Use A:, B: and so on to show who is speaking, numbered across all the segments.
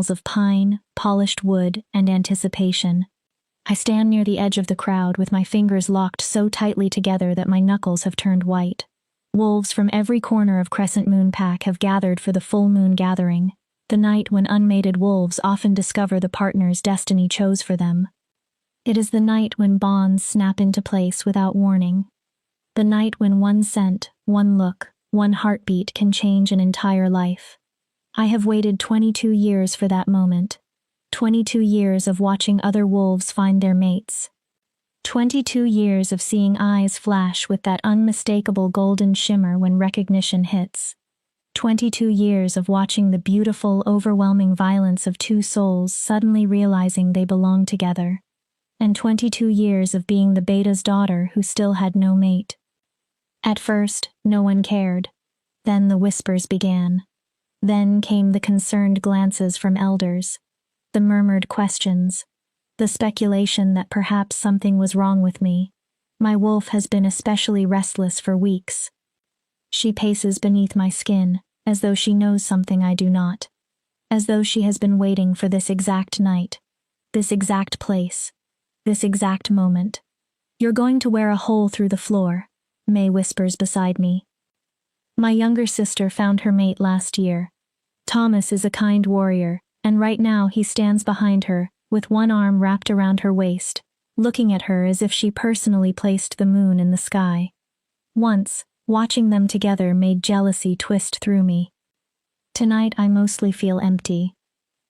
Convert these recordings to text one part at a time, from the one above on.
A: smells of pine, polished wood, and anticipation. I stand near the edge of the crowd with my fingers locked so tightly together that my knuckles have turned white. Wolves from every corner of Crescent Moon Pack have gathered for the full moon gathering, the night when unmated wolves often discover the partners destiny chose for them. It is the night when bonds snap into place without warning. The night when one scent, one look, one heartbeat can change an entire life. I have waited 22 years for that moment. 22 years of watching other wolves find their mates. 22 years of seeing eyes flash with that unmistakable golden shimmer when recognition hits. 22 years of watching the beautiful, overwhelming violence of two souls suddenly realizing they belong together. And 22 years of being the beta's daughter who still had no mate. At first, no one cared. Then the whispers began. Then came the concerned glances from elders, the murmured questions, the speculation that perhaps something was wrong with me. My wolf has been especially restless for weeks. She paces beneath my skin, as though she knows something I do not. As though she has been waiting for this exact night, this exact place, this exact moment. "You're going to wear a hole through the floor," May whispers beside me. My younger sister found her mate last year. Thomas is a kind warrior, and right now he stands behind her, with one arm wrapped around her waist, looking at her as if she personally placed the moon in the sky. Once, watching them together made jealousy twist through me. Tonight I mostly feel empty.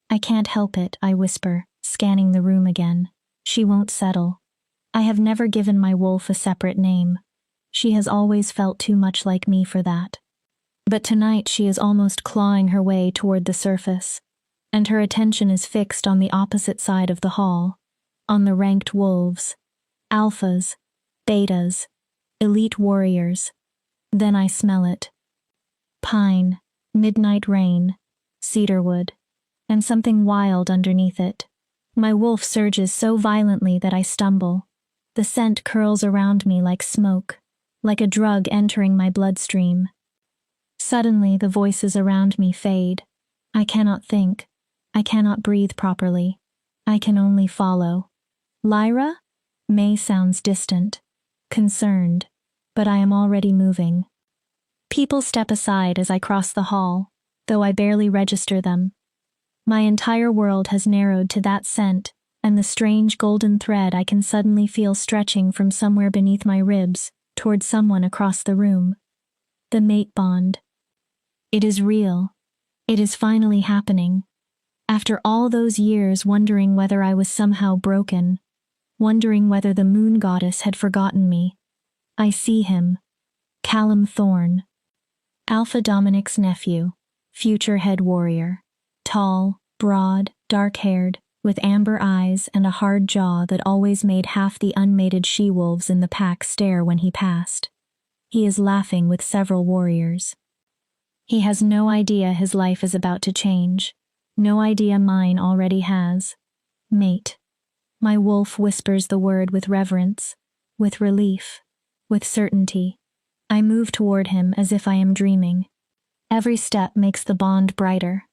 A: "I can't help it," I whisper, scanning the room again. She won't settle. I have never given my wolf a separate name. She has always felt too much like me for that. But tonight she is almost clawing her way toward the surface, and her attention is fixed on the opposite side of the hall, on the ranked wolves, alphas, betas, elite warriors. Then I smell it. Pine, midnight rain, cedarwood, and something wild underneath it. My wolf surges so violently that I stumble. The scent curls around me like smoke, like a drug entering my bloodstream. Suddenly the voices around me fade. I cannot think. I cannot breathe properly. I can only follow. "Lyra?" May sounds distant, concerned, but I am already moving. People step aside as I cross the hall, though I barely register them. My entire world has narrowed to that scent, and the strange golden thread I can suddenly feel stretching from somewhere beneath my ribs toward someone across the room. The mate bond. It is real. It is finally happening. After all those years wondering whether I was somehow broken, wondering whether the moon goddess had forgotten me, I see him. Callum Thorne. Alpha Dominic's nephew, future head warrior. Tall, broad, dark-haired, with amber eyes and a hard jaw that always made half the unmated she-wolves in the pack stare when he passed. He is laughing with several warriors. He has no idea his life is about to change. No idea mine already has. Mate. My wolf whispers the word with reverence, with relief, with certainty. I move toward him as if I am dreaming. Every step makes the bond brighter,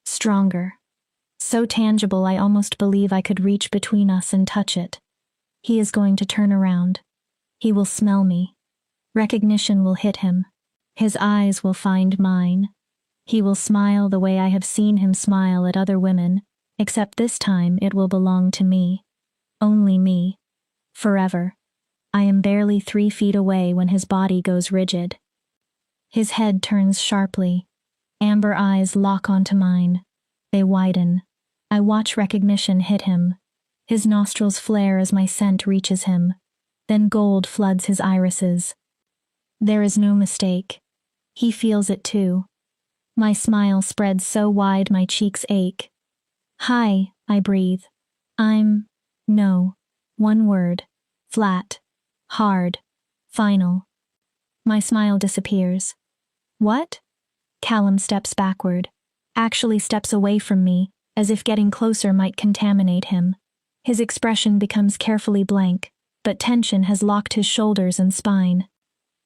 A: stronger. So tangible I almost believe I could reach between us and touch it. He is going to turn around. He will smell me. Recognition will hit him. His eyes will find mine. He will smile the way I have seen him smile at other women, except this time it will belong to me. Only me. Forever. I am barely 3 feet away when his body goes rigid. His head turns sharply. Amber eyes lock onto mine. They widen. I watch recognition hit him. His nostrils flare as my scent reaches him. Then gold floods his irises. There is no mistake. He feels it too. My smile spreads so wide my cheeks ache. "Hi," I breathe. No. One word. Flat. Hard. Final. My smile disappears. "What?" Callum steps backward. Actually steps away from me, as if getting closer might contaminate him. His expression becomes carefully blank, but tension has locked his shoulders and spine.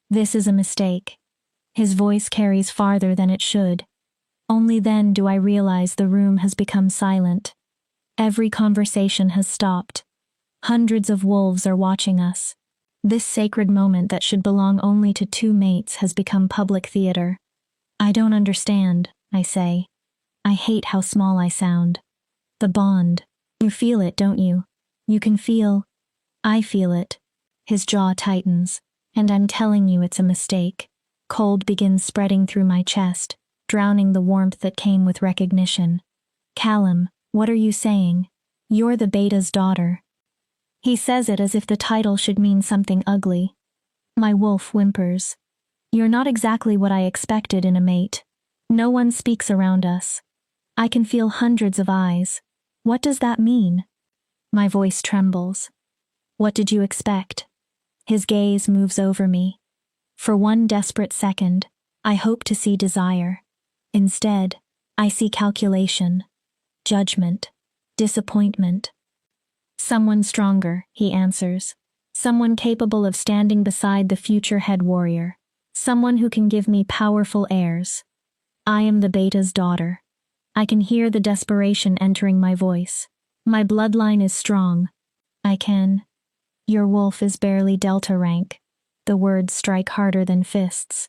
A: This is a mistake. His voice carries farther than it should. Only then do I realize the room has become silent. Every conversation has stopped. Hundreds of wolves are watching us. This sacred moment that should belong only to two mates has become public theater. I don't understand, I say. I hate how small I sound. The bond. You feel it, don't you? You can feel. I feel it. His jaw tightens. And I'm telling you it's a mistake. Cold begins spreading through my chest, drowning the warmth that came with recognition. Callum, what are you saying? You're the beta's daughter. He says it as if the title should mean something ugly. My wolf whimpers. You're not exactly what I expected in a mate. No one speaks around us. I can feel hundreds of eyes. What does that mean? My voice trembles. What did you expect? His gaze moves over me. For one desperate second, I hope to see desire. Instead, I see calculation, judgment, disappointment. Someone stronger, he answers. Someone capable of standing beside the future head warrior. Someone who can give me powerful heirs. I am the beta's daughter. I can hear the desperation entering my voice. My bloodline is strong. I can. Your wolf is barely delta rank. The words strike harder than fists.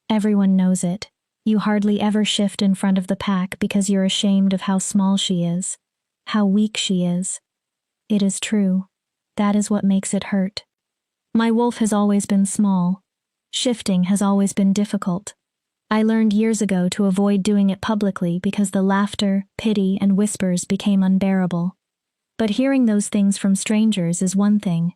A: Everyone knows it. You hardly ever shift in front of the pack because you're ashamed of how small she is. How weak she is. It is true. That is what makes it hurt. My wolf has always been small. Shifting has always been difficult. I learned years ago to avoid doing it publicly because the laughter, pity, and whispers became unbearable. But hearing those things from strangers is one thing.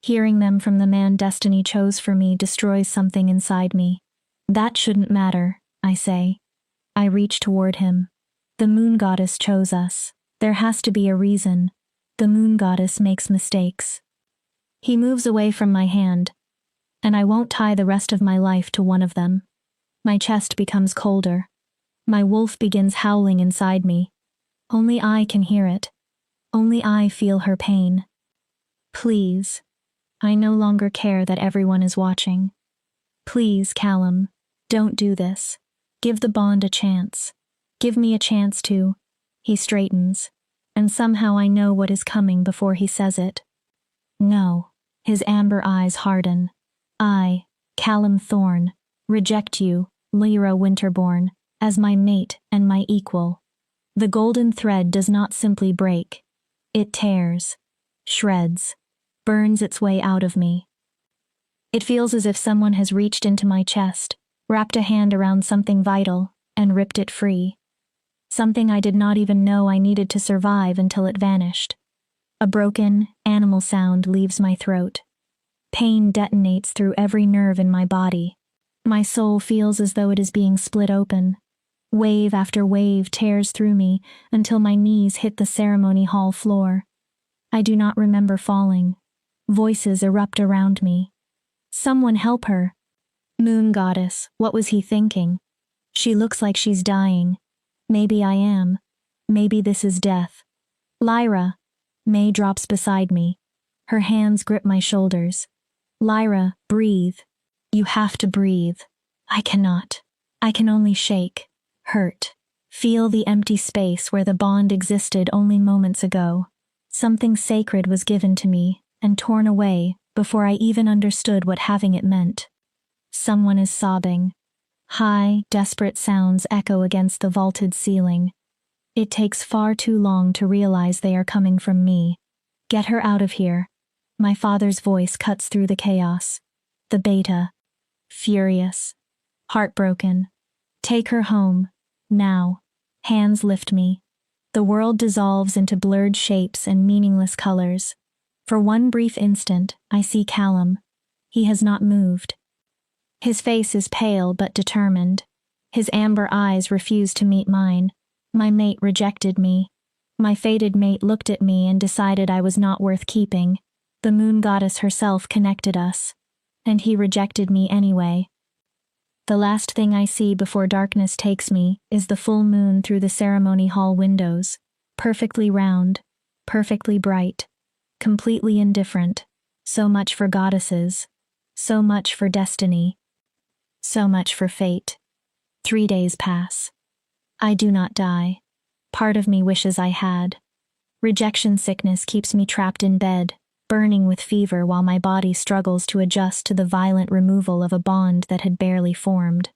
A: Hearing them from the man destiny chose for me destroys something inside me. That shouldn't matter, I say. I reach toward him. The moon goddess chose us. There has to be a reason. The moon goddess makes mistakes. He moves away from my hand, and I won't tie the rest of my life to one of them. My chest becomes colder. My wolf begins howling inside me. Only I can hear it. Only I feel her pain. Please. I no longer care that everyone is watching. Please, Callum, don't do this. Give the bond a chance. Give me a chance to. He straightens, and somehow I know what is coming before he says it. No. His amber eyes harden. I, Callum Thorne, reject you, Lyra Winterborn, as my mate and my equal. The golden thread does not simply break. It tears, shreds, burns its way out of me. It feels as if someone has reached into my chest, wrapped a hand around something vital, and ripped it free. Something I did not even know I needed to survive until it vanished. A broken, animal sound leaves my throat. Pain detonates through every nerve in my body. My soul feels as though it is being split open. Wave after wave tears through me until my knees hit the ceremony hall floor. I do not remember falling. Voices erupt around me. Someone help her. Moon goddess, what was he thinking? She looks like she's dying. Maybe I am. Maybe this is death. Lyra. May drops beside me. Her hands grip my shoulders. Lyra, breathe. You have to breathe. I cannot. I can only shake, hurt, feel the empty space where the bond existed only moments ago. Something sacred was given to me and torn away before I even understood what having it meant. Someone is sobbing. High, desperate sounds echo against the vaulted ceiling. It takes far too long to realize they are coming from me. Get her out of here. My father's voice cuts through the chaos. The beta. Furious. Heartbroken. Take her home. Now. Hands lift me. The world dissolves into blurred shapes and meaningless colors. For one brief instant, I see Callum. He has not moved. His face is pale but determined. His amber eyes refuse to meet mine. My mate rejected me. My fated mate looked at me and decided I was not worth keeping. The moon goddess herself connected us. And he rejected me anyway. The last thing I see before darkness takes me is the full moon through the ceremony hall windows. Perfectly round. Perfectly bright. Completely indifferent. So much for goddesses. So much for destiny. So much for fate. 3 days pass. I do not die. Part of me wishes I had. Rejection sickness keeps me trapped in bed, burning with fever while my body struggles to adjust to the violent removal of a bond that had barely formed.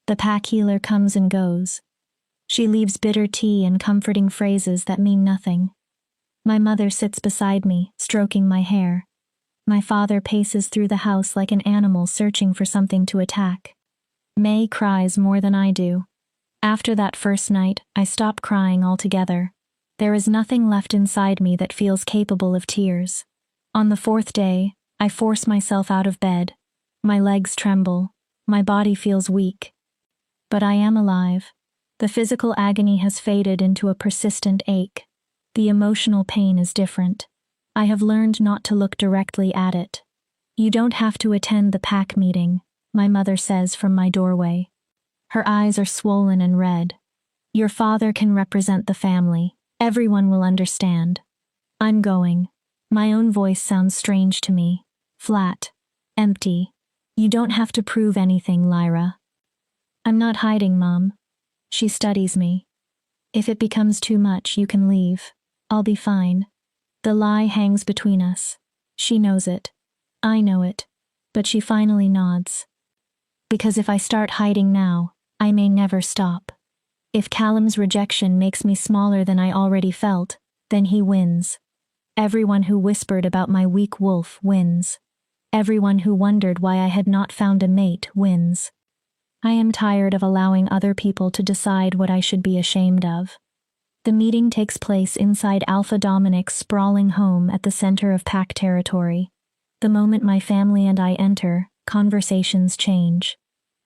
A: The pack healer comes and goes. She leaves bitter tea and comforting phrases that mean nothing. My mother sits beside me, stroking my hair. My father paces through the house like an animal searching for something to attack. May cries more than I do. After that first night, I stop crying altogether. There is nothing left inside me that feels capable of tears. On the fourth day, I force myself out of bed. My legs tremble. My body feels weak. But I am alive. The physical agony has faded into a persistent ache. The emotional pain is different. I have learned not to look directly at it. You don't have to attend the pack meeting, my mother says from my doorway. Her eyes are swollen and red. Your father can represent the family. Everyone will understand. I'm going. My own voice sounds strange to me. Flat. Empty. You don't have to prove anything, Lyra. I'm not hiding, Mom. She studies me. If it becomes too much, you can leave. I'll be fine. The lie hangs between us. She knows it. I know it. But she finally nods. Because if I start hiding now, I may never stop. If Callum's rejection makes me smaller than I already felt, then he wins. Everyone who whispered about my weak wolf wins. Everyone who wondered why I had not found a mate wins. I am tired of allowing other people to decide what I should be ashamed of. The meeting takes place inside Alpha Dominic's sprawling home at the center of pack territory. The moment my family and I enter, conversations change.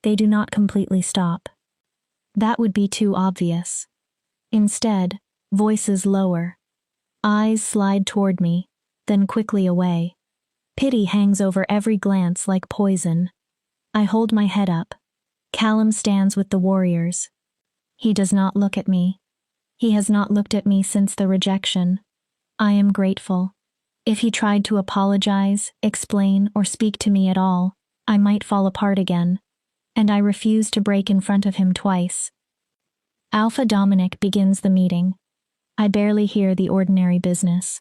A: They do not completely stop. That would be too obvious. Instead, voices lower. Eyes slide toward me, then quickly away. Pity hangs over every glance like poison. I hold my head up. Callum stands with the warriors. He does not look at me. He has not looked at me since the rejection. I am grateful. If he tried to apologize, explain, or speak to me at all, I might fall apart again. And I refuse to break in front of him twice. Alpha Dominic begins the meeting. I barely hear the ordinary business.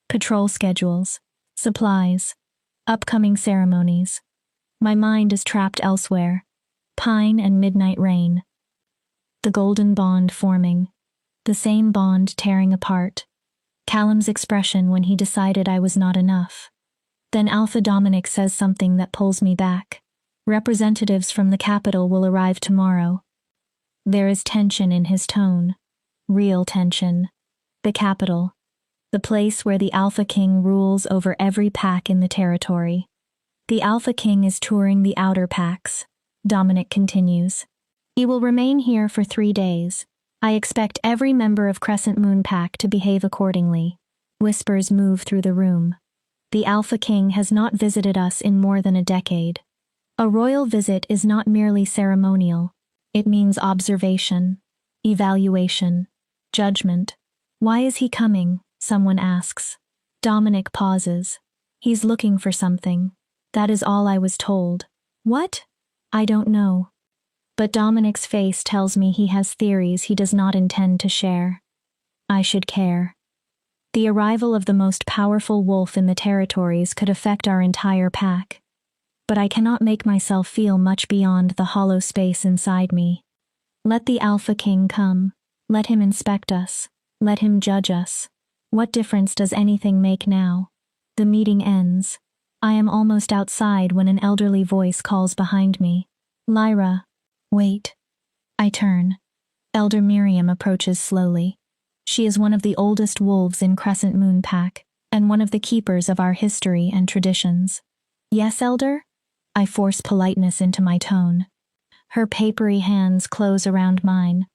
A: Patrol schedules, supplies, upcoming ceremonies. My mind is trapped elsewhere. Pine and midnight rain. The golden bond forming. The same bond tearing apart. Callum's expression when he decided I was not enough. Then Alpha Dominic says something that pulls me back. Representatives from the capital will arrive tomorrow. There is tension in his tone. Real tension. The capital. The place where the Alpha King rules over every pack in the territory. The Alpha King is touring the outer packs. Dominic continues. He will remain here for 3 days. I expect every member of Crescent Moon Pack to behave accordingly. Whispers move through the room. The Alpha King has not visited us in more than a decade. A royal visit is not merely ceremonial. It means observation, evaluation, judgment. Why is he coming? Someone asks. Dominic pauses. He's looking for something. That is all I was told. What? I don't know. But Dominic's face tells me he has theories he does not intend to share. I should care. The arrival of the most powerful wolf in the territories could affect our entire pack. But I cannot make myself feel much beyond the hollow space inside me. Let the Alpha King come. Let him inspect us. Let him judge us. What difference does anything make now? The meeting ends. I am almost outside when an elderly voice calls behind me. Lyra. Wait. I turn. Elder Miriam approaches slowly. She is one of the oldest wolves in Crescent Moon Pack, and one of the keepers of our history and traditions. Yes, Elder? I force politeness into my tone. Her papery hands close around mine.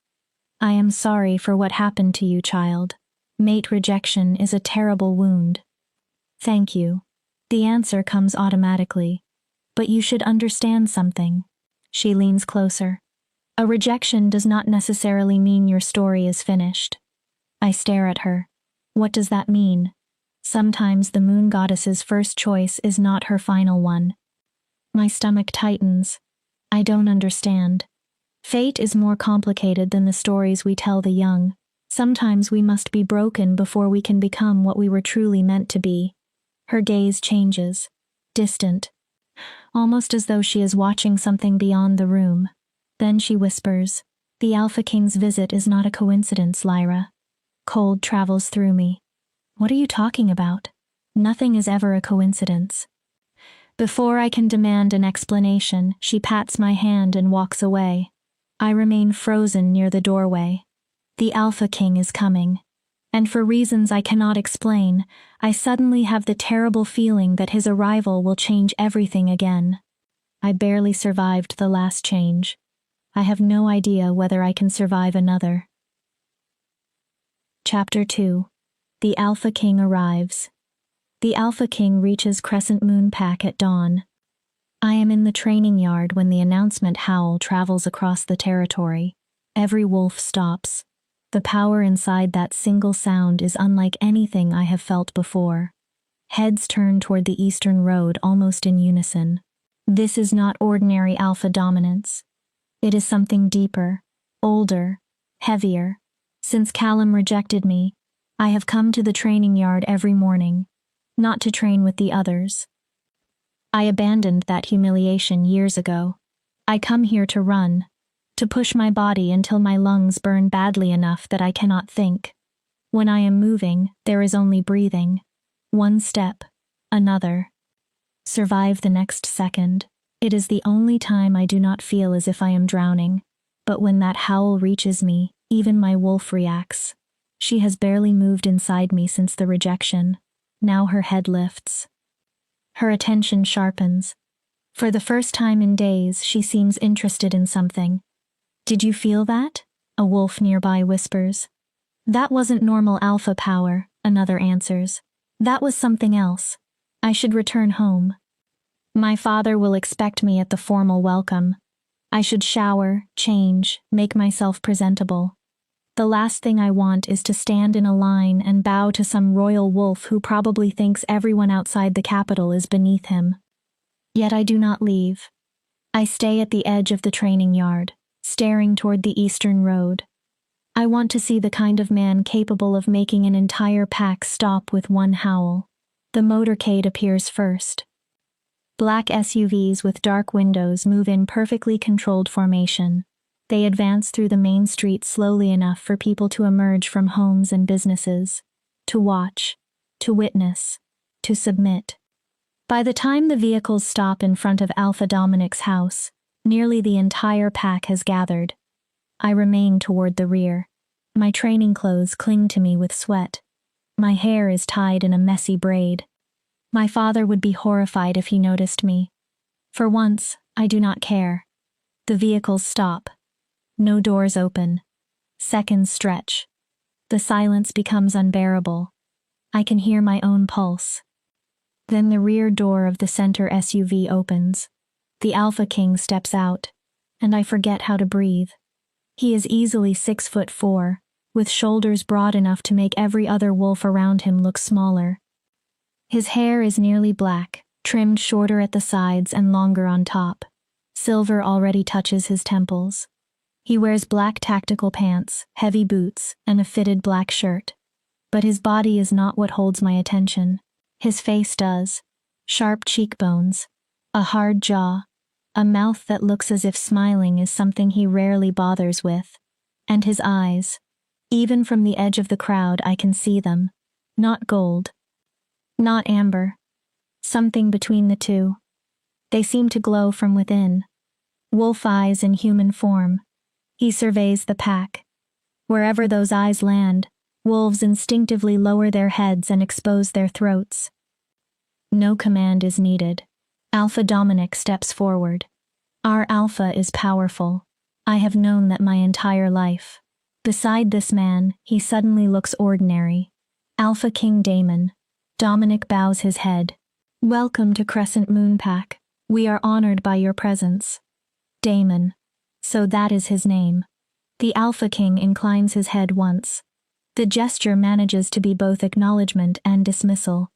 A: I am sorry for what happened to you, child. Mate rejection is a terrible wound. Thank you. The answer comes automatically. But you should understand something. She leans closer. A rejection does not necessarily mean your story is finished. I stare at her. What does that mean? Sometimes the moon goddess's first choice is not her final one. My stomach tightens. I don't understand. Fate is more complicated than the stories we tell the young. Sometimes we must be broken before we can become what we were truly meant to be. Her gaze changes, distant, almost as though she is watching something beyond the room. Then she whispers, "The Alpha King's visit is not a coincidence, Lyra." Cold travels through me. What are you talking about? Nothing is ever a coincidence. Before I can demand an explanation, she pats my hand and walks away. I remain frozen near the doorway. The Alpha King is coming. And for reasons I cannot explain, I suddenly have the terrible feeling that his arrival will change everything again. I barely survived the last change. I have no idea whether I can survive another. Chapter 2. The Alpha King arrives. The Alpha King reaches Crescent Moon Pack at dawn. I am in the training yard when the announcement howl travels across the territory. Every wolf stops. The power inside that single sound is unlike anything I have felt before. Heads turn toward the eastern road almost in unison. This is not ordinary alpha dominance. It is something deeper, older, heavier. Since Callum rejected me, I have come to the training yard every morning, not to train with the others. I abandoned that humiliation years ago. I come here to run, to push my body until my lungs burn badly enough that I cannot think. When I am moving, there is only breathing. One step, another. Survive the next second. It is the only time I do not feel as if I am drowning. But when that howl reaches me, even my wolf reacts. She has barely moved inside me since the rejection. Now her head lifts. Her attention sharpens. For the first time in days, she seems interested in something. "Did you feel that?" a wolf nearby whispers. "That wasn't normal alpha power," another answers. "That was something else. I should return home. My father will expect me at the formal welcome. I should shower, change, make myself presentable. The last thing I want is to stand in a line and bow to some royal wolf who probably thinks everyone outside the capital is beneath him." Yet I do not leave. I stay at the edge of the training yard, staring toward the eastern road. I want to see the kind of man capable of making an entire pack stop with one howl. The motorcade appears first. Black SUVs with dark windows move in perfectly controlled formation. They advance through the main street slowly enough for people to emerge from homes and businesses, to watch, to witness, to submit. By the time the vehicles stop in front of Alpha Dominic's house, nearly the entire pack has gathered. I remain toward the rear. My training clothes cling to me with sweat. My hair is tied in a messy braid. My father would be horrified if he noticed me. For once, I do not care. The vehicles stop. No doors open. Seconds stretch. The silence becomes unbearable. I can hear my own pulse. Then the rear door of the center SUV opens. The Alpha King steps out, and I forget how to breathe. He is easily 6'4", with shoulders broad enough to make every other wolf around him look smaller. His hair is nearly black, trimmed shorter at the sides and longer on top. Silver already touches his temples. He wears black tactical pants, heavy boots, and a fitted black shirt. But his body is not what holds my attention. His face does. Sharp cheekbones, a hard jaw, a mouth that looks as if smiling is something he rarely bothers with. And his eyes. Even from the edge of the crowd I can see them. Not gold. Not amber. Something between the two. They seem to glow from within. Wolf eyes in human form. He surveys the pack. Wherever those eyes land, wolves instinctively lower their heads and expose their throats. No command is needed. Alpha Dominic steps forward. Our Alpha is powerful. I have known that my entire life. Beside this man, he suddenly looks ordinary. Alpha King Damon. Dominic bows his head. "Welcome to Crescent Moon Pack. We are honored by your presence." Damon. So that is his name. The Alpha King inclines his head once. The gesture manages to be both acknowledgement and dismissal.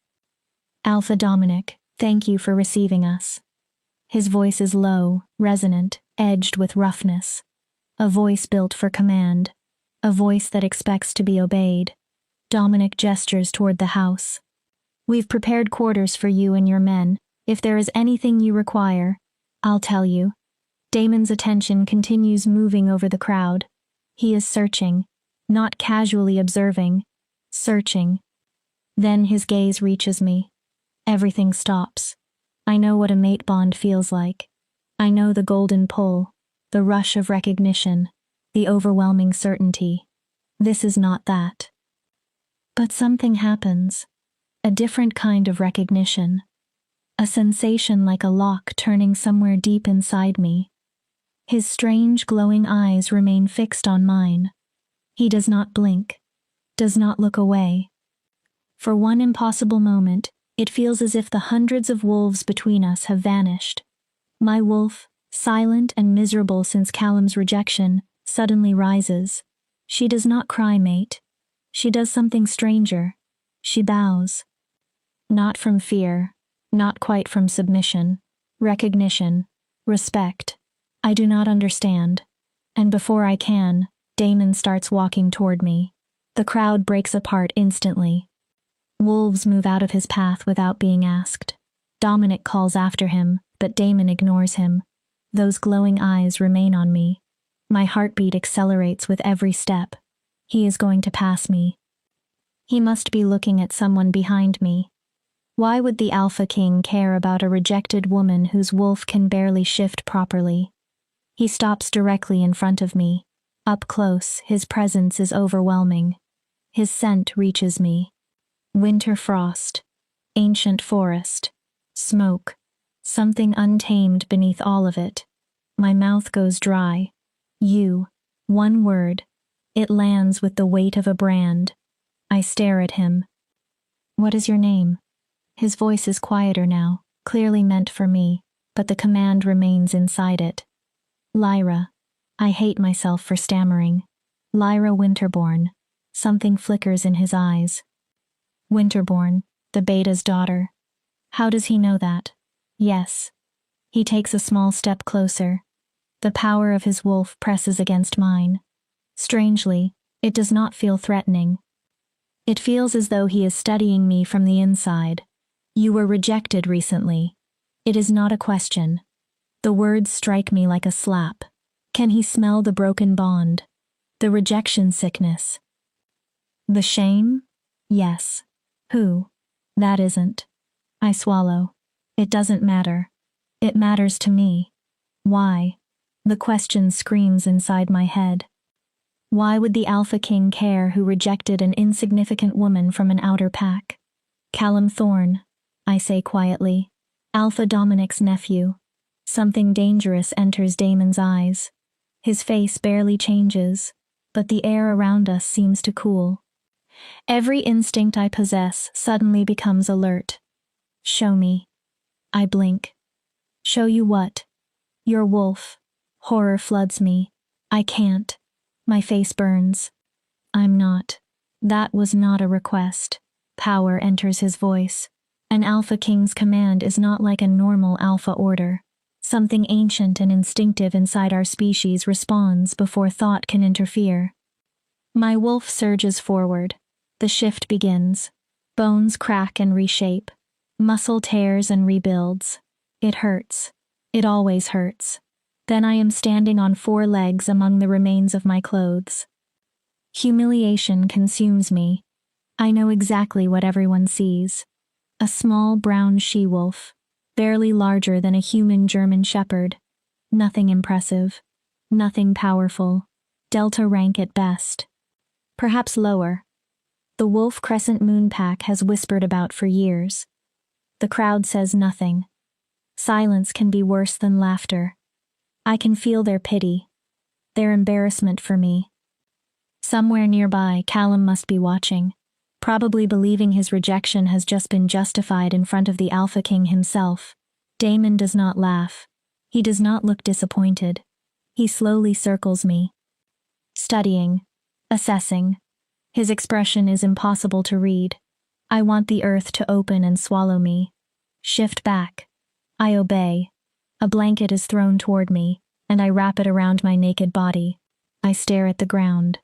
A: "Alpha Dominic, thank you for receiving us." His voice is low, resonant, edged with roughness. A voice built for command. A voice that expects to be obeyed. Dominic gestures toward the house. We've prepared quarters for you and your men. If there is anything you require, I'll tell you. Daemon's attention continues moving over the crowd. He is searching, not casually observing, searching. Then his gaze reaches me. Everything stops. I know what a mate bond feels like. I know the golden pull, the rush of recognition, the overwhelming certainty. This is not that. But something happens. A different kind of recognition. A sensation like a lock turning somewhere deep inside me. His strange glowing eyes remain fixed on mine. He does not blink, does not look away. For one impossible moment, it feels as if the hundreds of wolves between us have vanished. My wolf, silent and miserable since Callum's rejection, suddenly rises. She does not cry, mate. She does something stranger. She bows. Not from fear, not quite from submission, recognition, respect. I do not understand. And before I can, Daemon starts walking toward me. The crowd breaks apart instantly. Wolves move out of his path without being asked. Dominic calls after him, but Daemon ignores him. Those glowing eyes remain on me. My heartbeat accelerates with every step. He is going to pass me. He must be looking at someone behind me. Why would the Alpha King care about a rejected woman whose wolf can barely shift properly? He stops directly in front of me. Up close, his presence is overwhelming. His scent reaches me. Winter frost, ancient forest, smoke, something untamed beneath all of it. My mouth goes dry. You, one word. It lands with the weight of a brand. I stare at him. What is your name? His voice is quieter now, clearly meant for me, but the command remains inside it. Lyra. I hate myself for stammering. Lyra Winterborn. Something flickers in his eyes. Winterborn, the Beta's daughter. How does he know that? Yes. He takes a small step closer. The power of his wolf presses against mine. Strangely, it does not feel threatening. It feels as though he is studying me from the inside. You were rejected recently. It is not a question. The words strike me like a slap. Can he smell the broken bond? The rejection sickness? The shame? Yes. Who? That isn't. I swallow. It doesn't matter. It matters to me. Why? The question screams inside my head. Why would the Alpha King care who rejected an insignificant woman from an outer pack? Callum Thorne, I say quietly. Alpha Dominic's nephew. Something dangerous enters Daemon's eyes. His face barely changes, but the air around us seems to cool. Every instinct I possess suddenly becomes alert. Show me. I blink. Show you what? Your wolf. Horror floods me. I can't. My face burns. I'm not. That was not a request. Power enters his voice. An Alpha King's command is not like a normal Alpha order. Something ancient and instinctive inside our species responds before thought can interfere. My wolf surges forward. The shift begins. Bones crack and reshape. Muscle tears and rebuilds. It hurts. It always hurts. Then I am standing on 4 legs among the remains of my clothes. Humiliation consumes me. I know exactly what everyone sees. A small brown she-wolf, barely larger than a human German shepherd. Nothing impressive. Nothing powerful. Delta rank at best. Perhaps lower. The Wolf Crescent Moon Pack has whispered about for years. The crowd says nothing. Silence can be worse than laughter. I can feel their pity, their embarrassment for me. Somewhere nearby, Callum must be watching, probably believing his rejection has just been justified in front of the Alpha King himself. Daemon does not laugh. He does not look disappointed. He slowly circles me. Studying, assessing. His expression is impossible to read. I want the earth to open and swallow me. Shift back. I obey. A blanket is thrown toward me, and I wrap it around my naked body. I stare at the ground.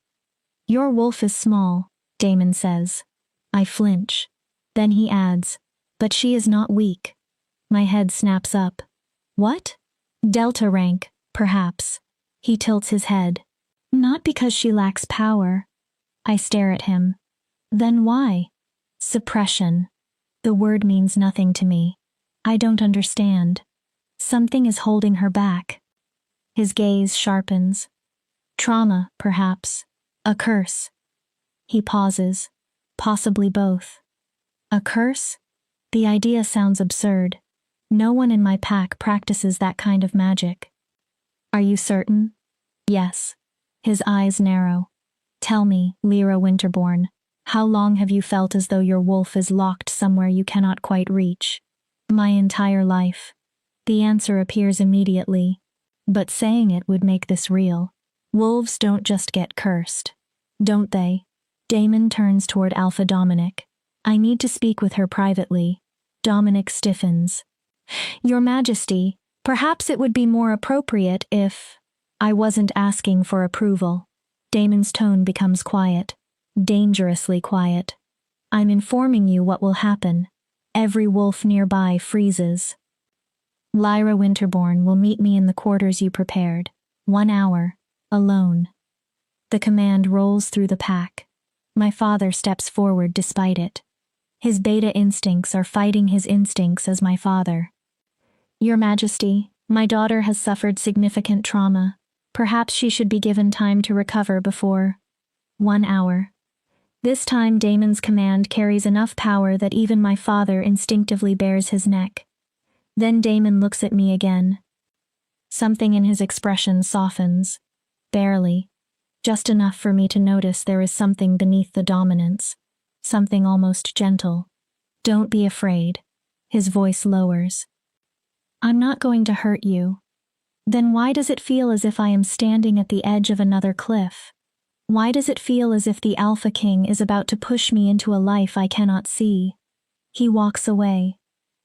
A: Your wolf is small, Daemon says. I flinch. Then he adds, but she is not weak. My head snaps up. What? Delta rank, perhaps. He tilts his head. Not because she lacks power. I stare at him. Then why? Suppression. The word means nothing to me. I don't understand. Something is holding her back. His gaze sharpens. Trauma, perhaps. A curse. He pauses. Possibly both. A curse? The idea sounds absurd. No one in my pack practices that kind of magic. Are you certain? Yes. His eyes narrow. Tell me, Lyra Winterborn, how long have you felt as though your wolf is locked somewhere you cannot quite reach? My entire life. The answer appears immediately. But saying it would make this real. Wolves don't just get cursed. Don't they? Daemon turns toward Alpha Dominic. I need to speak with her privately. Dominic stiffens. Your Majesty, perhaps it would be more appropriate if... I wasn't asking for approval. Daemon's tone becomes quiet. Dangerously quiet. I'm informing you what will happen. Every wolf nearby freezes. Lyra Winterborn will meet me in the quarters you prepared. 1 hour. Alone. The command rolls through the pack. My father steps forward despite it. His beta instincts are fighting his instincts as my father. Your Majesty, my daughter has suffered significant trauma. Perhaps she should be given time to recover before... 1 hour. This time Daemon's command carries enough power that even my father instinctively bares his neck. Then Daemon looks at me again. Something in his expression softens. Barely. Just enough for me to notice there is something beneath the dominance. Something almost gentle. Don't be afraid. His voice lowers. I'm not going to hurt you. Then why does it feel as if I am standing at the edge of another cliff? Why does it feel as if the Alpha King is about to push me into a life I cannot see? He walks away.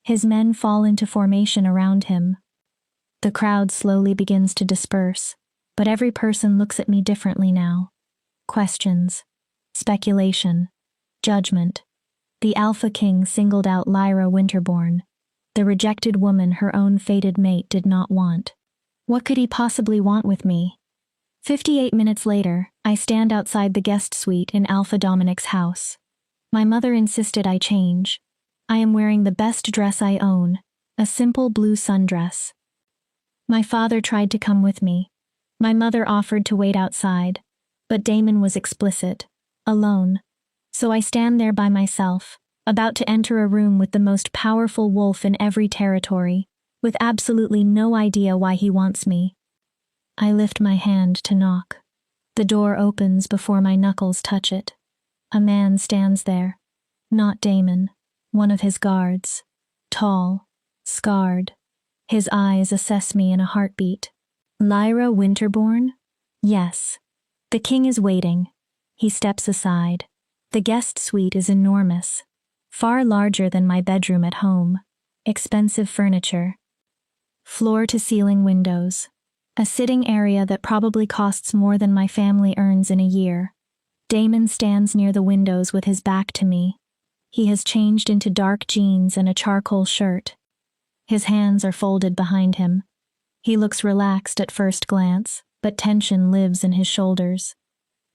A: His men fall into formation around him. The crowd slowly begins to disperse, but every person looks at me differently now. Questions. Speculation. Judgment. The Alpha King singled out Lyra Winterborn, the rejected woman her own fated mate did not want. What could he possibly want with me? 58 minutes later, I stand outside the guest suite in Alpha Dominic's house. My mother insisted I change. I am wearing the best dress I own, a simple blue sundress. My father tried to come with me. My mother offered to wait outside, but Daemon was explicit. Alone. So I stand there by myself, about to enter a room with the most powerful wolf in every territory, with absolutely no idea why he wants me. I lift my hand to knock. The door opens before my knuckles touch it. A man stands there. Not Daemon. One of his guards. Tall. Scarred. His eyes assess me in a heartbeat. Lyra Winterborn? Yes. The king is waiting. He steps aside. The guest suite is enormous. Far larger than my bedroom at home. Expensive furniture. Floor-to-ceiling windows. A sitting area that probably costs more than my family earns in a year. Daemon stands near the windows with his back to me. He has changed into dark jeans and a charcoal shirt. His hands are folded behind him. He looks relaxed at first glance, but tension lives in his shoulders.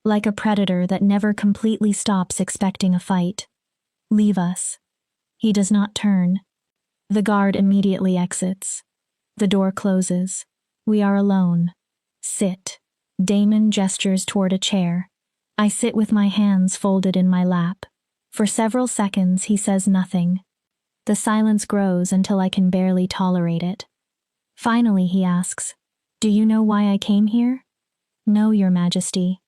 A: Like a predator that never completely stops expecting a fight. Leave us. He does not turn. The guard immediately exits. The door closes. We are alone. Sit. Daemon gestures toward a chair. I sit with my hands folded in my lap. For several seconds he says nothing. The silence grows until I can barely tolerate it. Finally he asks, "Do you know why I came here?" "No, Your Majesty.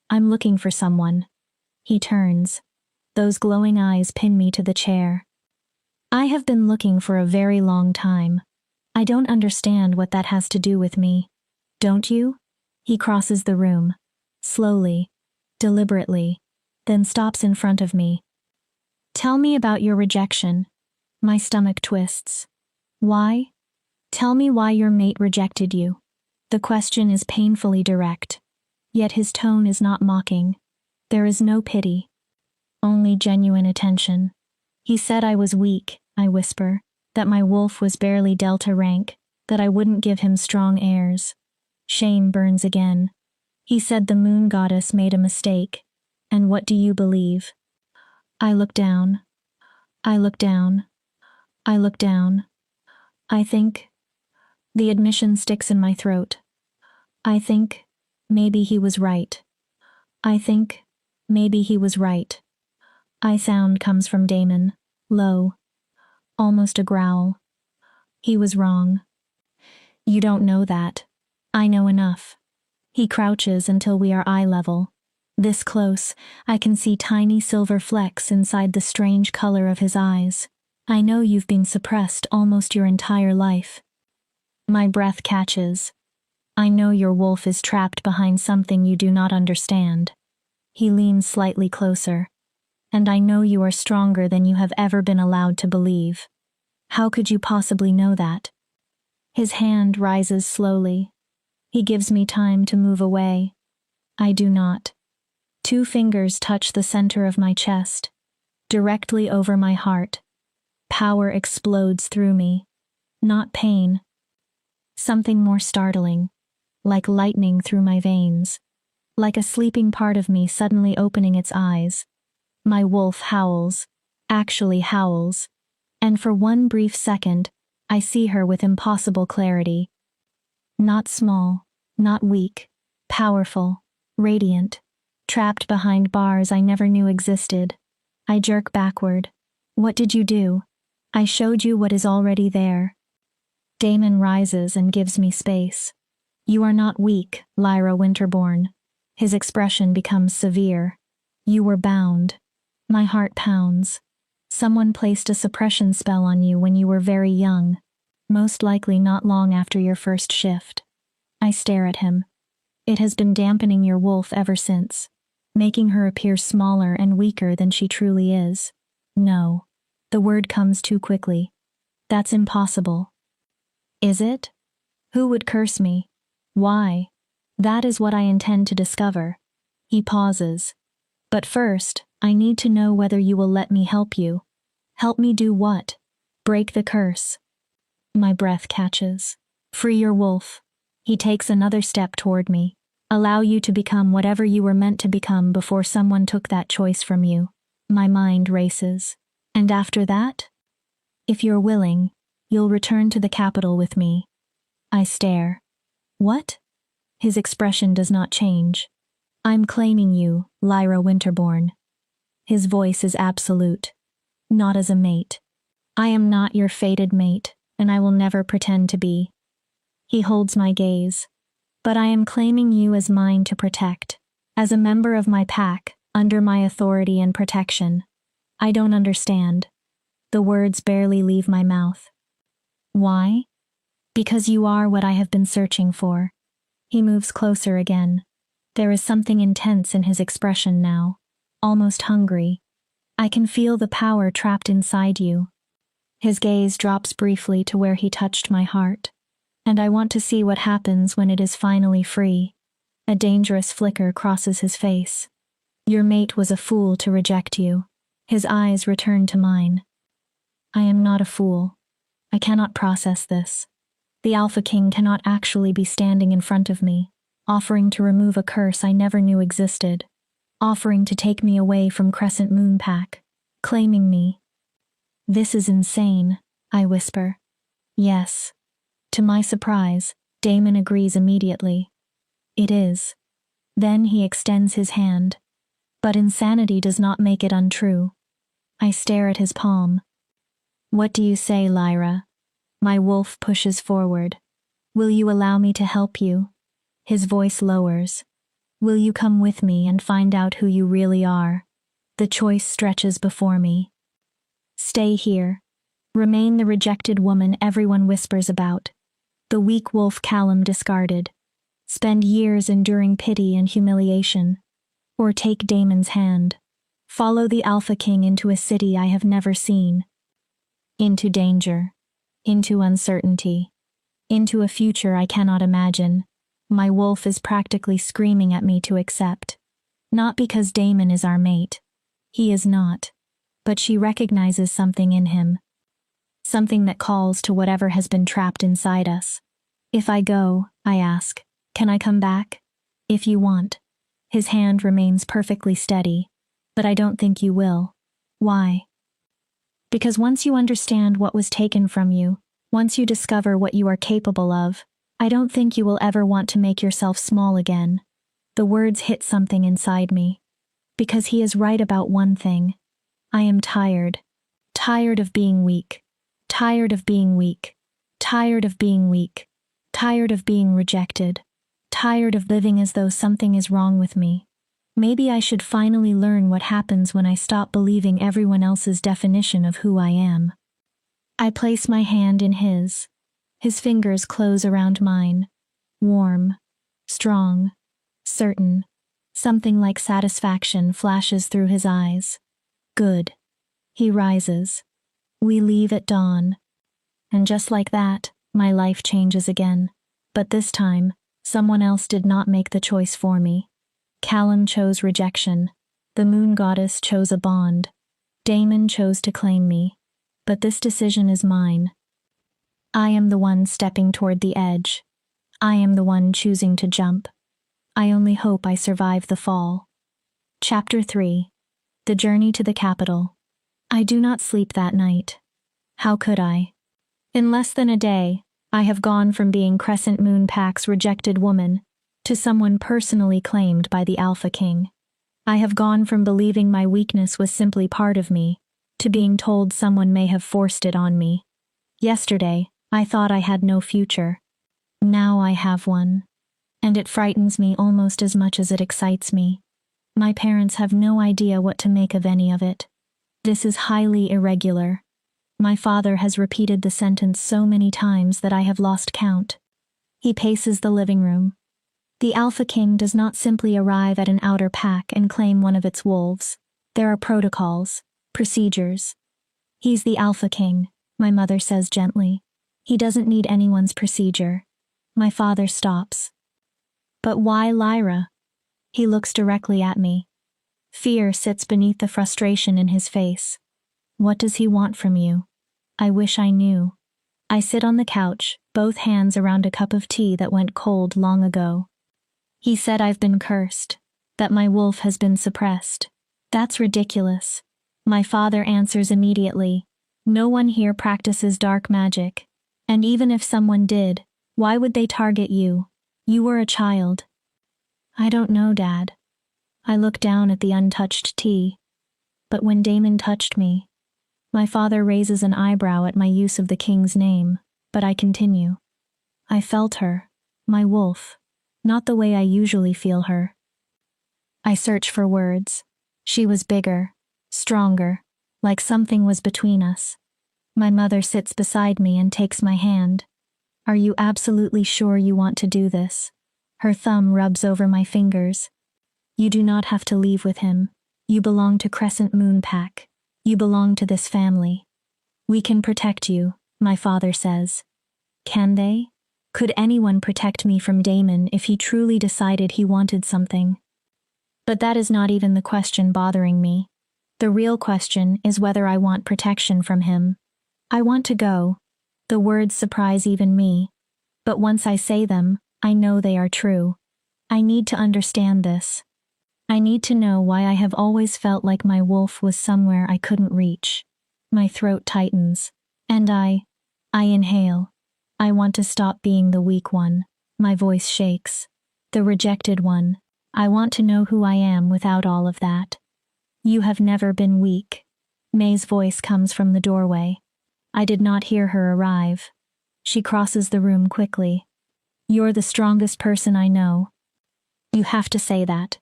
A: I'm looking for someone." He turns. Those glowing eyes pin me to the chair. I have been looking for a very long time. I don't understand what that has to do with me. Don't you? He crosses the room. Slowly. Deliberately. Then stops in front of me. Tell me about your rejection. My stomach twists. Why? Tell me why your mate rejected you. The question is painfully direct. Yet his tone is not mocking. There is no pity. Only genuine attention. He said I was weak, I whisper, that my wolf was barely Delta rank, that I wouldn't give him strong airs. Shame burns again. He said the moon goddess made a mistake. And what do you believe? I look down. I look down. I look down. I think. The admission sticks in my throat. I think maybe he was right. I think maybe he was right. Sound comes from Damon, low, almost a growl. He was wrong. You don't know that. I know enough. He crouches until we are eye level. This close, I can see tiny silver flecks inside the strange color of his eyes. I know you've been suppressed almost your entire life. My breath catches. I know your wolf is trapped behind something you do not understand. He leans slightly closer. And I know you are stronger than you have ever been allowed to believe. How could you possibly know that? His hand rises slowly. He gives me time to move away. I do not. 2 fingers touch the center of my chest, directly over my heart. Power explodes through me. Not pain. Something more startling, like lightning through my veins, like a sleeping part of me suddenly opening its eyes. My wolf howls, actually howls, and for one brief second, I see her with impossible clarity. Not small, not weak, powerful, radiant, trapped behind bars I never knew existed. I jerk backward. What did you do? I showed you what is already there. Damon rises and gives me space. You are not weak, Lyra Winterborn. His expression becomes severe. You were bound. My heart pounds. Someone placed a suppression spell on you when you were very young, most likely not long after your first shift. I stare at him. It has been dampening your wolf ever since, making her appear smaller and weaker than she truly is. No. The word comes too quickly. That's impossible. Is it? Who would curse me? Why? That is what I intend to discover. He pauses. But first, I need to know whether you will let me help you. Help me do what? Break the curse. My breath catches. Free your wolf. He takes another step toward me. Allow you to become whatever you were meant to become before someone took that choice from you. My mind races. And after that? If you're willing, you'll return to the capital with me. I stare. What? His expression does not change. I'm claiming you, Lyra Winterborn. His voice is absolute. Not as a mate. I am not your fated mate, and I will never pretend to be. He holds my gaze. But I am claiming you as mine to protect, as a member of my pack, under my authority and protection. I don't understand. The words barely leave my mouth. Why? Because you are what I have been searching for. He moves closer again. There is something intense in his expression now, almost hungry. I can feel the power trapped inside you. His gaze drops briefly to where he touched my heart, and I want to see what happens when it is finally free. A dangerous flicker crosses his face. Your mate was a fool to reject you. His eyes return to mine. I am not a fool. I cannot process this. The Alpha King cannot actually be standing in front of me, offering to remove a curse I never knew existed, offering to take me away from Crescent Moon Pack, claiming me. This is insane, I whisper. Yes. To my surprise, Damon agrees immediately. It is. Then he extends his hand. But insanity does not make it untrue. I stare at his palm. What do you say, Lyra? My wolf pushes forward. Will you allow me to help you? His voice lowers. Will you come with me and find out who you really are? The choice stretches before me. Stay here. Remain the rejected woman everyone whispers about. The weak wolf Callum discarded. Spend years enduring pity and humiliation. Or take Damon's hand. Follow the Alpha King into a city I have never seen. Into danger. Into uncertainty. Into a future I cannot imagine. My wolf is practically screaming at me to accept. Not because Damon is our mate. He is not. But she recognizes something in him. Something that calls to whatever has been trapped inside us. If I go, I ask, can I come back? If you want. His hand remains perfectly steady. But I don't think you will. Why? Because once you understand what was taken from you, once you discover what you are capable of, I don't think you will ever want to make yourself small again. The words hit something inside me. Because he is right about one thing. I am tired. Tired of being weak. Tired of being weak. Tired of being weak. Tired of being rejected. Tired of living as though something is wrong with me. Maybe I should finally learn what happens when I stop believing everyone else's definition of who I am. I place my hand in his. His fingers close around mine. Warm. Strong. Certain. Something like satisfaction flashes through his eyes. Good. He rises. We leave at dawn. And just like that, my life changes again. But this time, someone else did not make the choice for me. Callum chose rejection. The moon goddess chose a bond. Damon chose to claim me. But this decision is mine. I am the one stepping toward the edge. I am the one choosing to jump. I only hope I survive the fall. Chapter 3. The Journey to the Capital. I do not sleep that night. How could I? In less than a day, I have gone from being Crescent Moon Pack's rejected woman to someone personally claimed by the Alpha King. I have gone from believing my weakness was simply part of me to being told someone may have forced it on me. Yesterday, I thought I had no future. Now I have one. And it frightens me almost as much as it excites me. My parents have no idea what to make of any of it. This is highly irregular. My father has repeated the sentence so many times that I have lost count. He paces the living room. The Alpha King does not simply arrive at an outer pack and claim one of its wolves. There are protocols, procedures. He's the Alpha King, my mother says gently. He doesn't need anyone's procedure. My father stops. But why Lyra? He looks directly at me. Fear sits beneath the frustration in his face. What does he want from you? I wish I knew. I sit on the couch, both hands around a cup of tea that went cold long ago. He said I've been cursed, that my wolf has been suppressed. That's ridiculous. My father answers immediately. No one here practices dark magic. And even if someone did, why would they target you? You were a child. I don't know, Dad. I look down at the untouched tea. But when Damon touched me, my father raises an eyebrow at my use of the king's name, but I continue. I felt her, my wolf, not the way I usually feel her. I search for words. She was bigger, stronger, like something was between us. My mother sits beside me and takes my hand. Are you absolutely sure you want to do this? Her thumb rubs over my fingers. You do not have to leave with him. You belong to Crescent Moon Pack. You belong to this family. We can protect you, my father says. Can they? Could anyone protect me from Damon if he truly decided he wanted something? But that is not even the question bothering me. The real question is whether I want protection from him. I want to go. The words surprise even me. But once I say them, I know they are true. I need to understand this. I need to know why I have always felt like my wolf was somewhere I couldn't reach. My throat tightens. And I inhale. I want to stop being the weak one. My voice shakes. The rejected one. I want to know who I am without all of that. You have never been weak. May's voice comes from the doorway. I did not hear her arrive. She crosses the room quickly. You're the strongest person I know. You have to say that.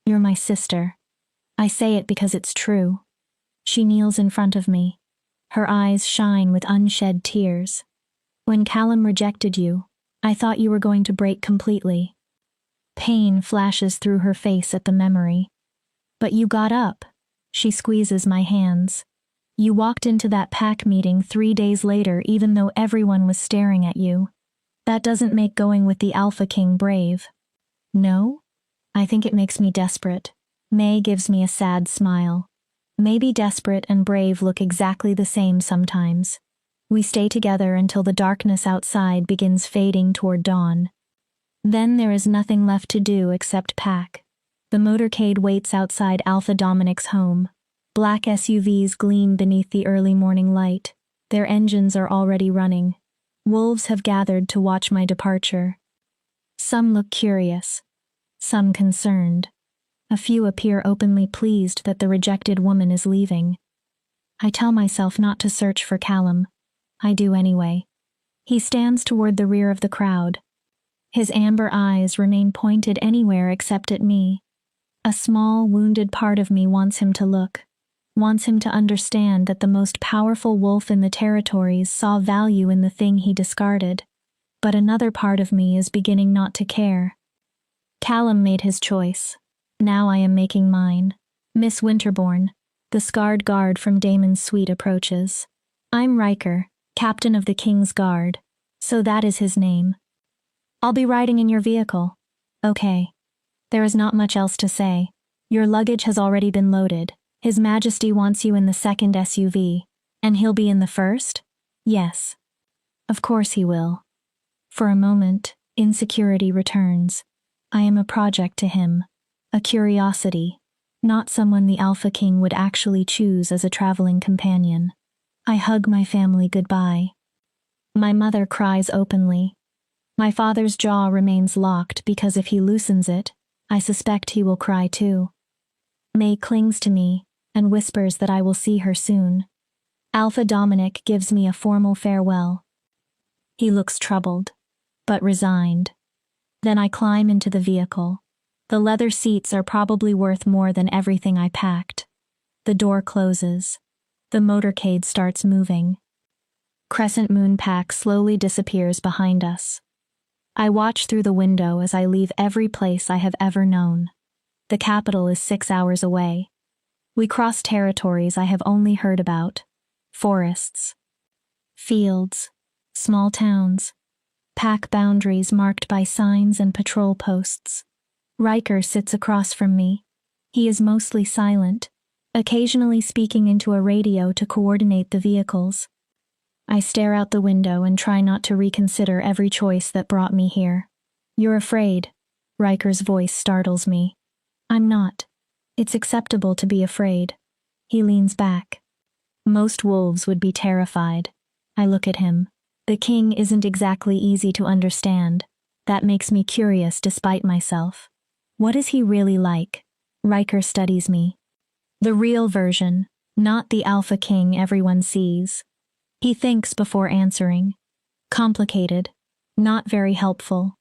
A: You're my sister. I say it because it's true. She kneels in front of me. Her eyes shine with unshed tears. When Callum rejected you, I thought you were going to break completely. Pain flashes through her face at the memory. But you got up. She squeezes my hands. You walked into that pack meeting 3 days later even though everyone was staring at you. That doesn't make going with the Alpha King brave. No? I think it makes me desperate. May gives me a sad smile. Maybe desperate and brave look exactly the same sometimes. We stay together until the darkness outside begins fading toward dawn. Then there is nothing left to do except pack. The motorcade waits outside Alpha Dominic's home. Black SUVs gleam beneath the early morning light. Their engines are already running. Wolves have gathered to watch my departure. Some look curious. Some concerned. A few appear openly pleased that the rejected woman is leaving. I tell myself not to search for Callum. I do anyway. He stands toward the rear of the crowd. His amber eyes remain pointed anywhere except at me. A small, wounded part of me wants him to look, wants him to understand that the most powerful wolf in the territories saw value in the thing he discarded. But another part of me is beginning not to care. Callum made his choice. Now I am making mine. Miss Winterbourne, the scarred guard from Damon's suite approaches. I'm Riker, captain of the King's Guard, so that is his name. I'll be riding in your vehicle. Okay. There is not much else to say. Your luggage has already been loaded. His Majesty wants you in the second SUV. And he'll be in the first? Yes. Of course he will. For a moment, insecurity returns. I am a project to him. A curiosity. Not someone the Alpha King would actually choose as a traveling companion. I hug my family goodbye. My mother cries openly. My father's jaw remains locked because if he loosens it, I suspect he will cry too. May clings to me and whispers that I will see her soon. Alpha Dominic gives me a formal farewell. He looks troubled, but resigned. Then I climb into the vehicle. The leather seats are probably worth more than everything I packed. The door closes. The motorcade starts moving. Crescent Moon Pack slowly disappears behind us. I watch through the window as I leave every place I have ever known. The capital is 6 hours away. We cross territories I have only heard about. Forests. Fields. Small towns. Pack boundaries marked by signs and patrol posts. Riker sits across from me. He is mostly silent, occasionally speaking into a radio to coordinate the vehicles. I stare out the window and try not to reconsider every choice that brought me here. You're afraid. Riker's voice startles me. I'm not. It's acceptable to be afraid. He leans back. Most wolves would be terrified. I look at him. The king isn't exactly easy to understand. That makes me curious despite myself. What is he really like? Riker studies me. The real version, not the Alpha King everyone sees. He thinks before answering. Complicated. Not very helpful.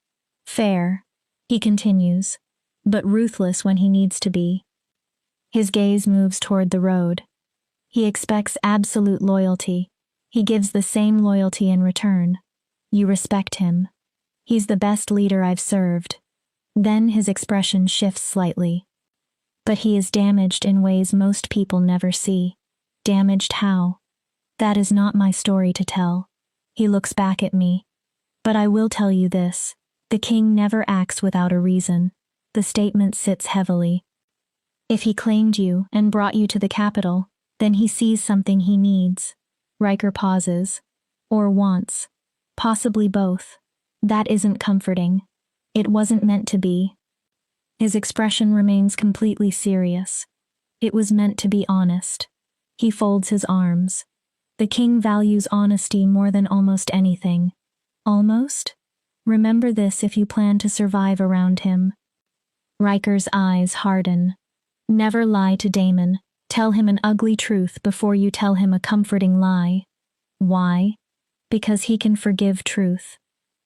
A: Fair. He continues. But ruthless when he needs to be. His gaze moves toward the road. He expects absolute loyalty. He gives the same loyalty in return. You respect him. He's the best leader I've served. Then his expression shifts slightly. But he is damaged in ways most people never see. Damaged how? That is not my story to tell. He looks back at me. But I will tell you this. The king never acts without a reason. The statement sits heavily. If he claimed you and brought you to the capital, then he sees something he needs. Riker pauses. Or wants. Possibly both. That isn't comforting. It wasn't meant to be. His expression remains completely serious. It was meant to be honest. He folds his arms. The king values honesty more than almost anything. Almost? Remember this if you plan to survive around him. Riker's eyes harden. Never lie to Damon. Tell him an ugly truth before you tell him a comforting lie. Why? Because he can forgive truth.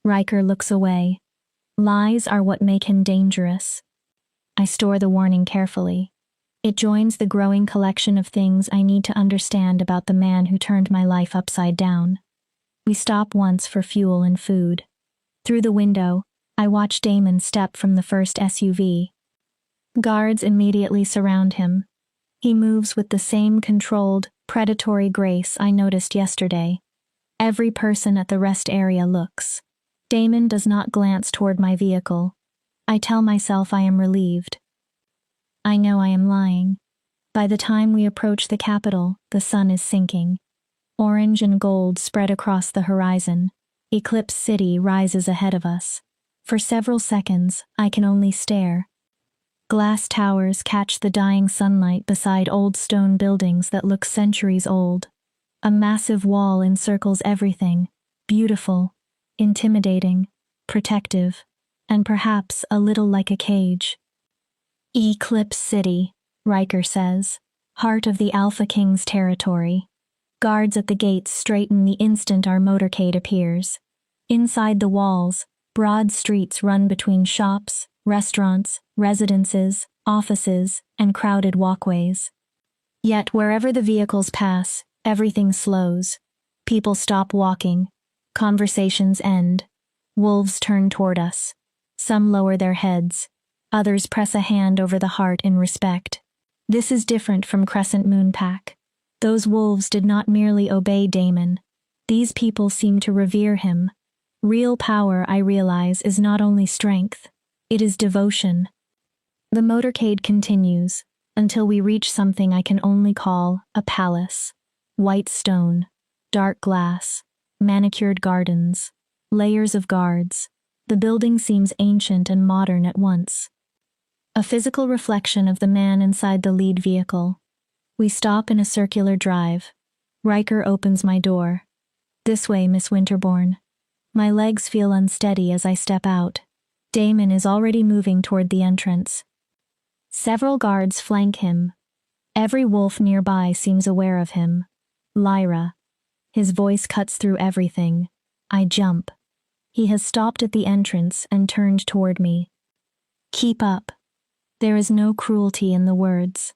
A: Riker looks away. Lies are what make him dangerous. I store the warning carefully. It joins the growing collection of things I need to understand about the man who turned my life upside down. We stop once for fuel and food. Through the window, I watch Damon step from the first SUV. Guards immediately surround him. He moves with the same controlled, predatory grace I noticed yesterday. Every person at the rest area looks. Damon does not glance toward my vehicle. I tell myself I am relieved. I know I am lying. By the time we approach the capital, the sun is sinking. Orange and gold spread across the horizon. Eclipse City rises ahead of us. For several seconds, I can only stare. Glass towers catch the dying sunlight beside old stone buildings that look centuries old. A massive wall encircles everything, beautiful, intimidating, protective, and perhaps a little like a cage. Eclipse City, Riker says, heart of the Alpha King's territory. Guards at the gates straighten the instant our motorcade appears. Inside the walls, broad streets run between shops, restaurants, residences, offices, and crowded walkways. Yet wherever the vehicles pass, everything slows. People stop walking. Conversations end. Wolves turn toward us. Some lower their heads. Others press a hand over the heart in respect. This is different from Crescent Moon Pack. Those wolves did not merely obey Damon. These people seem to revere him. Real power, I realize, is not only strength. It is devotion. The motorcade continues, until we reach something I can only call a palace. White stone, dark glass, manicured gardens, layers of guards. The building seems ancient and modern at once. A physical reflection of the man inside the lead vehicle. We stop in a circular drive. Riker opens my door. This way, Miss Winterbourne. My legs feel unsteady as I step out. Damon is already moving toward the entrance. Several guards flank him. Every wolf nearby seems aware of him. Lyra. His voice cuts through everything. I jump. He has stopped at the entrance and turned toward me. Keep up. There is no cruelty in the words.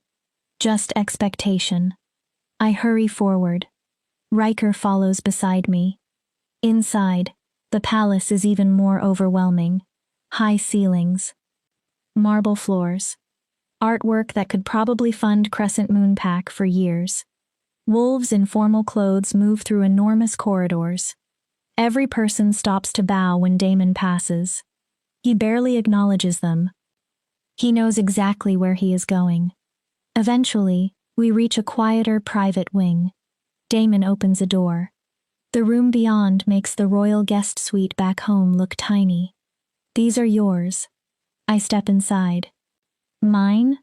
A: Just expectation. I hurry forward. Riker follows beside me. Inside, the palace is even more overwhelming. High ceilings. Marble floors. Artwork that could probably fund Crescent Moon Pack for years. Wolves in formal clothes move through enormous corridors. Every person stops to bow when Damon passes. He barely acknowledges them. He knows exactly where he is going. Eventually, we reach a quieter private wing. Damon opens a door. The room beyond makes the royal guest suite back home look tiny. These are yours. I step inside. Mine?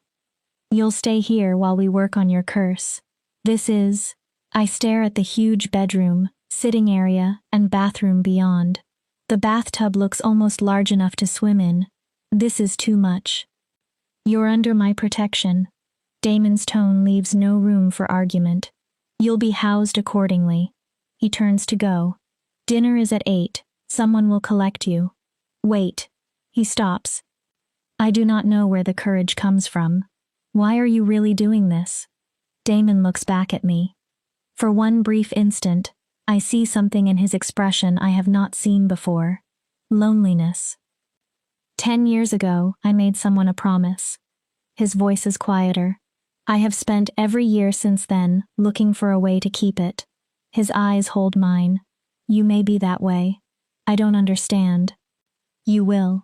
A: You'll stay here while we work on your curse. This is... I stare at the huge bedroom, sitting area, and bathroom beyond. The bathtub looks almost large enough to swim in. This is too much. You're under my protection. Damon's tone leaves no room for argument. You'll be housed accordingly. He turns to go. Dinner is at 8. Someone will collect you. Wait. He stops. I do not know where the courage comes from. Why are you really doing this? Damon looks back at me. For one brief instant, I see something in his expression I have not seen before. Loneliness. 10 years ago, I made someone a promise. His voice is quieter. I have spent every year since then looking for a way to keep it. His eyes hold mine. You may be that way. I don't understand. You will.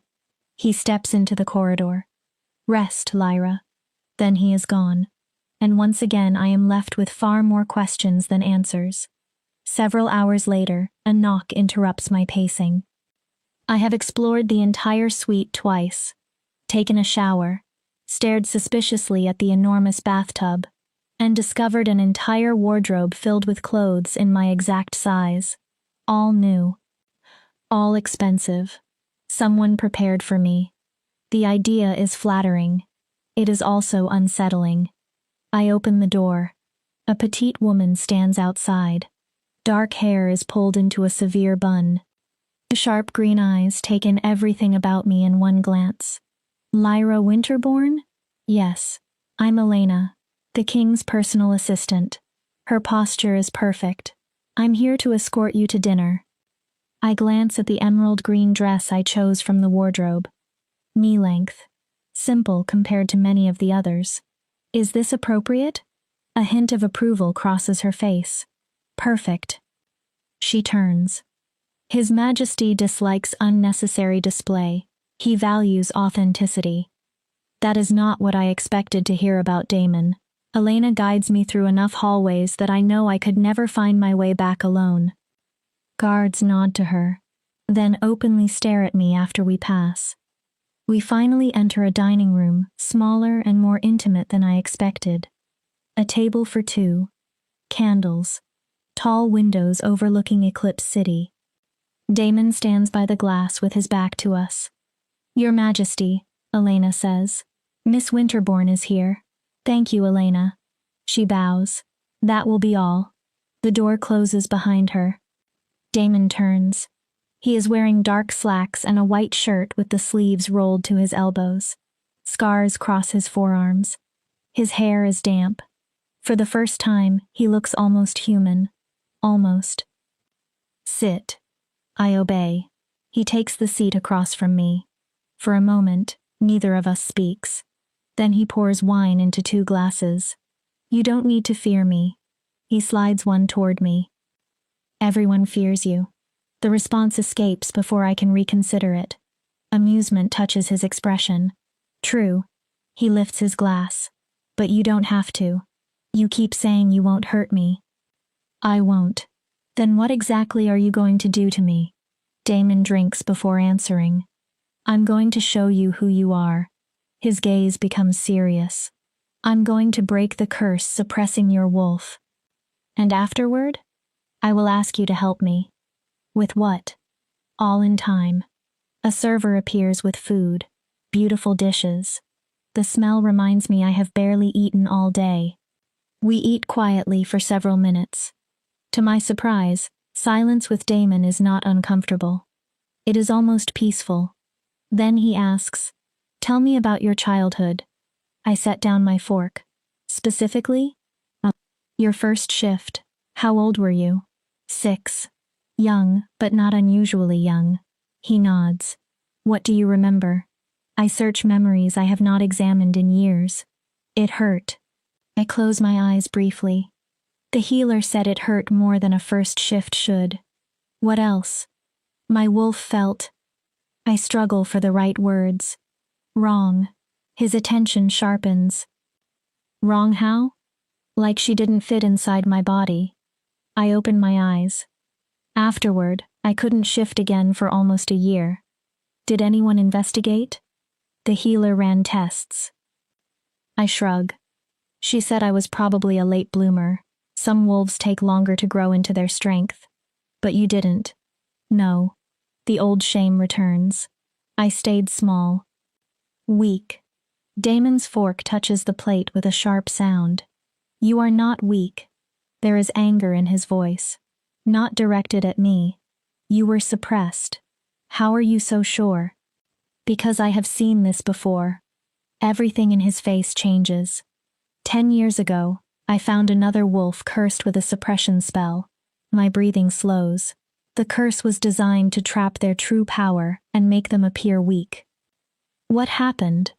A: He steps into the corridor. Rest, Lyra. Then he is gone. And once again I am left with far more questions than answers. Several hours later, a knock interrupts my pacing. I have explored the entire suite twice, taken a shower, stared suspiciously at the enormous bathtub, and discovered an entire wardrobe filled with clothes in my exact size. All new. All expensive. Someone prepared for me. The idea is flattering. It is also unsettling. I open the door. A petite woman stands outside. Dark hair is pulled into a severe bun. The sharp green eyes take in everything about me in one glance. Lyra Winterbourne? Yes, I'm Elena, the king's personal assistant. Her posture is perfect. I'm here to escort you to dinner. I glance at the emerald green dress I chose from the wardrobe. Knee length. Simple compared to many of the others. Is this appropriate? A hint of approval crosses her face. Perfect. She turns. His Majesty dislikes unnecessary display. He values authenticity. That is not what I expected to hear about Damon. Elena guides me through enough hallways that I know I could never find my way back alone. Guards nod to her, then openly stare at me after we pass. We finally enter a dining room, smaller and more intimate than I expected. A table for two, candles, tall windows overlooking Eclipse City. Damon stands by the glass with his back to us. Your Majesty, Elena says. Miss Winterbourne is here. Thank you, Elena. She bows. That will be all. The door closes behind her. Damon turns. He is wearing dark slacks and a white shirt with the sleeves rolled to his elbows. Scars cross his forearms. His hair is damp. For the first time, he looks almost human. Almost. Sit. I obey. He takes the seat across from me. For a moment, neither of us speaks. Then he pours wine into 2 glasses. You don't need to fear me. He slides one toward me. Everyone fears you. The response escapes before I can reconsider it. Amusement touches his expression. True. He lifts his glass. But you don't have to. You keep saying you won't hurt me. I won't. Then what exactly are you going to do to me? Damon drinks before answering. I'm going to show you who you are. His gaze becomes serious. I'm going to break the curse suppressing your wolf. And afterward, I will ask you to help me. With what? All in time. A server appears with food, beautiful dishes. The smell reminds me I have barely eaten all day. We eat quietly for several minutes. To my surprise, silence with Damon is not uncomfortable. It is almost peaceful. Then he asks, "Tell me about your childhood." I set down my fork. Specifically? Your first shift. How old were you? 6. Young, but not unusually young. He nods. What do you remember? I search memories I have not examined in years. It hurt. I close my eyes briefly. The healer said it hurt more than a first shift should. What else? My wolf felt. I struggle for the right words. Wrong. His attention sharpens. Wrong how? Like she didn't fit inside my body. I open my eyes. Afterward, I couldn't shift again for almost a year. Did anyone investigate? The healer ran tests. I shrug. She said I was probably a late bloomer. Some wolves take longer to grow into their strength. But you didn't. No. The old shame returns. I stayed small. Weak. Damon's fork touches the plate with a sharp sound. You are not weak. There is anger in his voice. Not directed at me. You were suppressed. How are you so sure? Because I have seen this before. Everything in his face changes. 10 years ago, I found another wolf cursed with a suppression spell. My breathing slows. The curse was designed to trap their true power and make them appear weak. What happened?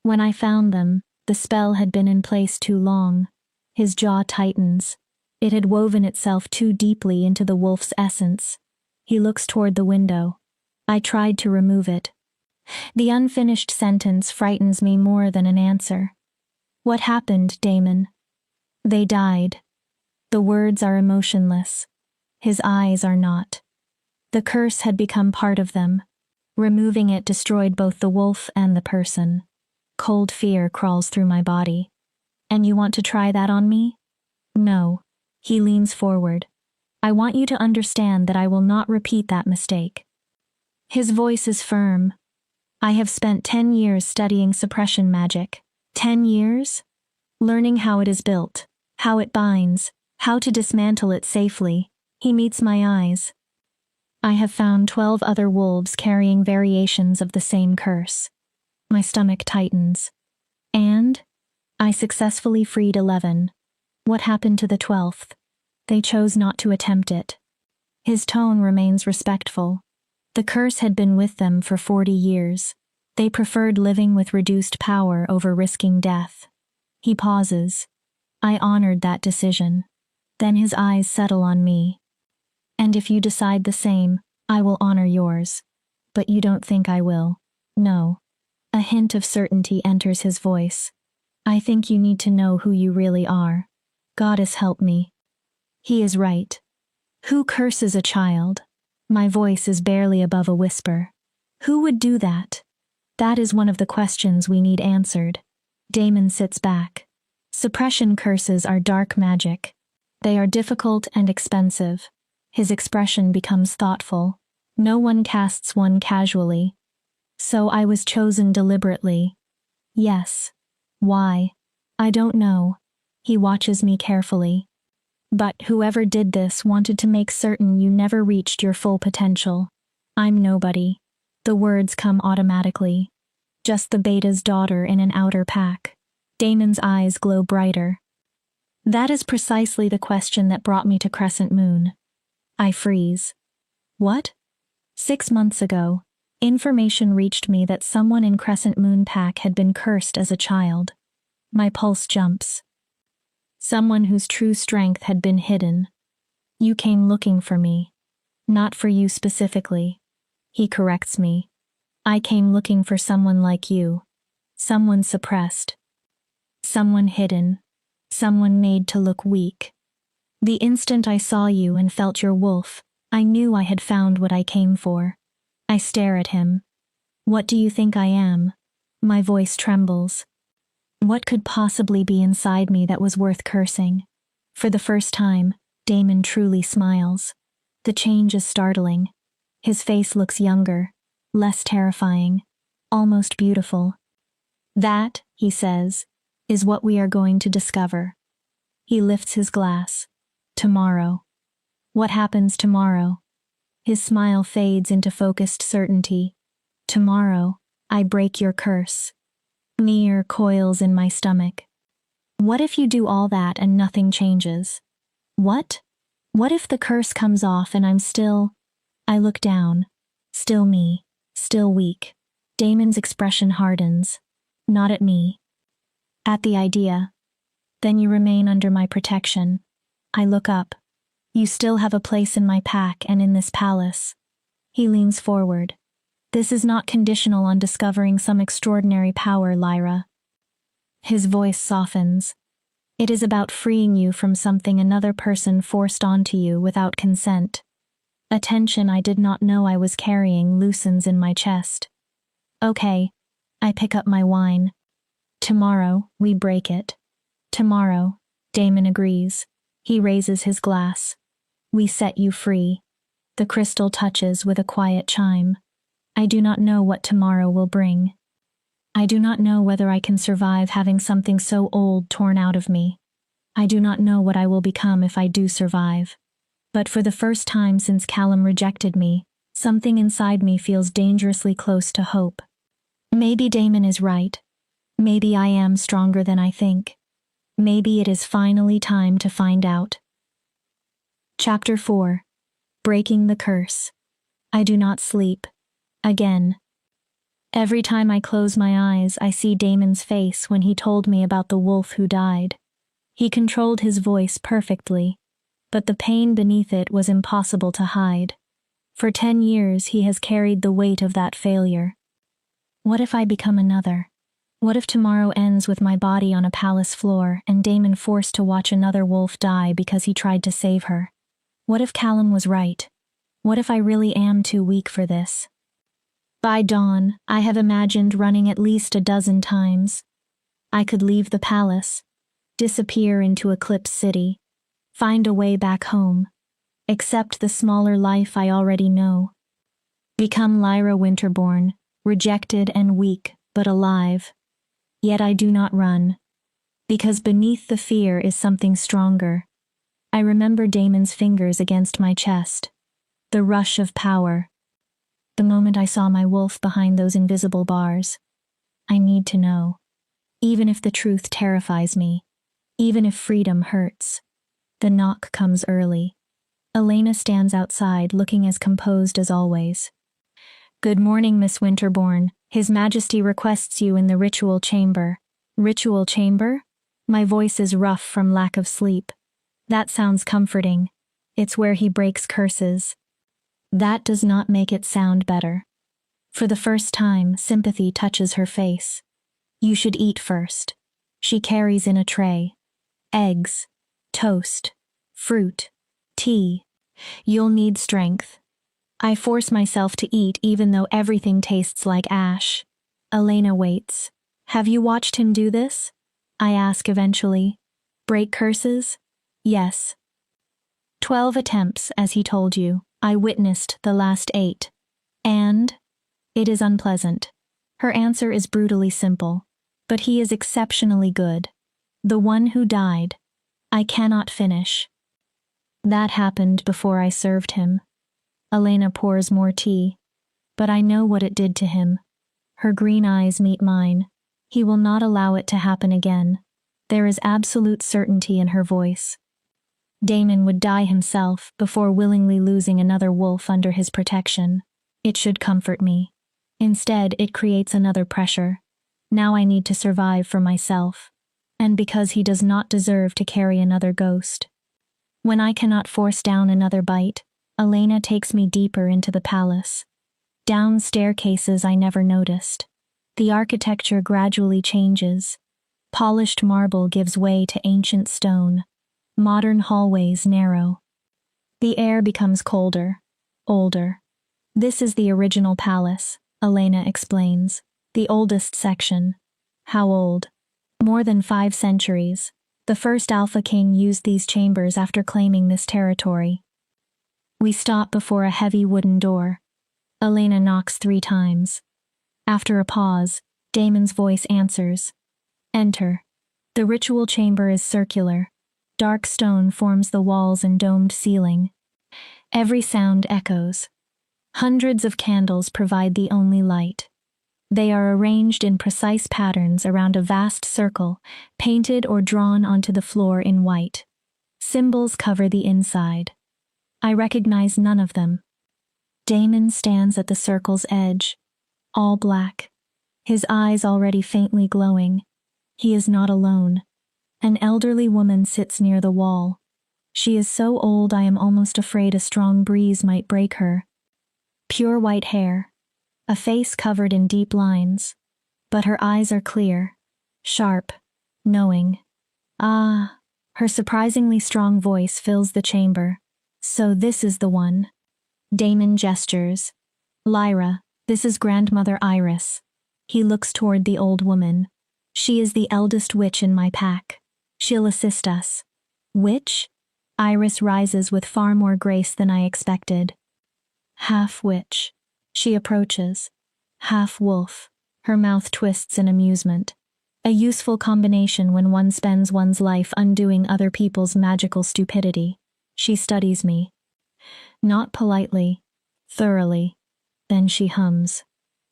A: When I found them, the spell had been in place too long. His jaw tightens. It had woven itself too deeply into the wolf's essence. He looks toward the window. I tried to remove it. The unfinished sentence frightens me more than an answer. What happened, Damon? They died. The words are emotionless. His eyes are not. The curse had become part of them. Removing it destroyed both the wolf and the person. Cold fear crawls through my body. And you want to try that on me? No. He leans forward. I want you to understand that I will not repeat that mistake. His voice is firm. I have spent 10 years studying suppression magic. 10 years? Learning how it is built, how it binds, how to dismantle it safely. He meets my eyes. I have found 12 other wolves carrying variations of the same curse. My stomach tightens. And? I successfully freed 11. What happened to the 12th? They chose not to attempt it. His tone remains respectful. The curse had been with them for 40 years. They preferred living with reduced power over risking death. He pauses. I honored that decision. Then his eyes settle on me. And if you decide the same, I will honor yours. But you don't think I will. No. A hint of certainty enters his voice. I think you need to know who you really are. Goddess help me. He is right. Who curses a child? My voice is barely above a whisper. Who would do that? That is one of the questions we need answered. Damon sits back. Suppression curses are dark magic. They are difficult and expensive. His expression becomes thoughtful. No one casts one casually. So I was chosen deliberately. Yes. Why? I don't know. He watches me carefully. But whoever did this wanted to make certain you never reached your full potential. I'm nobody. The words come automatically. Just the beta's daughter in an outer pack. Damon's eyes glow brighter. That is precisely the question that brought me to Crescent Moon. I freeze. What? 6 months ago, information reached me that someone in Crescent Moon Pack had been cursed as a child. My pulse jumps. Someone whose true strength had been hidden. You came looking for me. Not for you specifically. He corrects me. I came looking for someone like you. Someone suppressed. Someone hidden. Someone made to look weak. The instant I saw you and felt your wolf, I knew I had found what I came for. I stare at him. What do you think I am? My voice trembles. What could possibly be inside me that was worth cursing? For the first time, Damon truly smiles. The change is startling. His face looks younger, less terrifying, almost beautiful. That, he says, is what we are going to discover. He lifts his glass. Tomorrow. What happens tomorrow? His smile fades into focused certainty. Tomorrow, I break your curse. Fear coils in my stomach. What if you do all that and nothing changes? What? What if the curse comes off and I'm still... I look down. Still me. Still weak. Damon's expression hardens. Not at me. At the idea. Then you remain under my protection. I look up. You still have a place in my pack and in this palace. He leans forward. This is not conditional on discovering some extraordinary power, Lyra. His voice softens. It is about freeing you from something another person forced onto you without consent. A tension I did not know I was carrying loosens in my chest. Okay. I pick up my wine. Tomorrow, we break it. Tomorrow, Damon agrees. He raises his glass. We set you free. The crystal touches with a quiet chime. I do not know what tomorrow will bring. I do not know whether I can survive having something so old torn out of me. I do not know what I will become if I do survive. But for the first time since Callum rejected me, something inside me feels dangerously close to hope. Maybe Damon is right. Maybe I am stronger than I think. Maybe it is finally time to find out. Chapter 4. Breaking the Curse. I do not sleep. Again. Every time I close my eyes, I see Damon's face when he told me about the wolf who died. He controlled his voice perfectly, but the pain beneath it was impossible to hide. For 10 years, he has carried the weight of that failure. What if I become another? What if tomorrow ends with my body on a palace floor and Damon forced to watch another wolf die because he tried to save her? What if Callum was right? What if I really am too weak for this? By dawn, I have imagined running at least a dozen times. I could leave the palace, disappear into Eclipse City, find a way back home, accept the smaller life I already know. Become Lyra Winterborn, rejected and weak, but alive. Yet I do not run, because beneath the fear is something stronger. I remember Damon's fingers against my chest, the rush of power. The moment I saw my wolf behind those invisible bars. I need to know. Even if the truth terrifies me. Even if freedom hurts. The knock comes early. Elena stands outside looking as composed as always. Good morning, Miss Winterborn. His Majesty requests you in the ritual chamber. Ritual chamber? My voice is rough from lack of sleep. That sounds comforting. It's where he breaks curses. That does not make it sound better. For the first time, sympathy touches her face. You should eat first. She carries in a tray. Eggs, toast, fruit, tea. You'll need strength. I force myself to eat even though everything tastes like ash. Elena waits. Have you watched him do this? I ask eventually. Break curses? Yes. 12 attempts, as he told you. I witnessed the last 8. And? It is unpleasant. Her answer is brutally simple. But he is exceptionally good. The one who died. I cannot finish. That happened before I served him. Elena pours more tea. But I know what it did to him. Her green eyes meet mine. He will not allow it to happen again. There is absolute certainty in her voice. Damon would die himself before willingly losing another wolf under his protection. It should comfort me. Instead, it creates another pressure. Now I need to survive for myself. And because he does not deserve to carry another ghost. When I cannot force down another bite, Elena takes me deeper into the palace. Down staircases I never noticed. The architecture gradually changes. Polished marble gives way to ancient stone. Modern hallways narrow. The air becomes colder, older. This is the original palace, Elena explains. The oldest section. How old? More than 5 centuries. The first Alpha King used these chambers after claiming this territory. We stop before a heavy wooden door. Elena knocks 3 times. After a pause, Damon's voice answers. Enter. The ritual chamber is circular. Dark stone forms the walls and domed ceiling. Every sound echoes. Hundreds of candles provide the only light. They are arranged in precise patterns around a vast circle, painted or drawn onto the floor in white. Symbols cover the inside. I recognize none of them. Damon stands at the circle's edge, all black, his eyes already faintly glowing. He is not alone. An elderly woman sits near the wall. She is so old I am almost afraid a strong breeze might break her. Pure white hair, a face covered in deep lines, but her eyes are clear, sharp, knowing. Ah, her surprisingly strong voice fills the chamber. So this is the one. Damon gestures. Lyra, this is Grandmother Iris. He looks toward the old woman. She is the eldest witch in my pack. She'll assist us. Witch? Iris rises with far more grace than I expected. Half witch. She approaches. Half wolf. Her mouth twists in amusement. A useful combination when one spends one's life undoing other people's magical stupidity. She studies me. Not politely, thoroughly. Then she hums.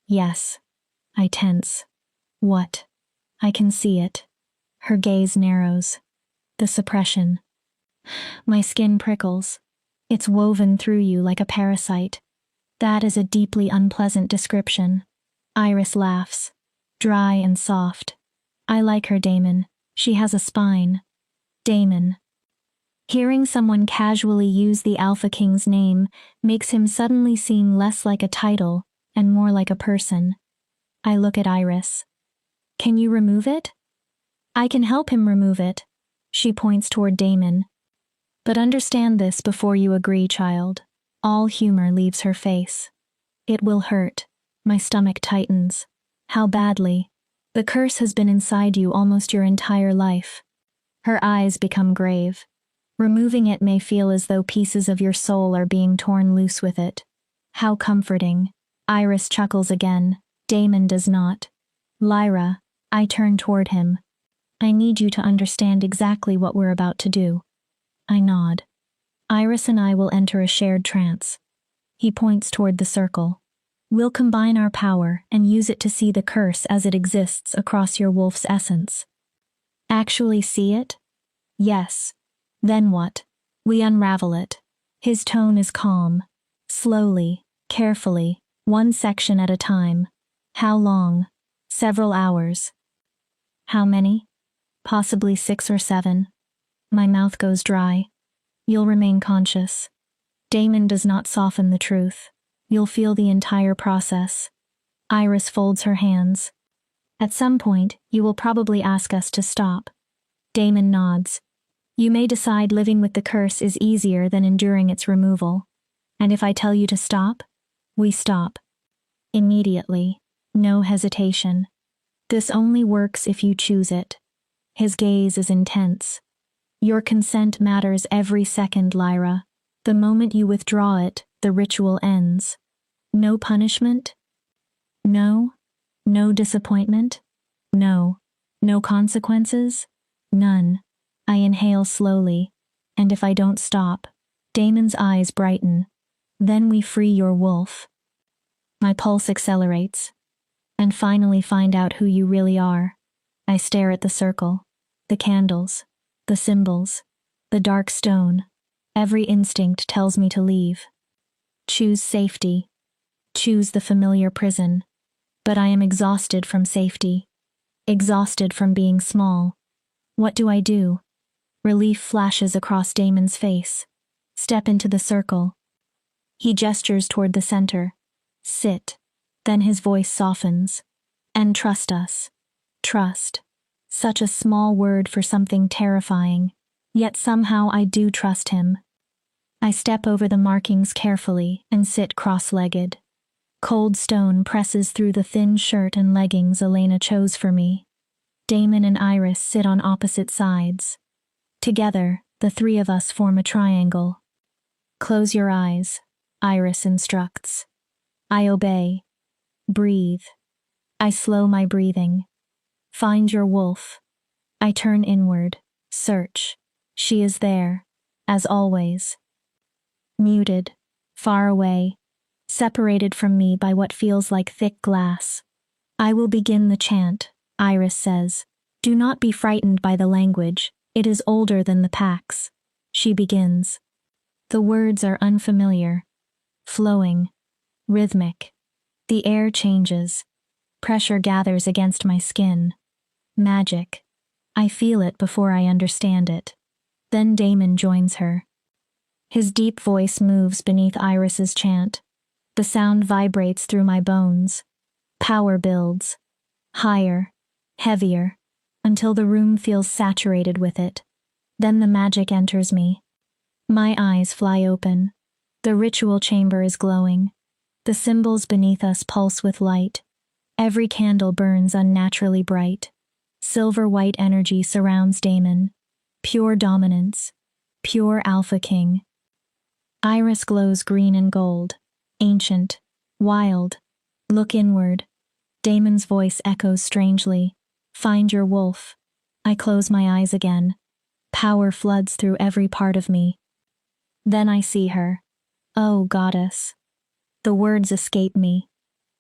A: Yes. I tense. What? I can see it. Her gaze narrows. The suppression. My skin prickles. It's woven through you like a parasite. That is a deeply unpleasant description. Iris laughs. Dry and soft. I like her, Damon. She has a spine. Damon. Hearing someone casually use the Alpha King's name makes him suddenly seem less like a title and more like a person. I look at Iris. Can you remove it? I can help him remove it. She points toward Damon. But understand this before you agree, child. All humor leaves her face. It will hurt. My stomach tightens. How badly? The curse has been inside you almost your entire life. Her eyes become grave. Removing it may feel as though pieces of your soul are being torn loose with it. How comforting. Iris chuckles again. Damon does not. Lyra, I turn toward him. I need you to understand exactly what we're about to do. I nod. Iris and I will enter a shared trance. He points toward the circle. We'll combine our power and use it to see the curse as it exists across your wolf's essence. Actually see it? Yes. Then what? We unravel it. His tone is calm. Slowly, carefully, one section at a time. How long? Several hours. How many? Possibly 6 or 7. My mouth goes dry. You'll remain conscious. Damon does not soften the truth. You'll feel the entire process. Iris folds her hands. At some point, you will probably ask us to stop. Damon nods. You may decide living with the curse is easier than enduring its removal. And if I tell you to stop, we stop. Immediately. No hesitation. This only works if you choose it. His gaze is intense. Your consent matters every second, Lyra. The moment you withdraw it, the ritual ends. No punishment? No? No disappointment? No. No consequences? None. I inhale slowly, and if I don't stop, Damon's eyes brighten. Then we free your wolf. My pulse accelerates. And finally find out who you really are. I stare at the circle, the candles, the symbols, the dark stone. Every instinct tells me to leave. Choose safety. Choose the familiar prison. But I am exhausted from safety. Exhausted from being small. What do I do? Relief flashes across Damon's face. Step into the circle. He gestures toward the center. Sit. Then his voice softens. And trust us. Trust. Such a small word for something terrifying. Yet somehow I do trust him. I step over the markings carefully and sit cross-legged. Cold stone presses through the thin shirt and leggings Elena chose for me. Damon and Iris sit on opposite sides. Together, the three of us form a triangle. Close your eyes, Iris instructs. I obey. Breathe. I slow my breathing. Find your wolf. I turn inward. Search. She is there, as always. Muted. Far away. Separated from me by what feels like thick glass. I will begin the chant, Iris says. Do not be frightened by the language. It is older than the packs. She begins. The words are unfamiliar. Flowing. Rhythmic. The air changes. Pressure gathers against my skin. Magic. I feel it before I understand it. Then Damon joins her. His deep voice moves beneath Iris's chant. The sound vibrates through my bones. Power builds. Higher. Heavier. Until the room feels saturated with it. Then the magic enters me. My eyes fly open. The ritual chamber is glowing. The symbols beneath us pulse with light. Every candle burns unnaturally bright. Silver-white energy surrounds Damon. Pure dominance. Pure Alpha King. Iris glows green and gold. Ancient. Wild. Look inward. Damon's voice echoes strangely. Find your wolf. I close my eyes again. Power floods through every part of me. Then I see her. Oh, goddess. The words escape me.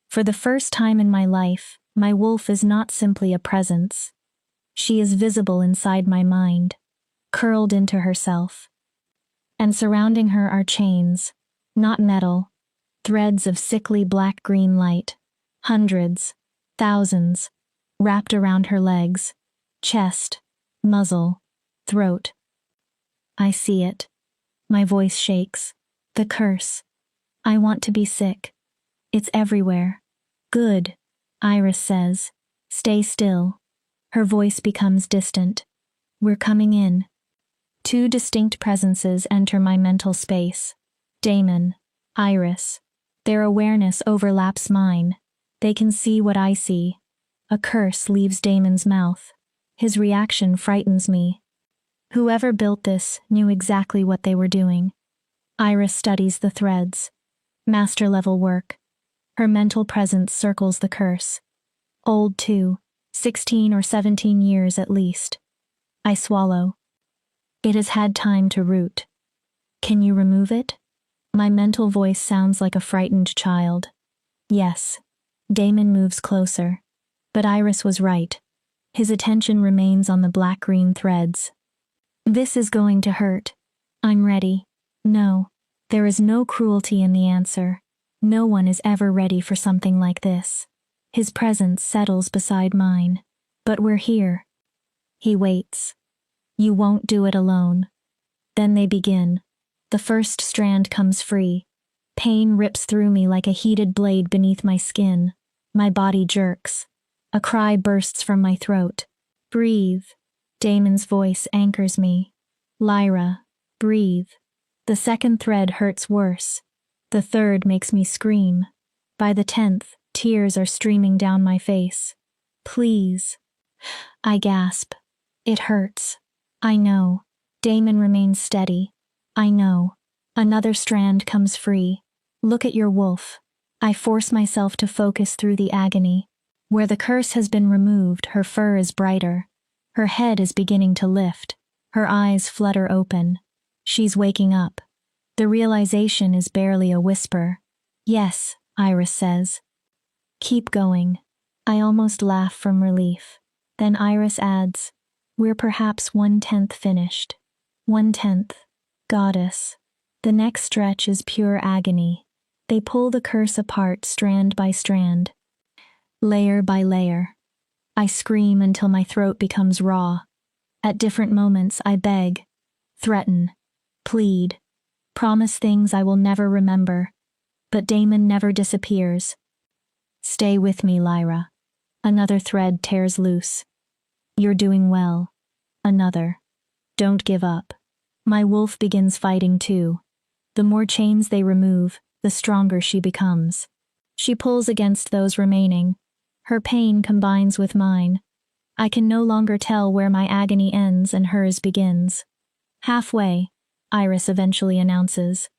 A: For the first time in my life, my wolf is not simply a presence. She is visible inside my mind, curled into herself. And surrounding her are chains, not metal, threads of sickly black-green light, hundreds, thousands, wrapped around her legs, chest, muzzle, throat. I see it. My voice shakes. The curse. I want to be sick. It's everywhere. Good, Iris says. Stay still. Her voice becomes distant. We're coming in. Two distinct presences enter my mental space. Damon, Iris. Their awareness overlaps mine. They can see what I see. A curse leaves Damon's mouth. His reaction frightens me. Whoever built this knew exactly what they were doing. Iris studies the threads. Master-level work. Her mental presence circles the curse. Old too, 16 or 17 years at least. I swallow. It has had time to root. Can you remove it? My mental voice sounds like a frightened child. Yes. Damon moves closer. But Iris was right. His attention remains on the black-green threads. This is going to hurt. I'm ready. No. There is no cruelty in the answer. No one is ever ready for something like this. His presence settles beside mine. But we're here. He waits. You won't do it alone. Then they begin. The first strand comes free. Pain rips through me like a heated blade beneath my skin. My body jerks. A cry bursts from my throat. Breathe. Damon's voice anchors me. Lyra, breathe. The second thread hurts worse. The third makes me scream. By the 10th, tears are streaming down my face. Please. I gasp. It hurts. I know. Damon remains steady. I know. Another strand comes free. Look at your wolf. I force myself to focus through the agony. Where the curse has been removed, her fur is brighter. Her head is beginning to lift. Her eyes flutter open. She's waking up. The realization is barely a whisper. Yes, Iris says. Keep going. I almost laugh from relief. Then Iris adds, we're perhaps 1/10 finished. 1/10. Goddess. The next stretch is pure agony. They pull the curse apart strand by strand, layer by layer. I scream until my throat becomes raw. At different moments I beg, threaten, plead, promise things I will never remember. But Damon never disappears. Stay with me, Lyra. Another thread tears loose. You're doing well. Another. Don't give up. My wolf begins fighting too. The more chains they remove, the stronger she becomes. She pulls against those remaining. Her pain combines with mine. I can no longer tell where my agony ends and hers begins. Halfway, Iris eventually announces.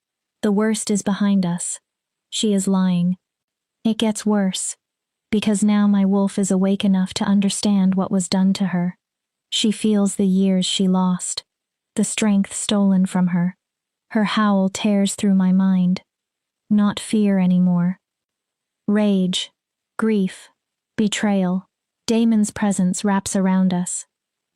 A: The worst is behind us. She is lying. It gets worse, because now my wolf is awake enough to understand what was done to her. She feels the years she lost, the strength stolen from her. Her howl tears through my mind. Not fear anymore. Rage, grief, betrayal. Damon's presence wraps around us.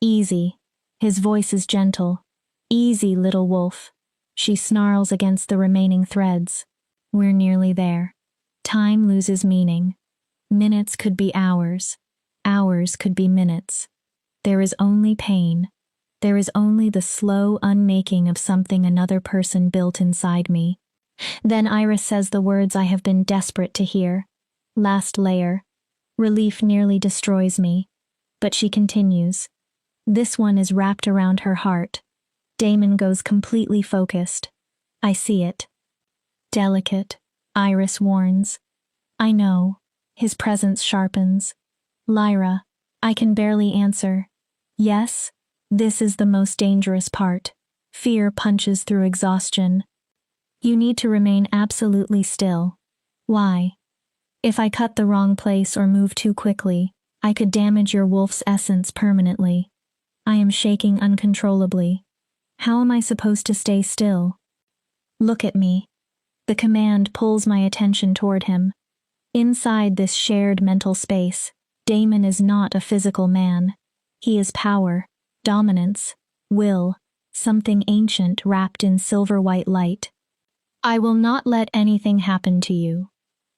A: Easy. His voice is gentle. Easy, little wolf. She snarls against the remaining threads. We're nearly there. Time loses meaning. Minutes could be hours. Hours could be minutes. There is only pain. There is only the slow unmaking of something another person built inside me. Then Iris says the words I have been desperate to hear. Last layer. Relief nearly destroys me. But she continues. This one is wrapped around her heart. Damon goes completely focused. I see it. Delicate, Iris warns. I know. His presence sharpens. Lyra, I can barely answer. Yes? This is the most dangerous part. Fear punches through exhaustion. You need to remain absolutely still. Why? If I cut the wrong place or move too quickly, I could damage your wolf's essence permanently. I am shaking uncontrollably. How am I supposed to stay still? Look at me. The command pulls my attention toward him. Inside this shared mental space, Damon is not a physical man. He is power, dominance, will, something ancient wrapped in silver-white light. I will not let anything happen to you.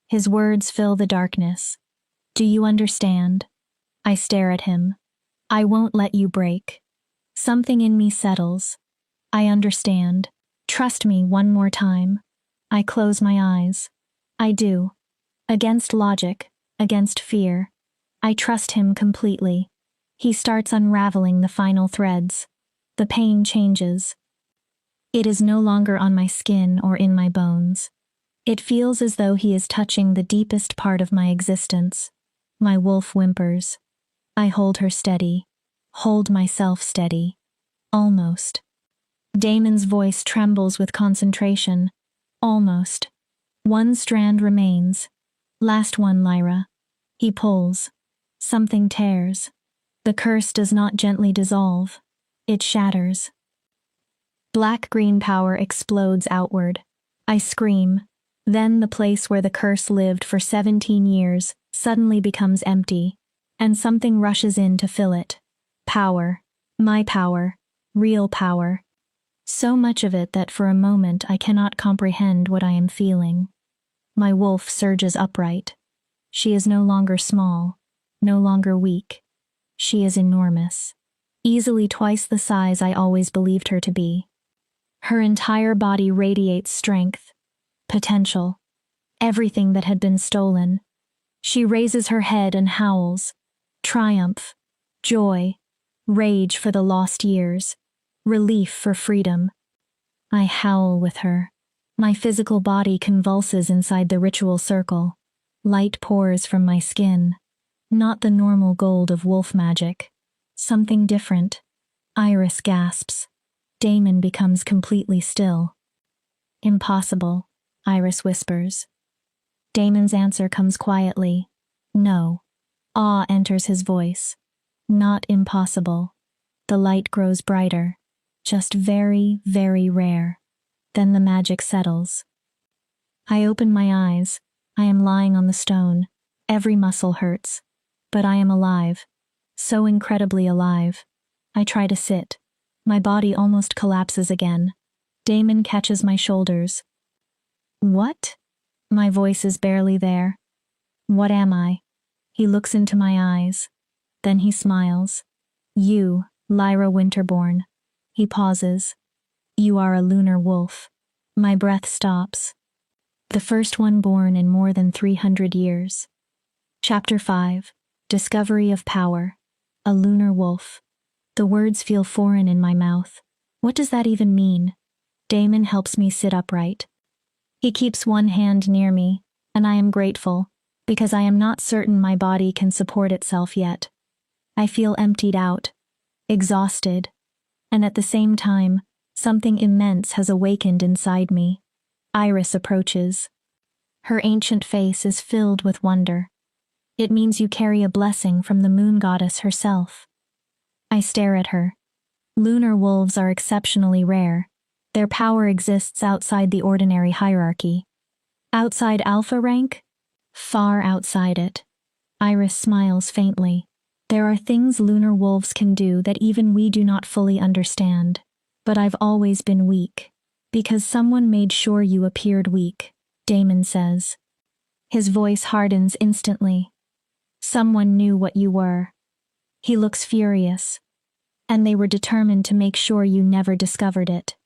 A: His words fill the darkness. Do you understand? I stare at him. I won't let you break. Something in me settles. I understand. Trust me one more time. I close my eyes. I do. Against logic, against fear. I trust him completely. He starts unraveling the final threads. The pain changes. It is no longer on my skin or in my bones. It feels as though he is touching the deepest part of my existence. My wolf whimpers. I hold her steady. Hold myself steady. Almost. Damon's voice trembles with concentration. Almost. One strand remains. Last one, Lyra. He pulls. Something tears. The curse does not gently dissolve. It shatters. Black-green power explodes outward. I scream. Then the place where the curse lived for 17 years suddenly becomes empty, and something rushes in to fill it. Power. My power. Real power. So much of it that for a moment I cannot comprehend what I am feeling. My wolf surges upright. She is no longer small, no longer weak. She is enormous. Easily twice the size I always believed her to be. Her entire body radiates strength, potential, everything that had been stolen. She raises her head and howls. Triumph, joy, rage for the lost years, relief for freedom. I howl with her. My physical body convulses inside the ritual circle. Light pours from my skin. Not the normal gold of wolf magic. Something different. Iris gasps. Damon becomes completely still. Impossible, Iris whispers. Damon's answer comes quietly. No. Awe enters his voice. Not impossible. The light grows brighter. Just very, very rare. Then the magic settles. I open my eyes. I am lying on the stone. Every muscle hurts. But I am alive. So incredibly alive. I try to sit. My body almost collapses again. Damon catches my shoulders. What? My voice is barely there. What am I? He looks into my eyes. Then he smiles. You, Lyra Winterborn. He pauses. You are a lunar wolf. My breath stops. The first one born in more than 300 years. Chapter 5. Discovery of Power. A lunar wolf. The words feel foreign in my mouth. What does that even mean? Damon helps me sit upright. He keeps one hand near me, and I am grateful, because I am not certain my body can support itself yet. I feel emptied out, exhausted, and at the same time, something immense has awakened inside me. Iris approaches. Her ancient face is filled with wonder. It means you carry a blessing from the moon goddess herself. I stare at her. Lunar wolves are exceptionally rare. Their power exists outside the ordinary hierarchy. Outside alpha rank? Far outside it. Iris smiles faintly. There are things lunar wolves can do that even we do not fully understand. But I've always been weak. Because someone made sure you appeared weak, Damon says. His voice hardens instantly. Someone knew what you were. He looks furious. And they were determined to make sure you never discovered it.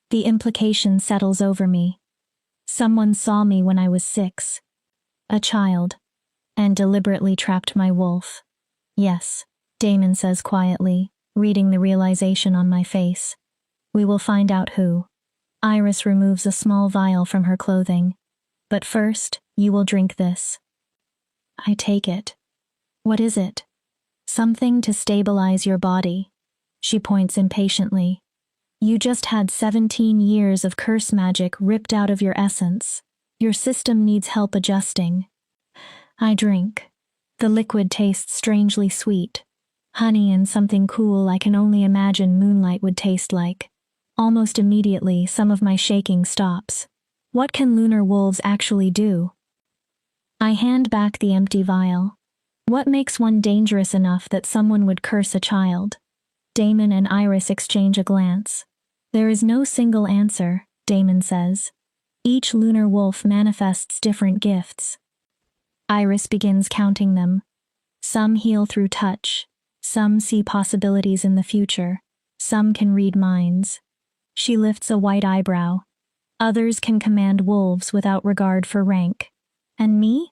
A: The implication settles over me. Someone saw me when I was 6. A child. And deliberately trapped my wolf. Yes, Damon says quietly, reading the realization on my face. We will find out who. Iris removes a small vial from her clothing. But first, you will drink this. I take it. What is it? Something to stabilize your body. She points impatiently. You just had 17 years of curse magic ripped out of your essence. Your system needs help adjusting. I drink. The liquid tastes strangely sweet. Honey and something cool I can only imagine moonlight would taste like. Almost immediately, some of my shaking stops. What can lunar wolves actually do? I hand back the empty vial. What makes one dangerous enough that someone would curse a child? Damon and Iris exchange a glance. There is no single answer, Damon says. Each lunar wolf manifests different gifts. Iris begins counting them. Some heal through touch. Some see possibilities in the future. Some can read minds. She lifts a white eyebrow. Others can command wolves without regard for rank. And me?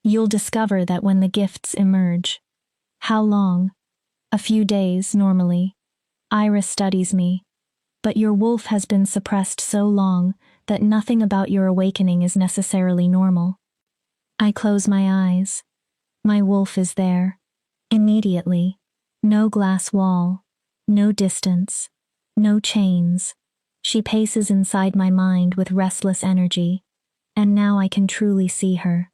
A: You'll discover that when the gifts emerge. How long? A few days, normally. Iris studies me. But your wolf has been suppressed so long that nothing about your awakening is necessarily normal. I close my eyes. My wolf is there. Immediately. No glass wall. No distance. No chains. She paces inside my mind with restless energy. And now I can truly see her.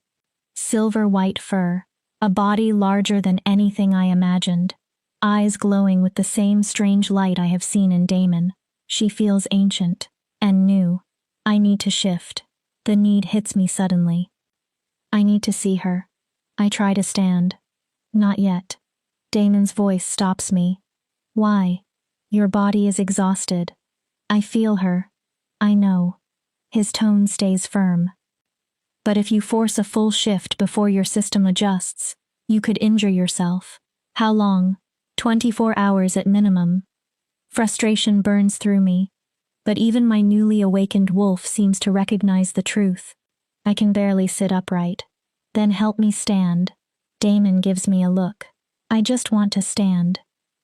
A: Silver white fur. A body larger than anything I imagined. Eyes glowing with the same strange light I have seen in Damon. She feels ancient. And new. I need to shift. The need hits me suddenly. I need to see her. I try to stand. Not yet. Damon's voice stops me. Why? Your body is exhausted. I feel her. I know. His tone stays firm. But if you force a full shift before your system adjusts, you could injure yourself. How long? 24 hours at minimum. Frustration burns through me. But even my newly awakened wolf seems to recognize the truth. I can barely sit upright. Then help me stand. Daemon gives me a look. I just want to stand.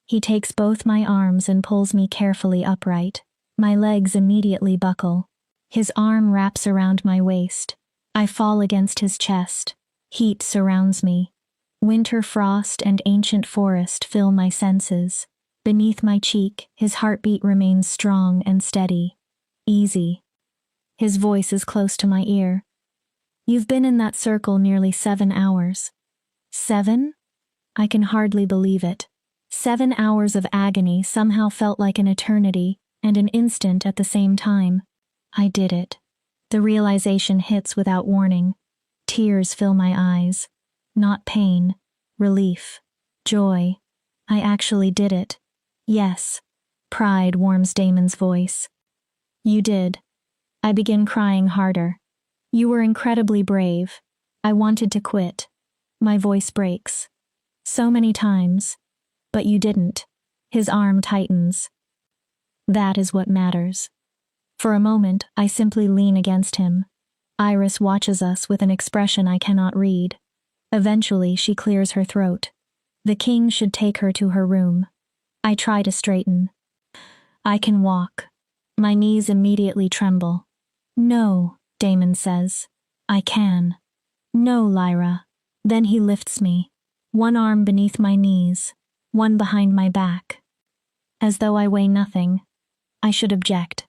A: He takes both my arms and pulls me carefully upright. My legs immediately buckle. His arm wraps around my waist. I fall against his chest. Heat surrounds me. Winter frost and ancient forest fill my senses. Beneath my cheek, his heartbeat remains strong and steady. Easy. His voice is close to my ear. You've been in that circle nearly 7 hours. 7? I can hardly believe it. 7 hours of agony somehow felt like an eternity and an instant at the same time. I did it. The realization hits without warning. Tears fill my eyes. Not pain, relief, joy. I actually did it. Yes. Pride warms Daemon's voice. You did. I begin crying harder. You were incredibly brave. I wanted to quit. My voice breaks. So many times. But you didn't. His arm tightens. That is what matters. For a moment, I simply lean against him. Iris watches us with an expression I cannot read. Eventually, she clears her throat. The king should take her to her room. I try to straighten. I can walk. My knees immediately tremble. No, Daemon says. I can. No, Lyra. Then he lifts me. One arm beneath my knees, one behind my back. As though I weigh nothing. I should object.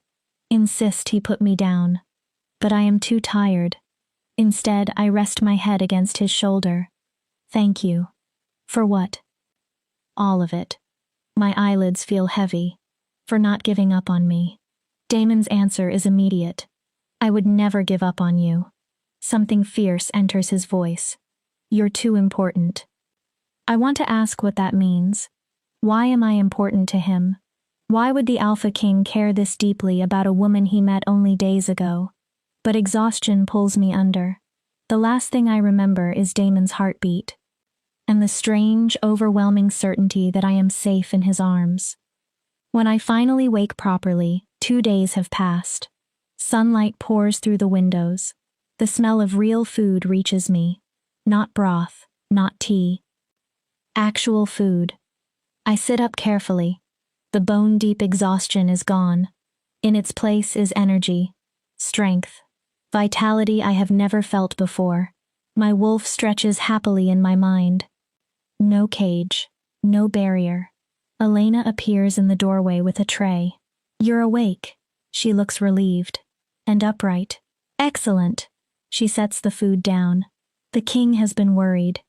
A: Insist he put me down. But I am too tired. Instead, I rest my head against his shoulder. Thank you. For what? All of it. My eyelids feel heavy. For not giving up on me. Daemon's answer is immediate. I would never give up on you. Something fierce enters his voice. You're too important. I want to ask what that means. Why am I important to him? Why would the Alpha King care this deeply about a woman he met only days ago? But exhaustion pulls me under. The last thing I remember is Daemon's heartbeat. And the strange, overwhelming certainty that I am safe in his arms. When I finally wake properly, 2 days have passed. Sunlight pours through the windows. The smell of real food reaches me. Not broth, not tea. Actual food. I sit up carefully. The bone-deep exhaustion is gone. In its place is energy, strength, vitality I have never felt before. My wolf stretches happily in my mind. No cage, no barrier. Elena appears in the doorway with a tray. You're awake. She looks relieved. And upright. Excellent. She sets the food down. The king has been worried.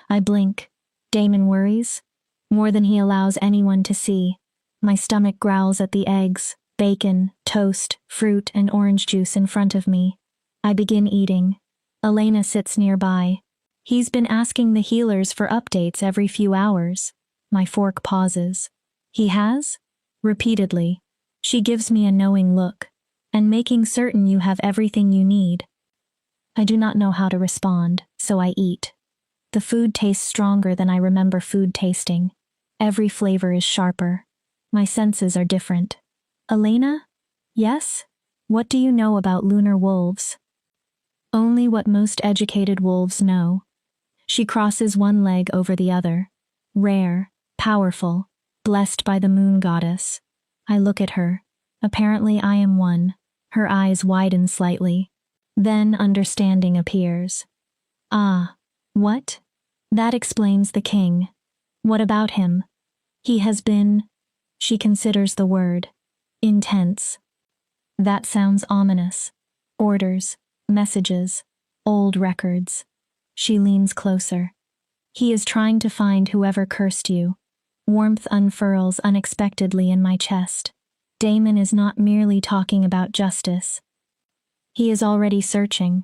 A: I blink. Daemon worries? More than he allows anyone to see. My stomach growls at the eggs, bacon, toast, fruit, and orange juice in front of me. I begin eating. Elena sits nearby. He's been asking the healers for updates every few hours. My fork pauses. He has? Repeatedly. She gives me a knowing look. And making certain you have everything you need. I do not know how to respond, so I eat. The food tastes stronger than I remember food tasting. Every flavor is sharper. My senses are different. Elena? Yes? What do you know about lunar wolves? Only what most educated wolves know. She crosses one leg over the other. Rare, powerful, blessed by the moon goddess. I look at her. Apparently I am one. Her eyes widen slightly. Then understanding appears. Ah, what? That explains the king. What about him? He has been, she considers the word, intense. That sounds ominous. Orders, messages, old records. She leans closer. He is trying to find whoever cursed you. Warmth unfurls unexpectedly in my chest. Daemon is not merely talking about justice. He is already searching.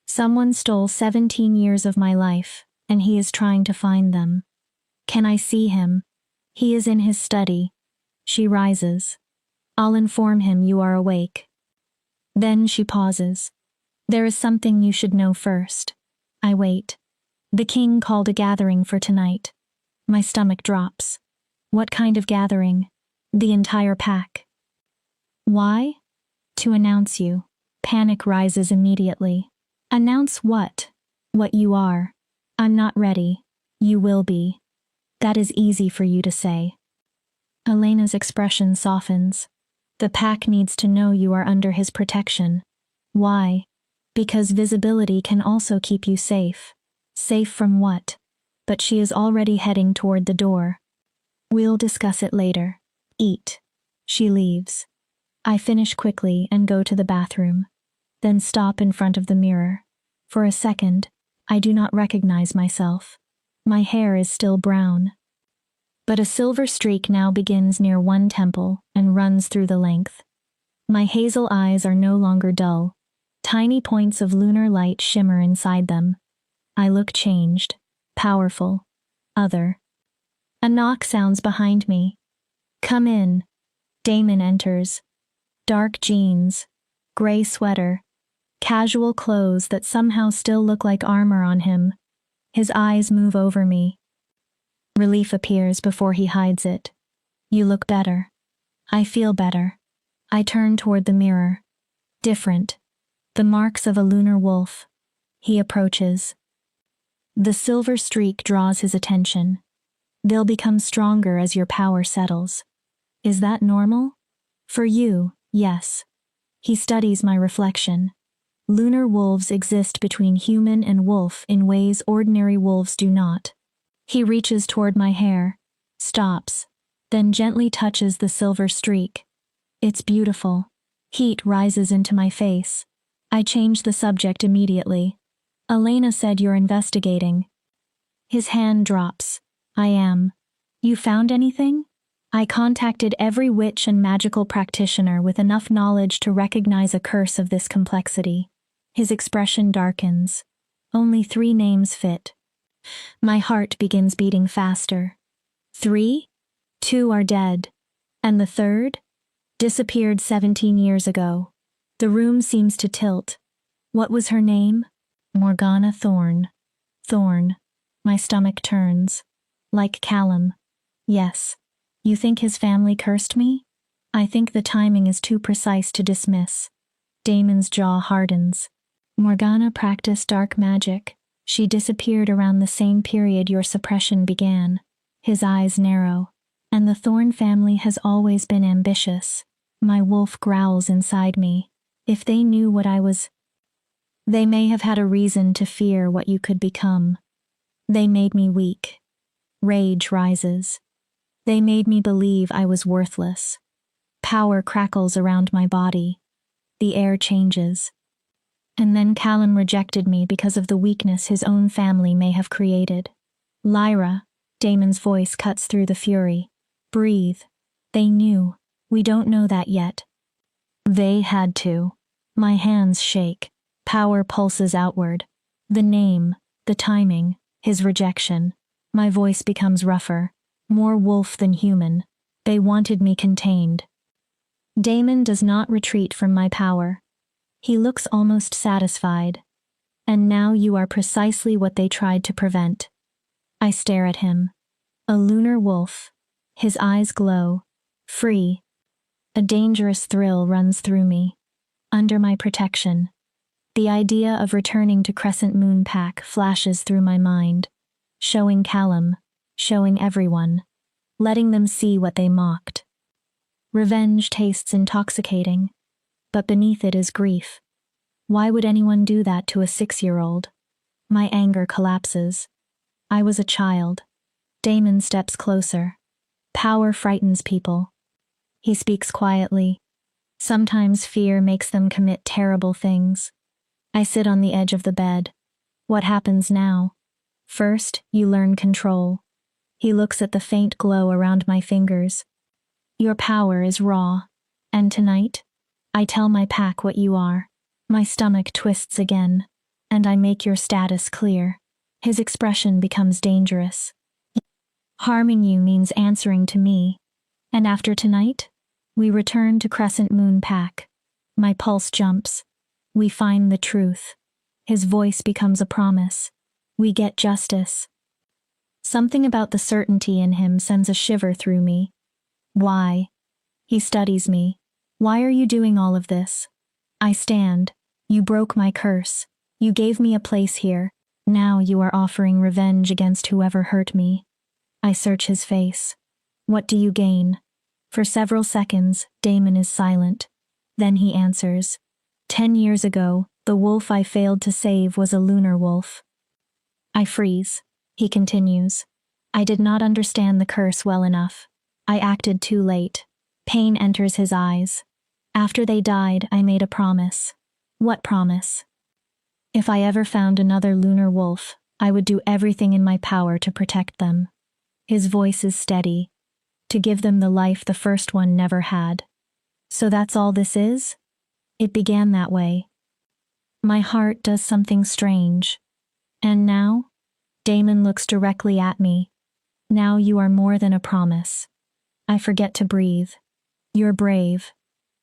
A: Someone stole 17 years of my life, and he is trying to find them. Can I see him? He is in his study. She rises. I'll inform him you are awake. Then she pauses. There is something you should know first. I wait. The king called a gathering for tonight. My stomach drops. What kind of gathering? The entire pack. Why? To announce you. Panic rises immediately. Announce what? What you are. I'm not ready. You will be. That is easy for you to say. Elena's expression softens. The pack needs to know you are under his protection. Why? Because visibility can also keep you safe. Safe from what? But she is already heading toward the door. We'll discuss it later. Eat. She leaves. I finish quickly and go to the bathroom, then stop in front of the mirror. For a second, I do not recognize myself. My hair is still brown, but a silver streak now begins near one temple and runs through the length. My hazel eyes are no longer dull. Tiny points of lunar light shimmer inside them. I look changed, powerful, other. A knock sounds behind me. Come in. Damon enters. Dark jeans, gray sweater, casual clothes that somehow still look like armor on him. His eyes move over me. Relief appears before he hides it. You look better. I feel better. I turn toward the mirror. Different. The marks of a lunar wolf. He approaches. The silver streak draws his attention. They'll become stronger as your power settles. Is that normal? For you, yes. He studies my reflection. Lunar wolves exist between human and wolf in ways ordinary wolves do not. He reaches toward my hair, stops, then gently touches the silver streak. It's beautiful. Heat rises into my face. I change the subject immediately. Elena said you're investigating. His hand drops. I am. You found anything? I contacted every witch and magical practitioner with enough knowledge to recognize a curse of this complexity. His expression darkens. Only 3 names fit. My heart begins beating faster. 3? 2 are dead. And the 3rd? Disappeared 17 years ago. The room seems to tilt. What was her name? Morgana Thorn. Thorn. My stomach turns. Like Callum. Yes. You think his family cursed me? I think the timing is too precise to dismiss. Damon's jaw hardens. Morgana practiced dark magic. She disappeared around the same period your suppression began. His eyes narrow. And the Thorn family has always been ambitious. My wolf growls inside me. If they knew what I was, they may have had a reason to fear what you could become. They made me weak. Rage rises. They made me believe I was worthless. Power crackles around my body. The air changes. And then Callum rejected me because of the weakness his own family may have created. Lyra, Damon's voice cuts through the fury. Breathe. They knew. We don't know that yet. They had to. My hands shake. Power pulses outward. The name, the timing, his rejection. My voice becomes rougher. More wolf than human. They wanted me contained. Damon does not retreat from my power. He looks almost satisfied. And now you are precisely what they tried to prevent. I stare at him. A lunar wolf. His eyes glow. Free. A dangerous thrill runs through me. Under my protection. The idea of returning to Crescent Moon Pack flashes through my mind. Showing Callum. Showing everyone. Letting them see what they mocked. Revenge tastes intoxicating. But beneath it is grief. Why would anyone do that to a 6-year-old? My anger collapses. I was a child. Damon steps closer. Power frightens people. He speaks quietly. Sometimes fear makes them commit terrible things. I sit on the edge of the bed. What happens now? First, you learn control. He looks at the faint glow around my fingers. Your power is raw. And tonight, I tell my pack what you are. My stomach twists again, and I make your status clear. His expression becomes dangerous. Harming you means answering to me. And after tonight, we return to Crescent Moon Pack. My pulse jumps. We find the truth. His voice becomes a promise. We get justice. Something about the certainty in him sends a shiver through me. Why? He studies me. Why are you doing all of this? I stand. You broke my curse. You gave me a place here. Now you are offering revenge against whoever hurt me. I search his face. What do you gain? For several seconds, Damon is silent. Then he answers. 10 years ago, the wolf I failed to save was a lunar wolf. I freeze. He continues. I did not understand the curse well enough. I acted too late. Pain enters his eyes. After they died, I made a promise. What promise? If I ever found another lunar wolf, I would do everything in my power to protect them. His voice is steady. To give them the life the first one never had. So that's all this is? It began that way. My heart does something strange. And now? Damon looks directly at me. Now you are more than a promise. I forget to breathe. You're brave.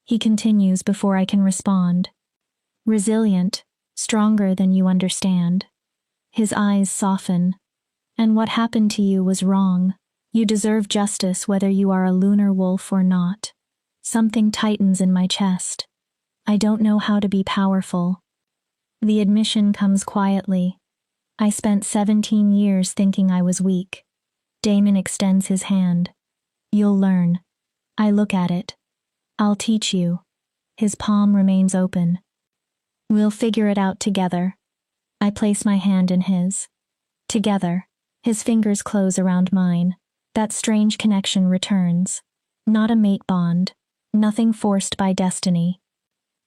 A: He continues before I can respond. Resilient, stronger than you understand. His eyes soften. And what happened to you was wrong. You deserve justice whether you are a lunar wolf or not. Something tightens in my chest. I don't know how to be powerful. The admission comes quietly. I spent 17 years thinking I was weak. Damon extends his hand. You'll learn. I look at it. I'll teach you. His palm remains open. We'll figure it out together. I place my hand in his. Together. His fingers close around mine. That strange connection returns. Not a mate bond. Nothing forced by destiny.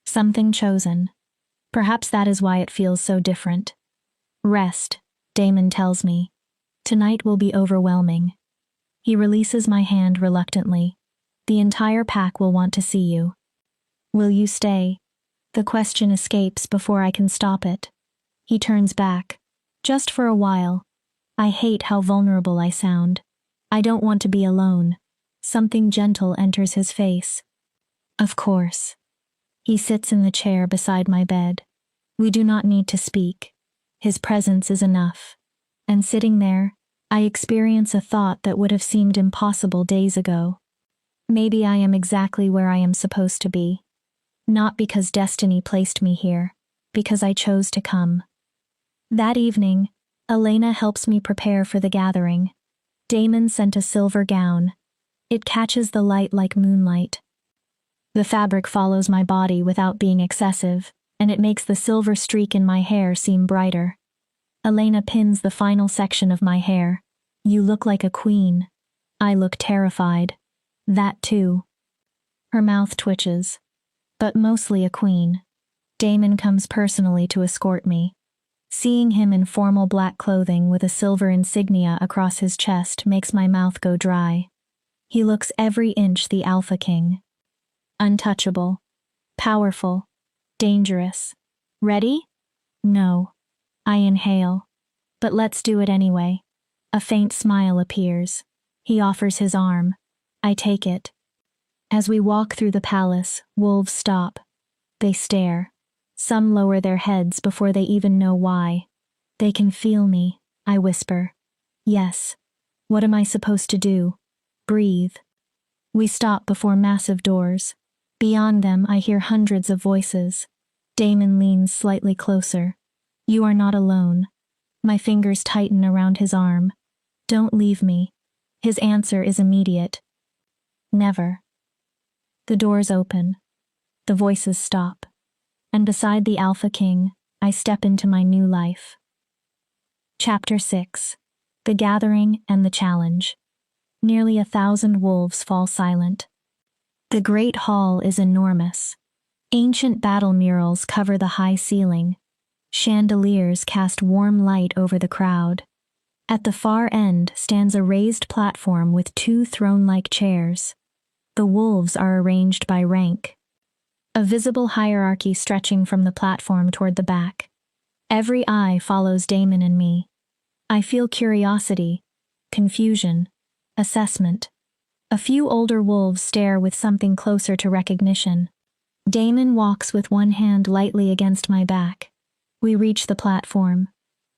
A: Something chosen. Perhaps that is why it feels so different. Rest, Damon tells me. Tonight will be overwhelming. He releases my hand reluctantly. The entire pack will want to see you. Will you stay? The question escapes before I can stop it. He turns back. Just for a while. I hate how vulnerable I sound. I don't want to be alone. Something gentle enters his face. Of course. He sits in the chair beside my bed. We do not need to speak. His presence is enough. And sitting there, I experience a thought that would have seemed impossible days ago. Maybe I am exactly where I am supposed to be. Not because destiny placed me here, because I chose to come. That evening, Elena helps me prepare for the gathering. Damon sent a silver gown. It catches the light like moonlight. The fabric follows my body without being excessive, and it makes the silver streak in my hair seem brighter. Elena pins the final section of my hair. You look like a queen. I look terrified. That too. Her mouth twitches. But mostly a queen. Damon comes personally to escort me. Seeing him in formal black clothing with a silver insignia across his chest makes my mouth go dry. He looks every inch the Alpha King. Untouchable. Powerful. Dangerous. Ready? No. I inhale. But let's do it anyway. A faint smile appears. He offers his arm. I take it. As we walk through the palace, wolves stop. They stare. Some lower their heads before they even know why. They can feel me, I whisper. Yes. What am I supposed to do? Breathe. We stop before massive doors. Beyond them, I hear hundreds of voices. Damon leans slightly closer. You are not alone. My fingers tighten around his arm. Don't leave me. His answer is immediate. Never. The doors open. The voices stop. And beside the Alpha King, I step into my new life. Chapter 6. The Gathering and the Challenge. Nearly 1,000 wolves fall silent. The Great Hall is enormous. Ancient battle murals cover the high ceiling. Chandeliers cast warm light over the crowd. At the far end stands a raised platform with 2 throne-like chairs. The wolves are arranged by rank. A visible hierarchy stretching from the platform toward the back. Every eye follows Damon and me. I feel curiosity, confusion, assessment. A few older wolves stare with something closer to recognition. Damon walks with one hand lightly against my back. We reach the platform.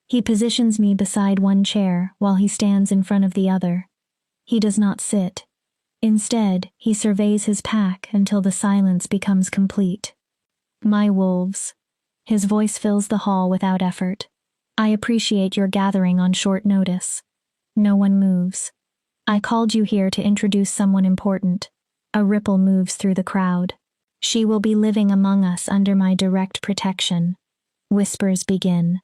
A: He positions me beside one chair while he stands in front of the other. He does not sit. Instead, he surveys his pack until the silence becomes complete. My wolves. His voice fills the hall without effort. I appreciate your gathering on short notice. No one moves. I called you here to introduce someone important. A ripple moves through the crowd. She will be living among us under my direct protection. Whispers begin.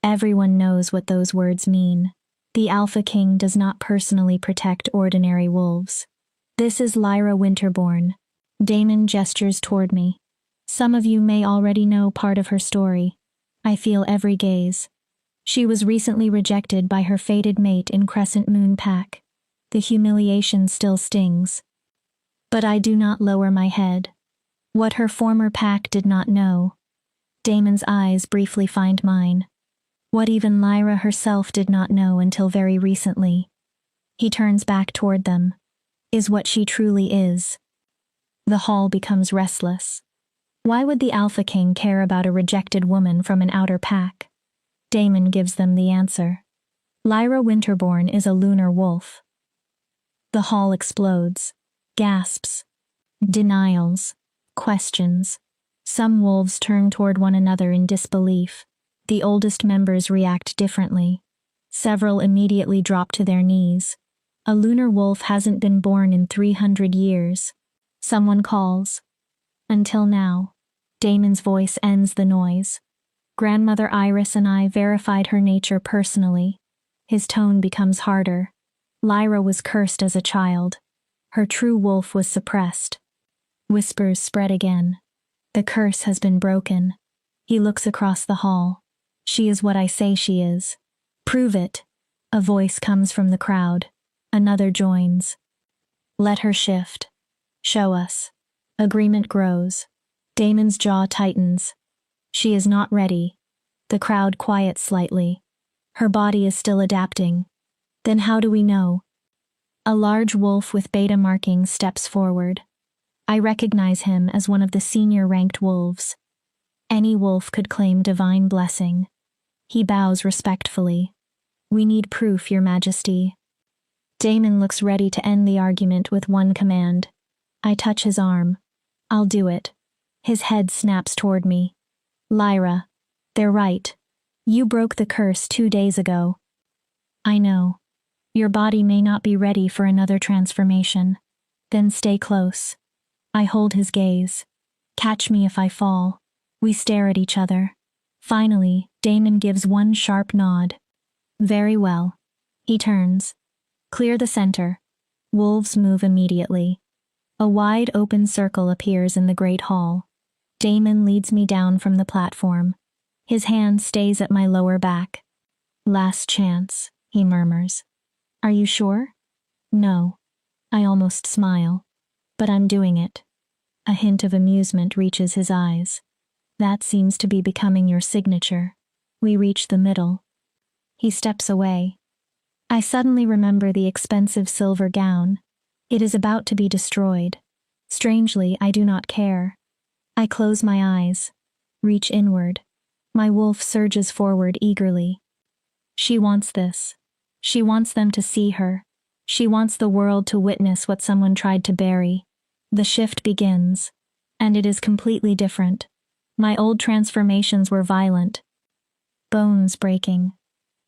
A: Everyone knows what those words mean. The Alpha King does not personally protect ordinary wolves. This is Lyra Winterborn. Damon gestures toward me. Some of you may already know part of her story. I feel every gaze. She was recently rejected by her fated mate in Crescent Moon Pack. The humiliation still stings. But I do not lower my head. What her former pack did not know. Damon's eyes briefly find mine. What even Lyra herself did not know until very recently. He turns back toward them. Is what she truly is. The hall becomes restless. Why would the Alpha King care about a rejected woman from an outer pack? Damon gives them the answer. Lyra Winterborn is a lunar wolf. The hall explodes. Gasps. Denials. Questions. Some wolves turn toward one another in disbelief. The oldest members react differently. Several immediately drop to their knees. A lunar wolf hasn't been born in 300 years. Someone calls. Until now. Damon's voice ends the noise. Grandmother Iris and I verified her nature personally. His tone becomes harder. Lyra was cursed as a child. Her true wolf was suppressed. Whispers spread again. The curse has been broken. He looks across the hall. She is what I say she is. Prove it. A voice comes from the crowd. Another joins. Let her shift. Show us. Agreement grows. Damon's jaw tightens. She is not ready. The crowd quiets slightly. Her body is still adapting. Then how do we know? A large wolf with beta markings steps forward. I recognize him as one of the senior ranked wolves. Any wolf could claim divine blessing. He bows respectfully. We need proof, Your Majesty. Damon looks ready to end the argument with one command. I touch his arm. I'll do it. His head snaps toward me. Lyra, they're right. You broke the curse 2 days ago. I know. Your body may not be ready for another transformation. Then stay close. I hold his gaze. Catch me if I fall. We stare at each other. Finally, Damon gives one sharp nod. Very well. He turns. Clear the center. Wolves move immediately. A wide open circle appears in the great hall. Damon leads me down from the platform. His hand stays at my lower back. Last chance, he murmurs. Are you sure? No. I almost smile. But I'm doing it. A hint of amusement reaches his eyes. That seems to be becoming your signature. We reach the middle. He steps away. I suddenly remember the expensive silver gown. It is about to be destroyed. Strangely, I do not care. I close my eyes. Reach inward. My wolf surges forward eagerly. She wants this. She wants them to see her. She wants the world to witness what someone tried to bury. The shift begins. And it is completely different. My old transformations were violent. Bones breaking.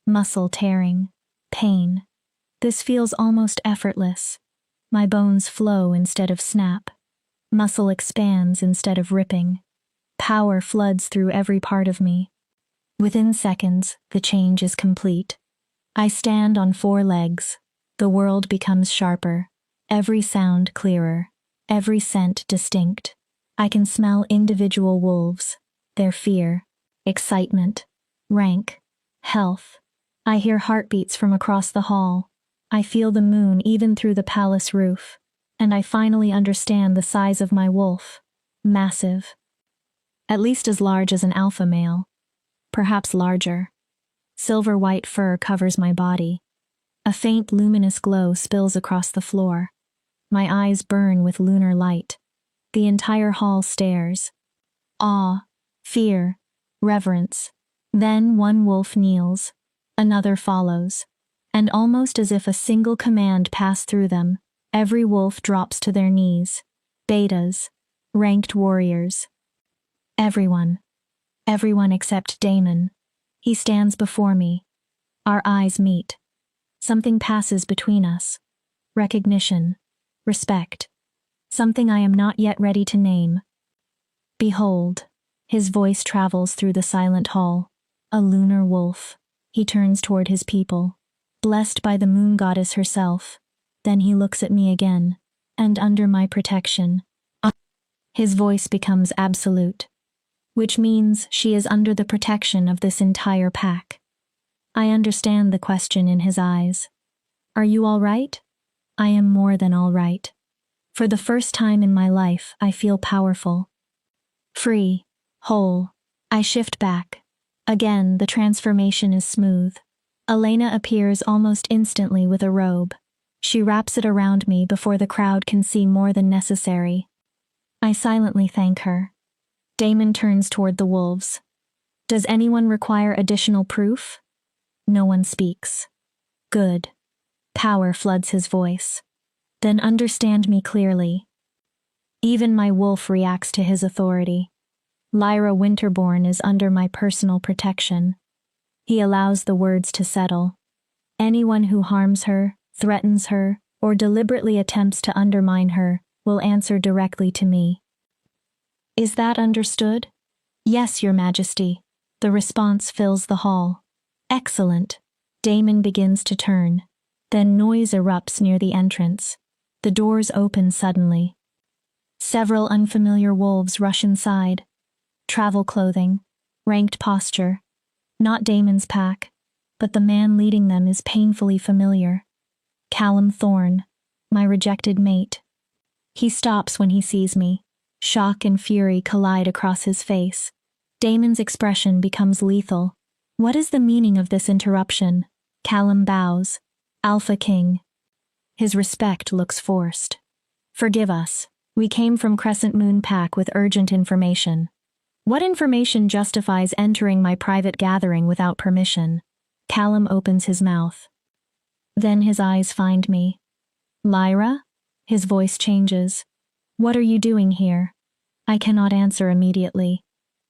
A: Muscle tearing. Pain. This feels almost effortless. My bones flow instead of snap. Muscle expands instead of ripping. Power floods through every part of me. Within seconds, the change is complete. I stand on 4 legs. The world becomes sharper. Every sound clearer. Every scent distinct. I can smell individual wolves. Their fear. Excitement. Rank. Health. I hear heartbeats from across the hall. I feel the moon even through the palace roof. And I finally understand the size of my wolf. Massive. At least as large as an alpha male. Perhaps larger. Silver white fur covers my body. A faint luminous glow spills across the floor. My eyes burn with lunar light. The entire hall stares. Awe, fear, reverence. Then one wolf kneels. Another follows. And almost as if a single command passed through them, Every wolf drops to their knees. Betas, ranked warriors. Everyone. Everyone except Damon. He stands before me. Our eyes meet. Something passes between us. Recognition. Respect. Something I am not yet ready to name. Behold. His voice travels through the silent hall. A lunar wolf. He turns toward his people. Blessed by the moon goddess herself. Then he looks at me again. And under my protection. His voice becomes absolute. Which means she is under the protection of this entire pack. I understand the question in his eyes. Are you all right? I am more than all right. For the first time in my life, I feel powerful. Free. Whole. I shift back. Again, the transformation is smooth. Elena appears almost instantly with a robe. She wraps it around me before the crowd can see more than necessary. I silently thank her. Damon turns toward the wolves. Does anyone require additional proof? No one speaks. Good. Power floods his voice. Then understand me clearly. Even my wolf reacts to his authority. Lyra Winterborn is under my personal protection. He allows the words to settle. Anyone who harms her, threatens her, or deliberately attempts to undermine her will answer directly to me. Is that understood? Yes, Your Majesty. The response fills the hall. Excellent. Damon begins to turn. Then noise erupts near the entrance. The doors open suddenly. Several unfamiliar wolves rush inside. Travel clothing, ranked posture. Not Damon's pack, but the man leading them is painfully familiar. Callum Thorne, my rejected mate. He stops when he sees me. Shock and fury collide across his face. Damon's expression becomes lethal. What is the meaning of this interruption? Callum bows. Alpha King. His respect looks forced. Forgive us. We came from Crescent Moon Pack with urgent information. What information justifies entering my private gathering without permission? Callum opens his mouth. Then his eyes find me. Lyra? His voice changes. What are you doing here? I cannot answer immediately.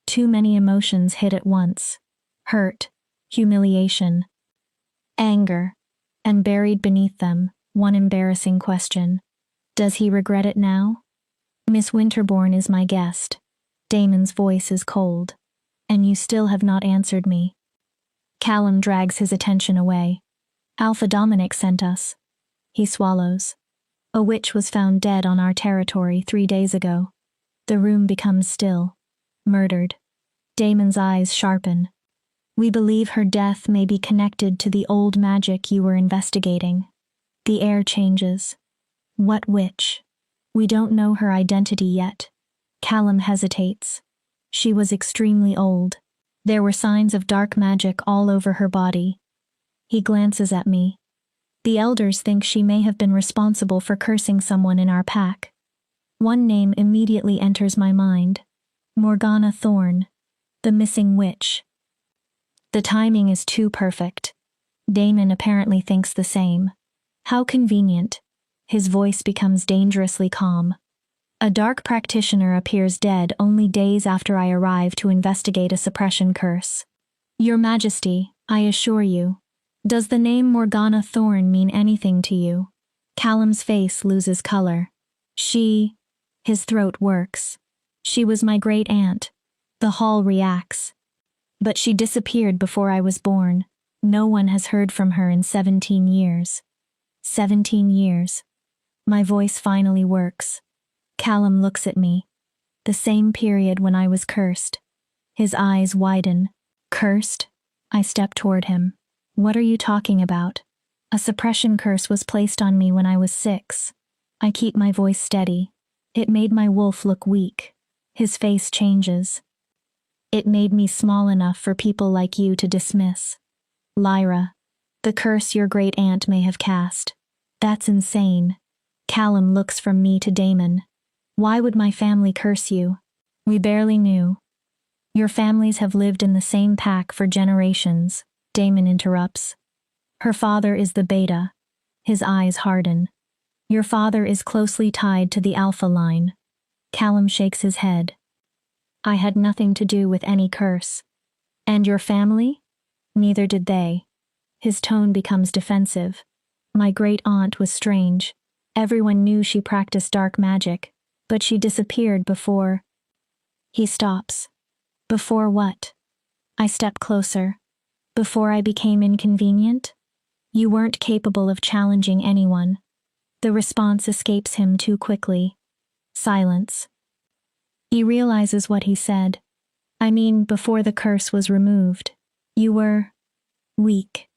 A: Too many emotions hit at once. Hurt, humiliation, anger, and buried beneath them, one embarrassing question. Does he regret it now? Miss Winterborn is my guest. Damon's voice is cold. And you still have not answered me. Callum drags his attention away. Alpha Dominic sent us. He swallows. A witch was found dead on our territory 3 days ago. The room becomes still. Murdered. Damon's eyes sharpen. We believe her death may be connected to the old magic you were investigating. The air changes. What witch? We don't know her identity yet. Callum hesitates. She was extremely old. There were signs of dark magic all over her body. He glances at me. The elders think she may have been responsible for cursing someone in our pack. One name immediately enters my mind. Morgana Thorne, the missing witch. The timing is too perfect. Damon apparently thinks the same. How convenient. His voice becomes dangerously calm. A dark practitioner appears dead only days after I arrive to investigate a suppression curse. Your Majesty, I assure you. Does the name Morgana Thorne mean anything to you? Callum's face loses color. His throat works. She was my great-aunt. The hall reacts. But she disappeared before I was born. No one has heard from her in 17 years. 17 years. My voice finally works. Callum looks at me. The same period when I was cursed. His eyes widen. Cursed? I step toward him. What are you talking about? A suppression curse was placed on me when I was 6. I keep my voice steady. It made my wolf look weak. His face changes. It made me small enough for people like you to dismiss. Lyra, the curse your great-aunt may have cast. That's insane. Callum looks from me to Damon. Why would my family curse you? We barely knew. Your families have lived in the same pack for generations, Damon interrupts. Her father is the Beta. His eyes harden. Your father is closely tied to the Alpha line. Callum shakes his head. I had nothing to do with any curse. And your family? Neither did they. His tone becomes defensive. My great-aunt was strange. Everyone knew she practiced dark magic, but she disappeared before. He stops. Before what? I step closer. Before I became inconvenient? You weren't capable of challenging anyone. The response escapes him too quickly. Silence. He realizes what he said. I mean, before the curse was removed. You were weak.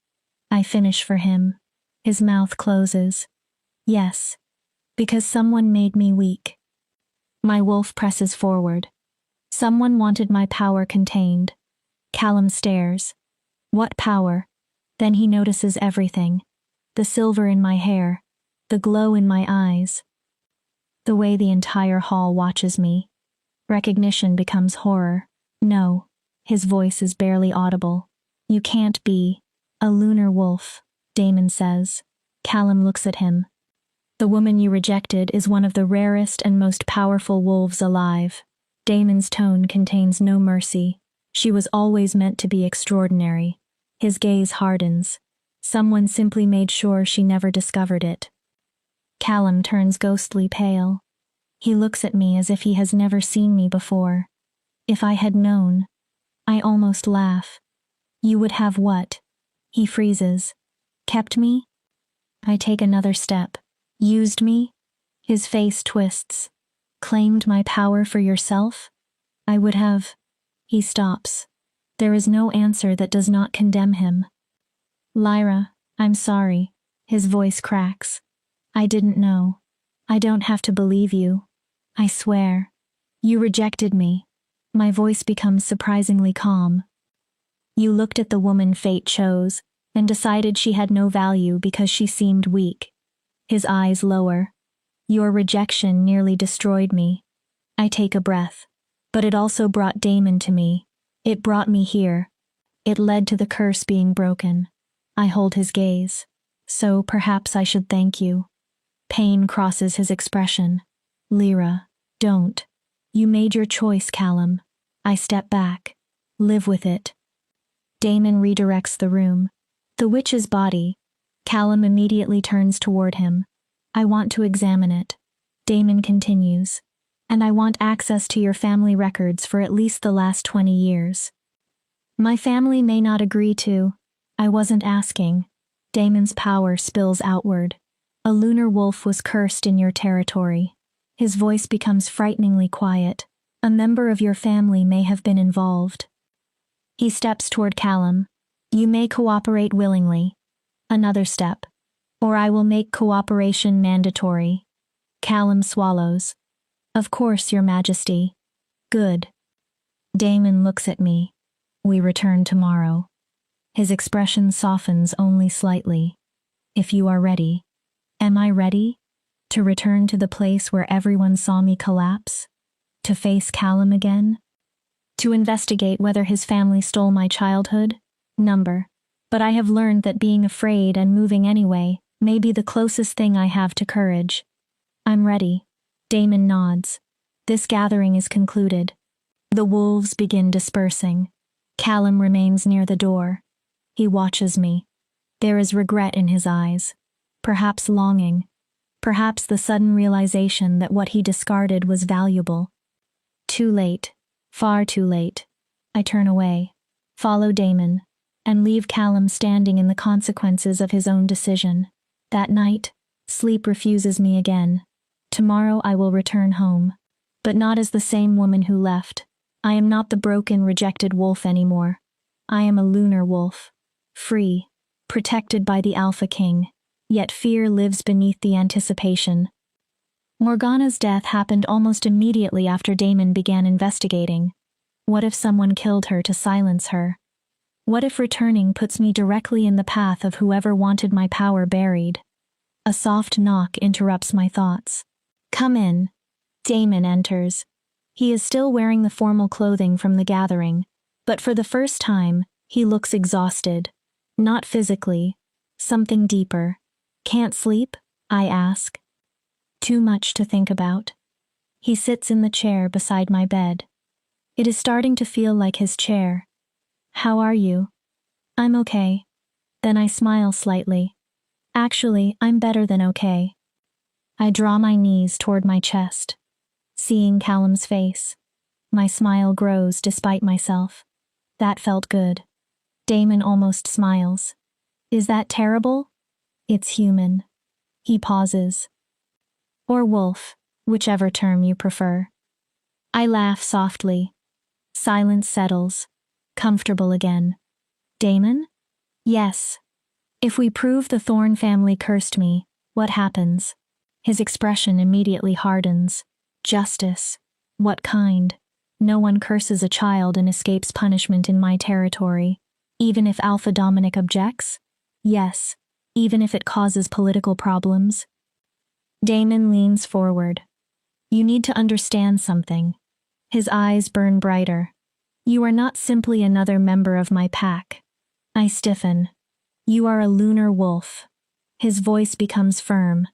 A: I finish for him. His mouth closes. Yes, because someone made me weak. My wolf presses forward. Someone wanted my power contained. Callum stares. What power? Then he notices everything. The silver in my hair. The glow in my eyes. The way the entire hall watches me. Recognition becomes horror. No. His voice is barely audible. You can't be a lunar wolf, Damon says. Callum looks at him. The woman you rejected is one of the rarest and most powerful wolves alive. Damon's tone contains no mercy. She was always meant to be extraordinary. His gaze hardens. Someone simply made sure she never discovered it. Callum turns ghostly pale. He looks at me as if he has never seen me before. If I had known. I almost laugh. You would have what? He freezes. Kept me? I take another step. Used me? His face twists. Claimed my power for yourself? I would have. He stops. There is no answer that does not condemn him. Lyra, I'm sorry. His voice cracks. I didn't know. I don't have to believe you. I swear. You rejected me. My voice becomes surprisingly calm. You looked at the woman fate chose and decided she had no value because she seemed weak. His eyes lower. Your rejection nearly destroyed me. I take a breath. But it also brought Damon to me. It brought me here. It led to the curse being broken. I hold his gaze. So perhaps I should thank you. Pain crosses his expression. Lyra, don't. You made your choice, Callum. I step back. Live with it. Damon redirects the room. The witch's body. Callum immediately turns toward him. I want to examine it. Damon continues. And I want access to your family records for at least the last 20 years. My family may not agree to. I wasn't asking. Damon's power spills outward. A lunar wolf was cursed in your territory. His voice becomes frighteningly quiet. A member of your family may have been involved. He steps toward Callum. You may cooperate willingly. Another step. Or I will make cooperation mandatory. Callum swallows. Of course, Your Majesty. Good. Damon looks at me. We return tomorrow. His expression softens only slightly. If you are ready. Am I ready? To return to the place where everyone saw me collapse? To face Callum again? To investigate whether his family stole my childhood? Number. But I have learned that being afraid and moving anyway may be the closest thing I have to courage. I'm ready. Damon nods. This gathering is concluded. The wolves begin dispersing. Callum remains near the door. He watches me. There is regret in his eyes. Perhaps longing. Perhaps the sudden realization that what he discarded was valuable. Too late. Far too late. I turn away. Follow Damon. And leave Callum standing in the consequences of his own decision. That night, sleep refuses me again. Tomorrow I will return home. But not as the same woman who left. I am not the broken, rejected wolf anymore. I am a lunar wolf. Free. Protected by the Alpha King. Yet fear lives beneath the anticipation. Morgana's death happened almost immediately after Damon began investigating. What if someone killed her to silence her? What if returning puts me directly in the path of whoever wanted my power buried? A soft knock interrupts my thoughts. Come in. Damon enters. He is still wearing the formal clothing from the gathering, but for the first time, he looks exhausted. Not physically. Something deeper. Can't sleep? I ask. Too much to think about. He sits in the chair beside my bed. It is starting to feel like his chair. How are you? I'm okay. Then I smile slightly. Actually, I'm better than okay. I draw my knees toward my chest. Seeing Callum's face, my smile grows despite myself. That felt good. Damon almost smiles. Is that terrible? It's human. He pauses. Or wolf, whichever term you prefer. I laugh softly. Silence settles. Comfortable again. Damon? Yes. If we prove the Thorn family cursed me, what happens? His expression immediately hardens. Justice. What kind? No one curses a child and escapes punishment in my territory. Even if Alpha Dominic objects? Yes. Even if it causes political problems? Damon leans forward. You need to understand something. His eyes burn brighter. You are not simply another member of my pack. I stiffen. You are a lunar wolf. His voice becomes firm.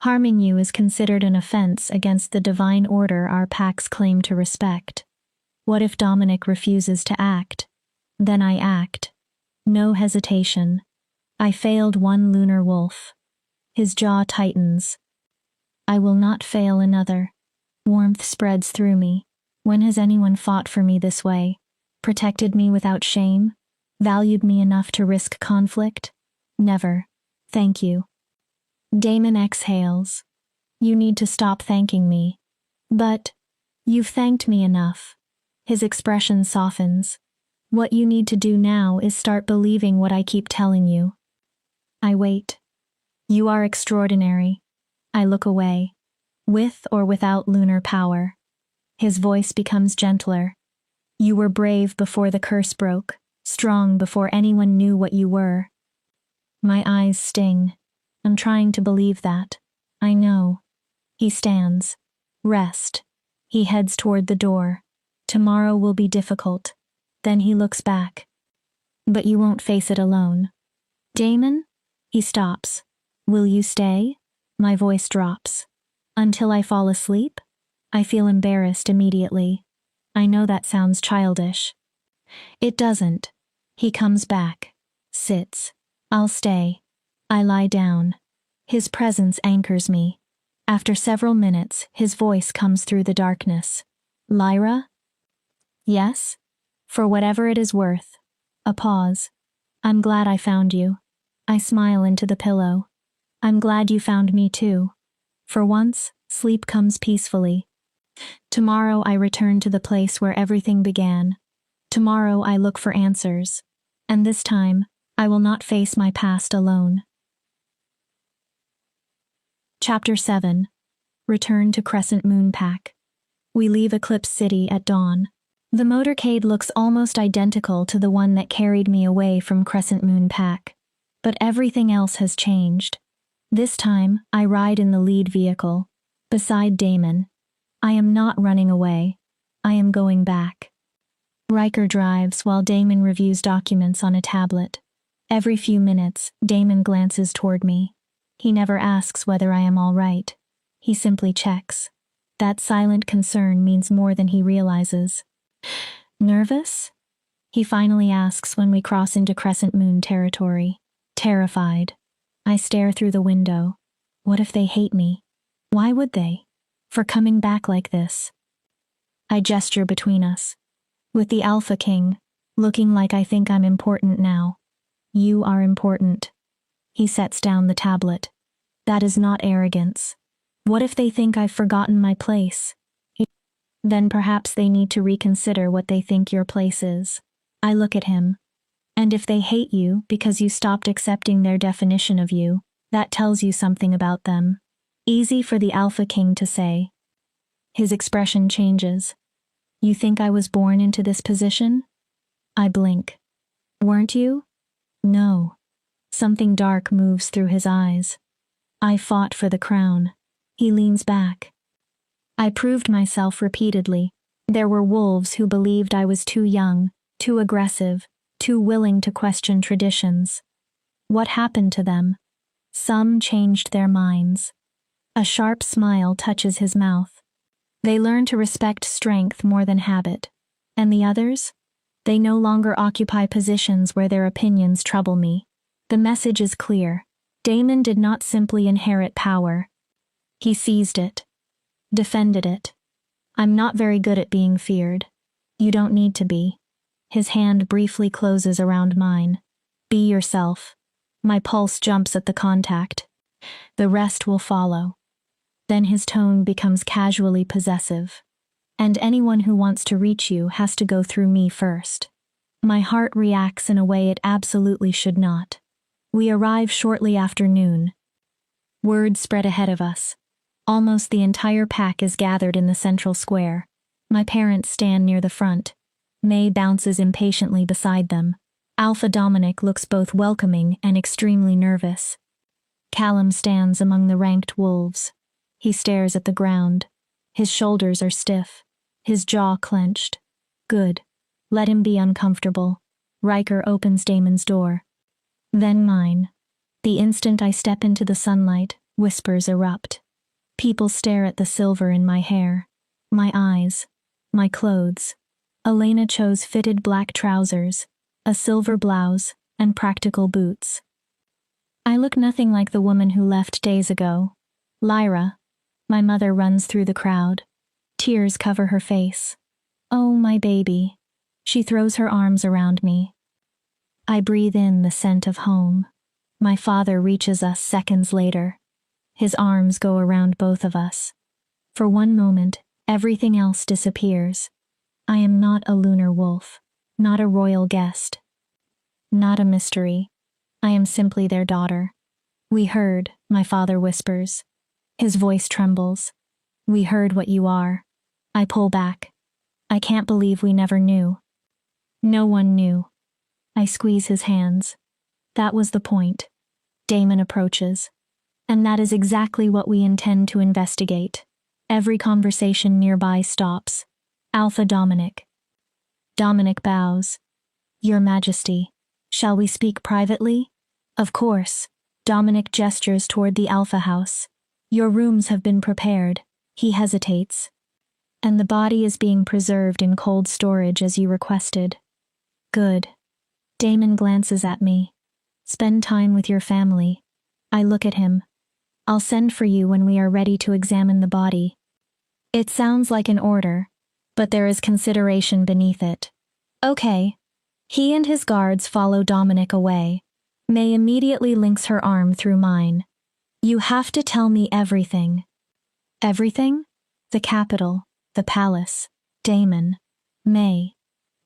A: Harming you is considered an offense against the divine order our packs claim to respect. What if Dominic refuses to act? Then I act. No hesitation. I failed one lunar wolf. His jaw tightens. I will not fail another. Warmth spreads through me. When has anyone fought for me this way? Protected me without shame? Valued me enough to risk conflict? Never. Thank you. Damon exhales. You need to stop thanking me. But you've thanked me enough. His expression softens. What you need to do now is start believing what I keep telling you. I wait. You are extraordinary. I look away. With or without lunar power. His voice becomes gentler. You were brave before the curse broke, strong before anyone knew what you were. My eyes sting. I'm trying to believe that. I know. He stands. Rest. He heads toward the door. Tomorrow will be difficult. Then he looks back. But you won't face it alone. Damon? He stops. Will you stay? My voice drops. Until I fall asleep? I feel embarrassed immediately. I know that sounds childish. It doesn't. He comes back. Sits. I'll stay. I lie down. His presence anchors me. After several minutes, his voice comes through the darkness. Lyra? Yes? For whatever it is worth. A pause. I'm glad I found you. I smile into the pillow. I'm glad you found me too. For once, sleep comes peacefully. Tomorrow I return to the place where everything began. Tomorrow I look for answers. And this time, I will not face my past alone. Chapter 7. Return to Crescent Moon Pack. We leave Eclipse City at dawn. The motorcade looks almost identical to the one that carried me away from Crescent Moon Pack. But everything else has changed. This time, I ride in the lead vehicle, beside Damon. I am not running away. I am going back. Riker drives while Damon reviews documents on a tablet. Every few minutes, Damon glances toward me. He never asks whether I am all right. He simply checks. That silent concern means more than he realizes. Nervous? He finally asks when we cross into Crescent Moon territory. Terrified. I stare through the window. What if they hate me? Why would they? For coming back like this. I gesture between us. With the Alpha King, looking like I think I'm important now. You are important. He sets down the tablet. That is not arrogance. What if they think I've forgotten my place? Then perhaps they need to reconsider what they think your place is. I look at him. And if they hate you because you stopped accepting their definition of you, that tells you something about them. Easy for the Alpha King to say. His expression changes. You think I was born into this position? I blink. Weren't you? No. Something dark moves through his eyes. I fought for the crown. He leans back. I proved myself repeatedly. There were wolves who believed I was too young, too aggressive, too willing to question traditions. What happened to them? Some changed their minds. A sharp smile touches his mouth. They learn to respect strength more than habit. And the others? They no longer occupy positions where their opinions trouble me. The message is clear. Daemon did not simply inherit power. He seized it. Defended it. I'm not very good at being feared. You don't need to be. His hand briefly closes around mine. Be yourself. My pulse jumps at the contact. The rest will follow. Then his tone becomes casually possessive. And anyone who wants to reach you has to go through me first. My heart reacts in a way it absolutely should not. We arrive shortly after noon. Word spread ahead of us. Almost the entire pack is gathered in the central square. My parents stand near the front. May bounces impatiently beside them. Alpha Dominic looks both welcoming and extremely nervous. Callum stands among the ranked wolves. He stares at the ground. His shoulders are stiff. His jaw clenched. Good. Let him be uncomfortable. Riker opens Daemon's door. Then mine. The instant I step into the sunlight, whispers erupt. People stare at the silver in my hair, my eyes, my clothes. Elena chose fitted black trousers, a silver blouse, and practical boots. I look nothing like the woman who left days ago. Lyra. My mother runs through the crowd. Tears cover her face. Oh, my baby. She throws her arms around me. I breathe in the scent of home. My father reaches us seconds later. His arms go around both of us. For one moment, everything else disappears. I am not a lunar wolf, not a royal guest, not a mystery. I am simply their daughter. We heard, my father whispers. His voice trembles. We heard what you are. I pull back. I can't believe we never knew. No one knew. I squeeze his hands. That was the point. Daemon approaches. And that is exactly what we intend to investigate. Every conversation nearby stops. Alpha Dominic. Dominic bows. Your Majesty, shall we speak privately? Of course. Dominic gestures toward the Alpha House. Your rooms have been prepared. He hesitates. And the body is being preserved in cold storage as you requested. Good. Daemon glances at me. Spend time with your family. I look at him. I'll send for you when we are ready to examine the body. It sounds like an order, but there is consideration beneath it. Okay. He and his guards follow Dominic away. May immediately links her arm through mine. You have to tell me everything. Everything? The capital, the palace, Daemon. May.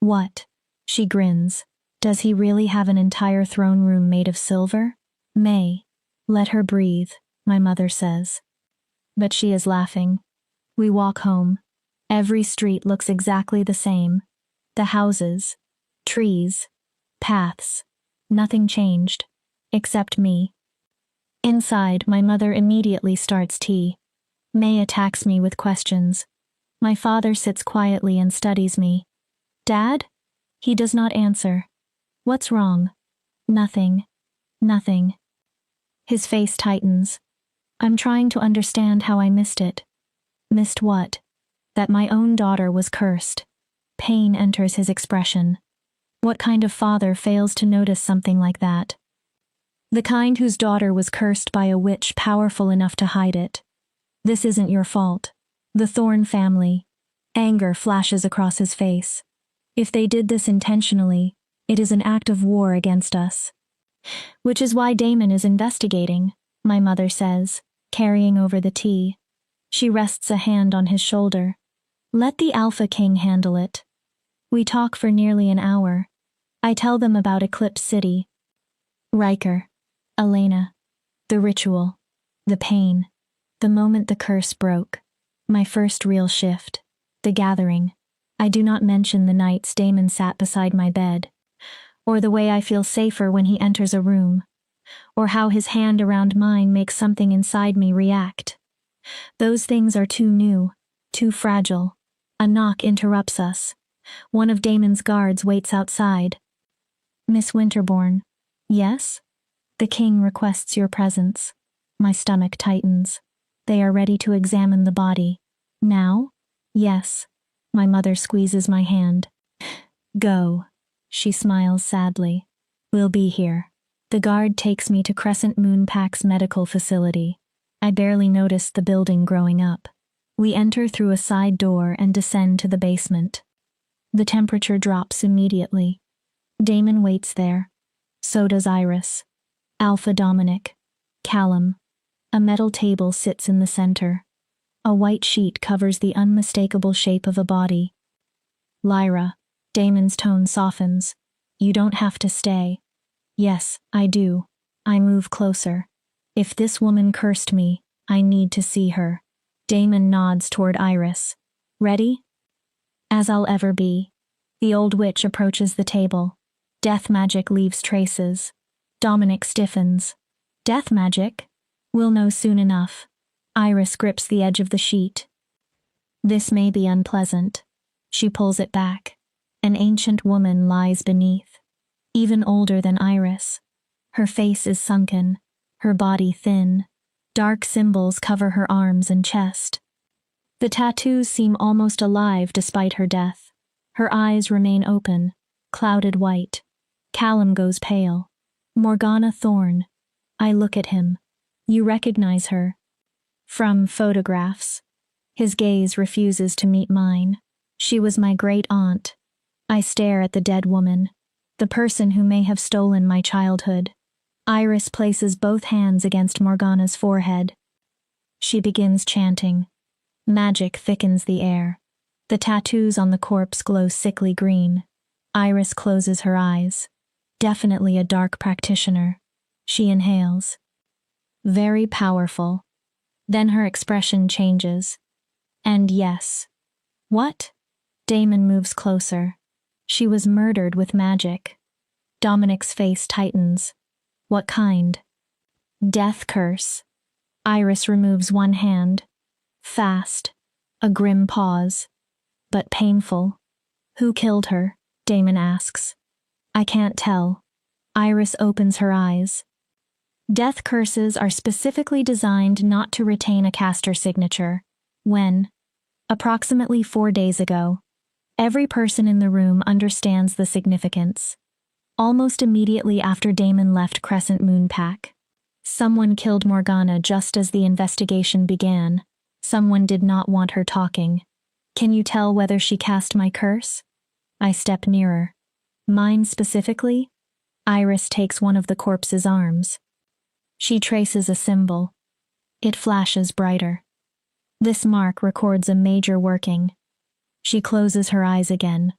A: What? She grins. Does he really have an entire throne room made of silver? May. Let her breathe, my mother says. But she is laughing. We walk home. Every street looks exactly the same. The houses, trees, paths. Nothing changed. Except me. Inside, my mother immediately starts tea. May attacks me with questions. My father sits quietly and studies me. Dad? He does not answer. What's wrong? Nothing. Nothing. His face tightens. I'm trying to understand how I missed it. Missed what? That my own daughter was cursed. Pain enters his expression. What kind of father fails to notice something like that? The kind whose daughter was cursed by a witch powerful enough to hide it. This isn't your fault. The Thorn family. Anger flashes across his face. If they did this intentionally, it is an act of war against us. Which is why Daemon is investigating, my mother says, carrying over the tea. She rests a hand on his shoulder. Let the Alpha King handle it. We talk for nearly an hour. I tell them about Eclipse City. Riker. Elena. The ritual. The pain. The moment the curse broke. My first real shift. The gathering. I do not mention the nights Daemon sat beside my bed, or the way I feel safer when he enters a room, or how his hand around mine makes something inside me react. Those things are too new, too fragile. A knock interrupts us. One of Daemon's guards waits outside. Miss Winterbourne. Yes? The king requests your presence. My stomach tightens. They are ready to examine the body. Now? Yes. My mother squeezes my hand. Go. She smiles sadly. We'll be here. The guard takes me to Crescent Moon Pack's medical facility. I barely noticed the building growing up. We enter through a side door and descend to the basement. The temperature drops immediately. Damon waits there. So does Iris. Alpha Dominic. Callum. A metal table sits in the center. A white sheet covers the unmistakable shape of a body. Lyra. Damon's tone softens. You don't have to stay. Yes, I do. I move closer. If this woman cursed me, I need to see her. Damon nods toward Iris. Ready? As I'll ever be. The old witch approaches the table. Death magic leaves traces. Dominic stiffens. Death magic? We'll know soon enough. Iris grips the edge of the sheet. This may be unpleasant. She pulls it back. An ancient woman lies beneath. Even older than Iris. Her face is sunken, her body thin. Dark symbols cover her arms and chest. The tattoos seem almost alive despite her death. Her eyes remain open, clouded white. Callum goes pale. Morgana Thorne. I look at him. You recognize her. From photographs. His gaze refuses to meet mine. She was my great aunt. I stare at the dead woman, the person who may have stolen my childhood. Iris places both hands against Morgana's forehead. She begins chanting. Magic thickens the air. The tattoos on the corpse glow sickly green. Iris closes her eyes. Definitely a dark practitioner. She inhales. Very powerful. Then her expression changes. And yes. What? Damon moves closer. She was murdered with magic. Dominic's face tightens. What kind? Death curse. Iris removes one hand. Fast. A grim pause. But painful. Who killed her? Damon asks. I can't tell. Iris opens her eyes. Death curses are specifically designed not to retain a caster signature. When? Approximately 4 days ago. Every person in the room understands the significance. Almost immediately after Damon left Crescent Moon Pack. Someone killed Morgana just as the investigation began. Someone did not want her talking. Can you tell whether she cast my curse? I step nearer. Mine specifically? Iris takes one of the corpse's arms. She traces a symbol. It flashes brighter. This mark records a major working. She closes her eyes again.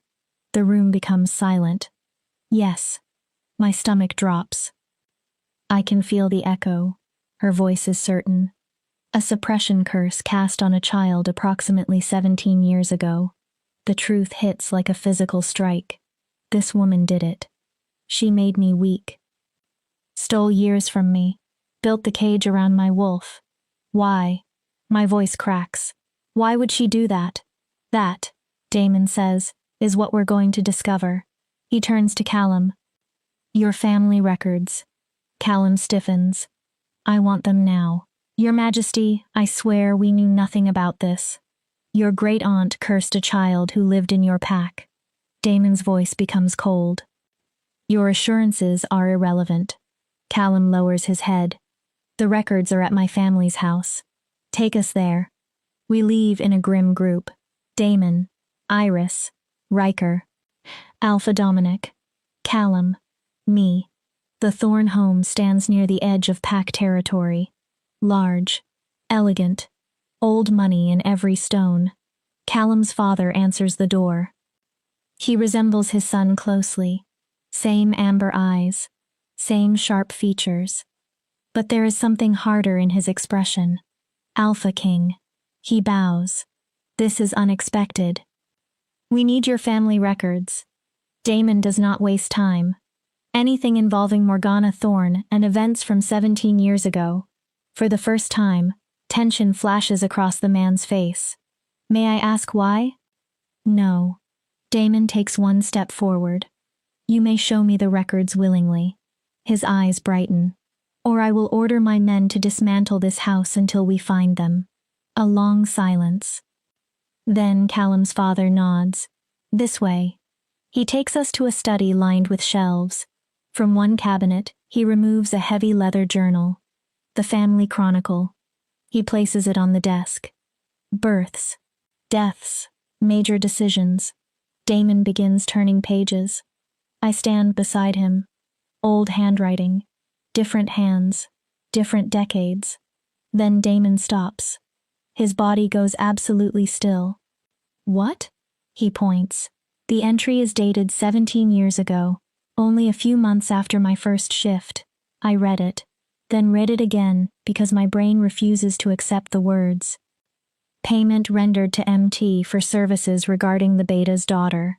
A: The room becomes silent. Yes. My stomach drops. I can feel the echo. Her voice is certain. A suppression curse cast on a child approximately 17 years ago. The truth hits like a physical strike. This woman did it. She made me weak. Stole years from me. Built the cage around my wolf. Why? My voice cracks. Why would she do that? That, Damon says, is what we're going to discover. He turns to Callum. Your family records. Callum stiffens. I want them now. Your Majesty, I swear we knew nothing about this. Your great-aunt cursed a child who lived in your pack. Damon's voice becomes cold. Your assurances are irrelevant. Callum lowers his head. The records are at my family's house. Take us there. We leave in a grim group. Damon, Iris, Riker, Alpha Dominic, Callum, me. The Thorne home stands near the edge of pack territory. Large, elegant, old money in every stone. Callum's father answers the door. He resembles his son closely. Same amber eyes, same sharp features. But there is something harder in his expression. Alpha King. He bows. This is unexpected. We need your family records. Damon does not waste time. Anything involving Morgana Thorne and events from 17 years ago. For the first time, tension flashes across the man's face. May I ask why? No. Damon takes one step forward. You may show me the records willingly. His eyes brighten. or I will order my men to dismantle this house until we find them. A long silence. Then Callum's father nods. This way. He takes us to a study lined with shelves. From one cabinet, he removes a heavy leather journal. The family chronicle. He places it on the desk. Births. Deaths. Major decisions. Damon begins turning pages. I stand beside him. Old handwriting. Different hands. Different decades. Then Damon stops. His body goes absolutely still. What? He points. The entry is dated 17 years ago, only a few months after my first shift. I read it, then read it again because my brain refuses to accept the words. Payment rendered to MT for services regarding the Beta's daughter.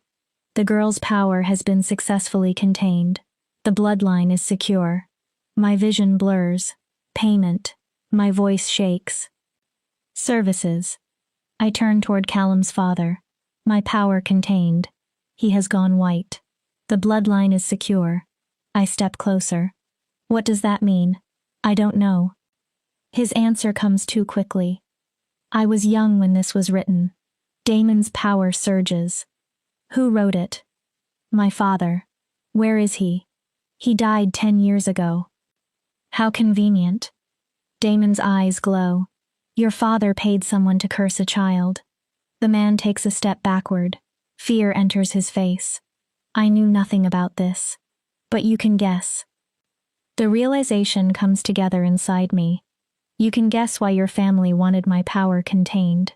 A: The girl's power has been successfully contained. The bloodline is secure. My vision blurs. Payment. My voice shakes. Services. I turn toward Callum's father. My power contained. He has gone white. The bloodline is secure. I step closer. What does that mean? I don't know. His answer comes too quickly. I was young when this was written. Damon's power surges. Who wrote it? My father. Where is he? He died 10 years ago. How convenient. Damon's eyes glow. Your father paid someone to curse a child. The man takes a step backward. Fear enters his face. I knew nothing about this. But you can guess. The realization comes together inside me. You can guess why your family wanted my power contained.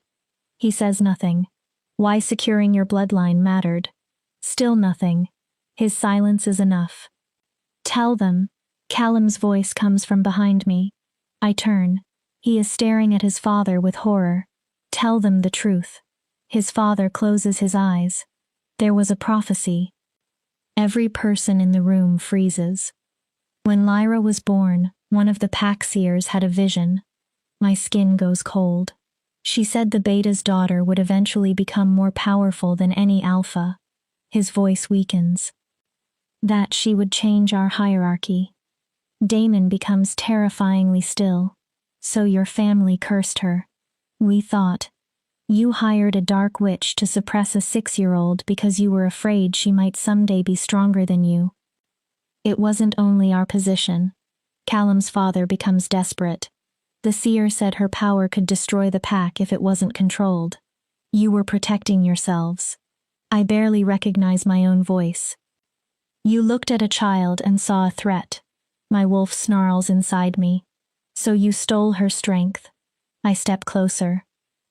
A: He says nothing. Why securing your bloodline mattered. Still nothing. His silence is enough. Tell them. Callum's voice comes from behind me. I turn. He is staring at his father with horror. Tell them the truth. His father closes his eyes. There was a prophecy. Every person in the room freezes. When Lyra was born, one of the pack seers had a vision. My skin goes cold. She said the Beta's daughter would eventually become more powerful than any alpha. His voice weakens. That she would change our hierarchy. Damon becomes terrifyingly still. So your family cursed her. We thought. You hired a dark witch to suppress a 6-year-old because you were afraid she might someday be stronger than you. It wasn't only our position. Callum's father becomes desperate. The seer said her power could destroy the pack if it wasn't controlled. You were protecting yourselves. I barely recognize my own voice. You looked at a child and saw a threat. My wolf snarls inside me. So you stole her strength. I step closer.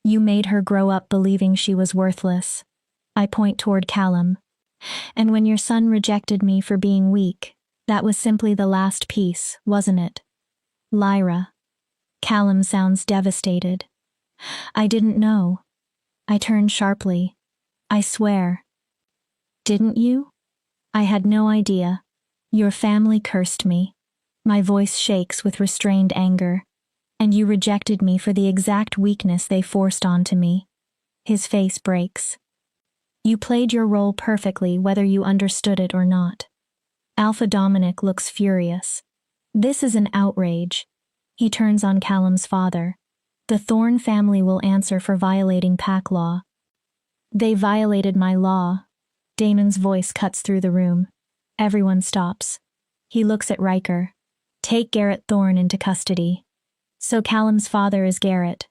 A: You made her grow up believing she was worthless. I point toward Callum. And when your son rejected me for being weak, that was simply the last piece, wasn't it? Lyra. Callum sounds devastated. I didn't know. I turn sharply. I swear. Didn't you? I had no idea. Your family cursed me. My voice shakes with restrained anger. And you rejected me for the exact weakness they forced onto me. His face breaks. You played your role perfectly whether you understood it or not. Alpha Dominic looks furious. This is an outrage. He turns on Callum's father. The Thorn family will answer for violating pack law. They violated my law. Damon's voice cuts through the room. Everyone stops. He looks at Riker. Take Garrett Thorn into custody. So Callum's father is Garrett.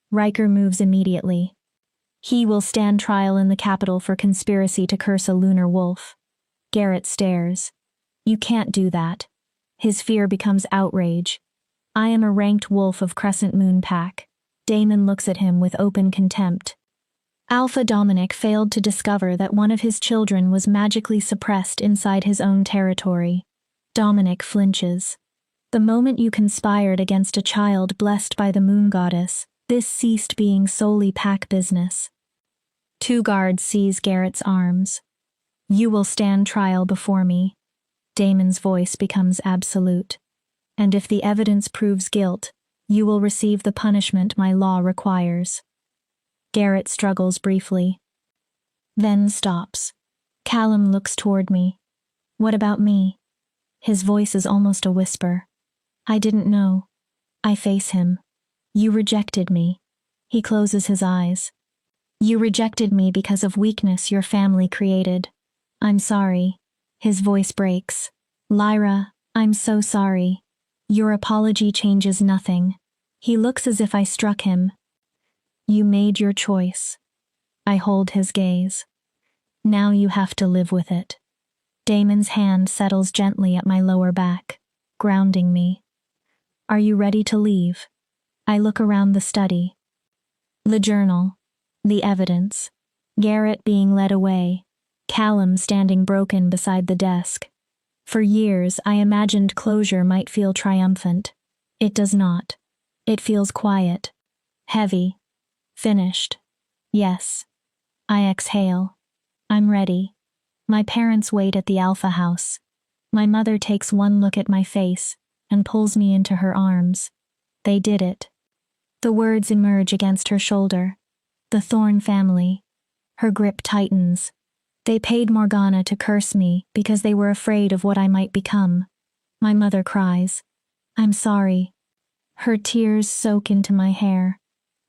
A: Riker moves immediately. He will stand trial in the capital for conspiracy to curse a lunar wolf. Garrett stares. You can't do that. His fear becomes outrage. I am a ranked wolf of Crescent Moon Pack. Damon looks at him with open contempt. Alpha Dominic failed to discover that one of his children was magically suppressed inside his own territory. Dominic flinches. The moment you conspired against a child blessed by the moon goddess, this ceased being solely pack business. 2 guards seize Garrett's arms. You will stand trial before me. Damon's voice becomes absolute. And if the evidence proves guilt, you will receive the punishment my law requires. Garrett struggles briefly. Then stops. Callum looks toward me. What about me? His voice is almost a whisper. I didn't know. I face him. You rejected me. He closes his eyes. You rejected me because of weakness your family created. I'm sorry. His voice breaks. Lyra, I'm so sorry. Your apology changes nothing. He looks as if I struck him. You made your choice. I hold his gaze. Now you have to live with it. Damon's hand settles gently at my lower back, grounding me. Are you ready to leave? I look around the study. The journal. The evidence. Garrett being led away. Callum standing broken beside the desk. For years, I imagined closure might feel triumphant. It does not. It feels quiet. Heavy. Finished. Yes. I exhale. I'm ready. My parents wait at the Alpha House. My mother takes one look at my face and pulls me into her arms. They did it. The words emerge against her shoulder. The Thorn family. Her grip tightens. They paid Morgana to curse me because they were afraid of what I might become. My mother cries. I'm sorry. Her tears soak into my hair.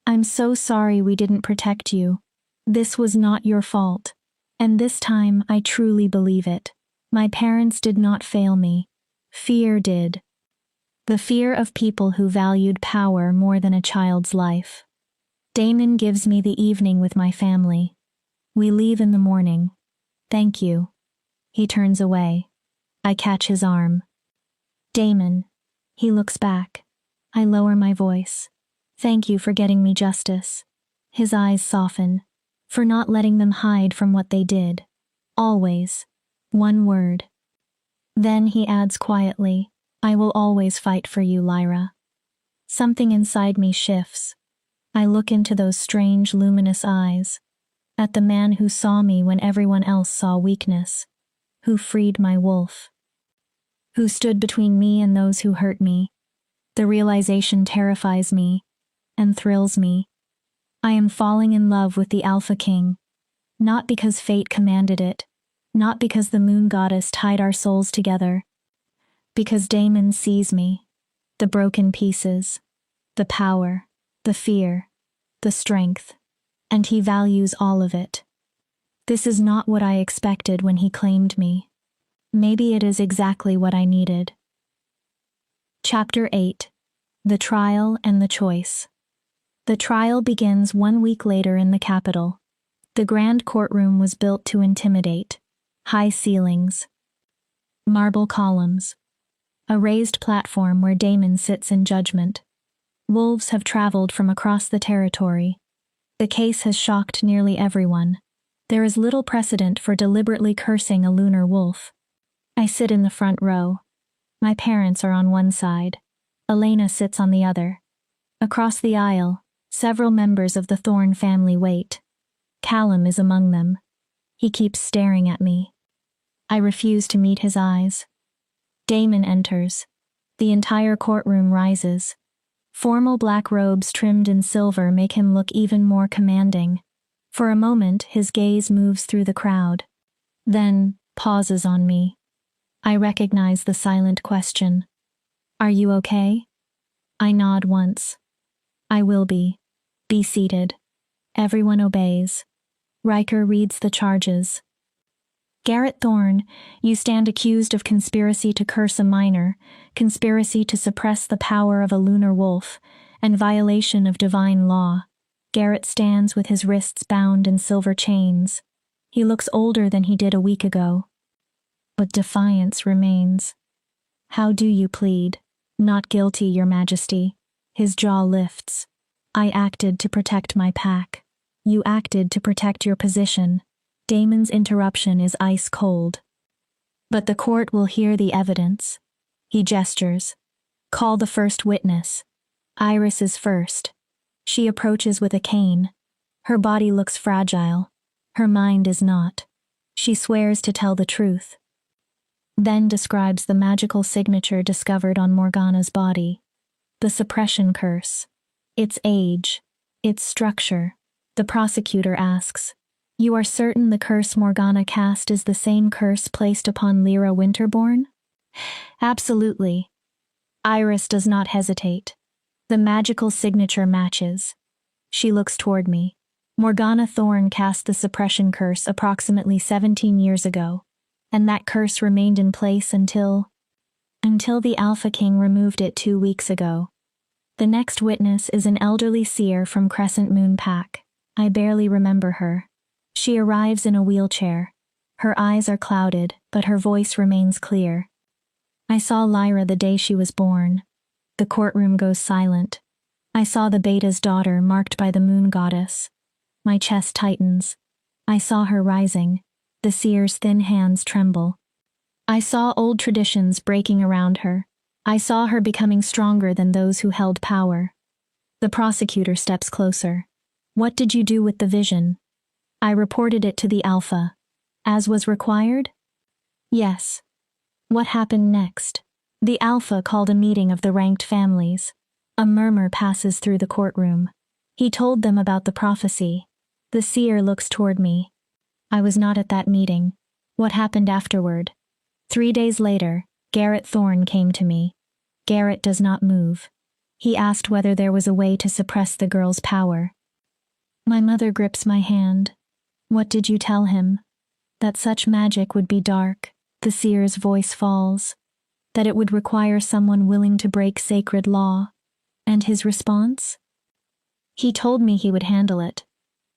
A: I'm so sorry we didn't protect you. This was not your fault. And this time I truly believe it. My parents did not fail me. Fear did. The fear of people who valued power more than a child's life. Damon gives me the evening with my family. We leave in the morning. Thank you. He turns away. I catch his arm. Damon. He looks back. I lower my voice. Thank you for getting me justice. His eyes soften. For not letting them hide from what they did. Always. One word. Then he adds quietly, I will always fight for you, Lyra. Something inside me shifts. I look into those strange, luminous eyes. At the man who saw me when everyone else saw weakness. Who freed my wolf. Who stood between me and those who hurt me. The realization terrifies me. And thrills me. I am falling in love with the Alpha King. Not because fate commanded it. Not because the moon goddess tied our souls together. Because Damon sees me. The broken pieces. The power. The fear. The strength. And he values all of it. This is not what I expected when he claimed me. Maybe it is exactly what I needed. Chapter 8. The Trial and the Choice. The trial begins 1 week later in the capital. The grand courtroom was built to intimidate. High ceilings. Marble columns. A raised platform where Damon sits in judgment. Wolves have traveled from across the territory. The case has shocked nearly everyone. There is little precedent for deliberately cursing a lunar wolf. I sit in the front row. My parents are on one side. Elena sits on the other. Across the aisle, several members of the Thorn family wait. Callum is among them. He keeps staring at me. I refuse to meet his eyes. Damon enters. The entire courtroom rises. Formal black robes trimmed in silver make him look even more commanding. For a moment, his gaze moves through the crowd. Then, pauses on me. I recognize the silent question. Are you okay? I nod once. I will be. Be seated. Everyone obeys. Riker reads the charges. Garrett Thorn, you stand accused of conspiracy to curse a minor, conspiracy to suppress the power of a lunar wolf, and violation of divine law. Garrett stands with his wrists bound in silver chains. He looks older than he did a week ago. But defiance remains. How do you plead? Not guilty, Your Majesty. His jaw lifts. I acted to protect my pack. You acted to protect your position. Damon's interruption is ice cold. But the court will hear the evidence. He gestures. Call the first witness. Iris is first. She approaches with a cane. Her body looks fragile. Her mind is not. She swears to tell the truth. Then describes the magical signature discovered on Morgana's body. The suppression curse. Its age. Its structure. The prosecutor asks, You are certain the curse Morgana cast is the same curse placed upon Lyra Winterborn? Absolutely. Iris does not hesitate. The magical signature matches. She looks toward me. Morgana Thorne cast the suppression curse approximately 17 years ago, and that curse remained in place until the Alpha King removed it 2 weeks ago. The next witness is an elderly seer from Crescent Moon Pack. I barely remember her. She arrives in a wheelchair. Her eyes are clouded, but her voice remains clear. I saw Lyra the day she was born. The courtroom goes silent. I saw the Beta's daughter marked by the moon goddess. My chest tightens. I saw her rising. The seer's thin hands tremble. I saw old traditions breaking around her. I saw her becoming stronger than those who held power. The prosecutor steps closer. What did you do with the vision? I reported it to the Alpha. As was required? Yes. What happened next? The Alpha called a meeting of the ranked families. A murmur passes through the courtroom. He told them about the prophecy. The seer looks toward me. I was not at that meeting. What happened afterward? 3 days later, Garrett Thorne came to me. Garrett does not move. He asked whether there was a way to suppress the girl's power. My mother grips my hand. What did you tell him? That such magic would be dark. The seer's voice falls. That it would require someone willing to break sacred law. And his response? He told me he would handle it.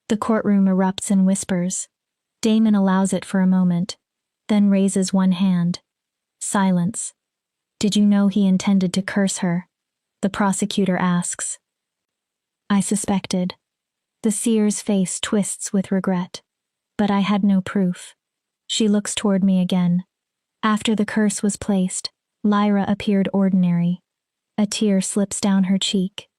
A: The courtroom erupts in whispers. Damon allows it for a moment, then raises one hand. Silence. Did you know he intended to curse her? The prosecutor asks. I suspected. The seer's face twists with regret. But I had no proof. She looks toward me again. After the curse was placed, Lyra appeared ordinary. A tear slips down her cheek.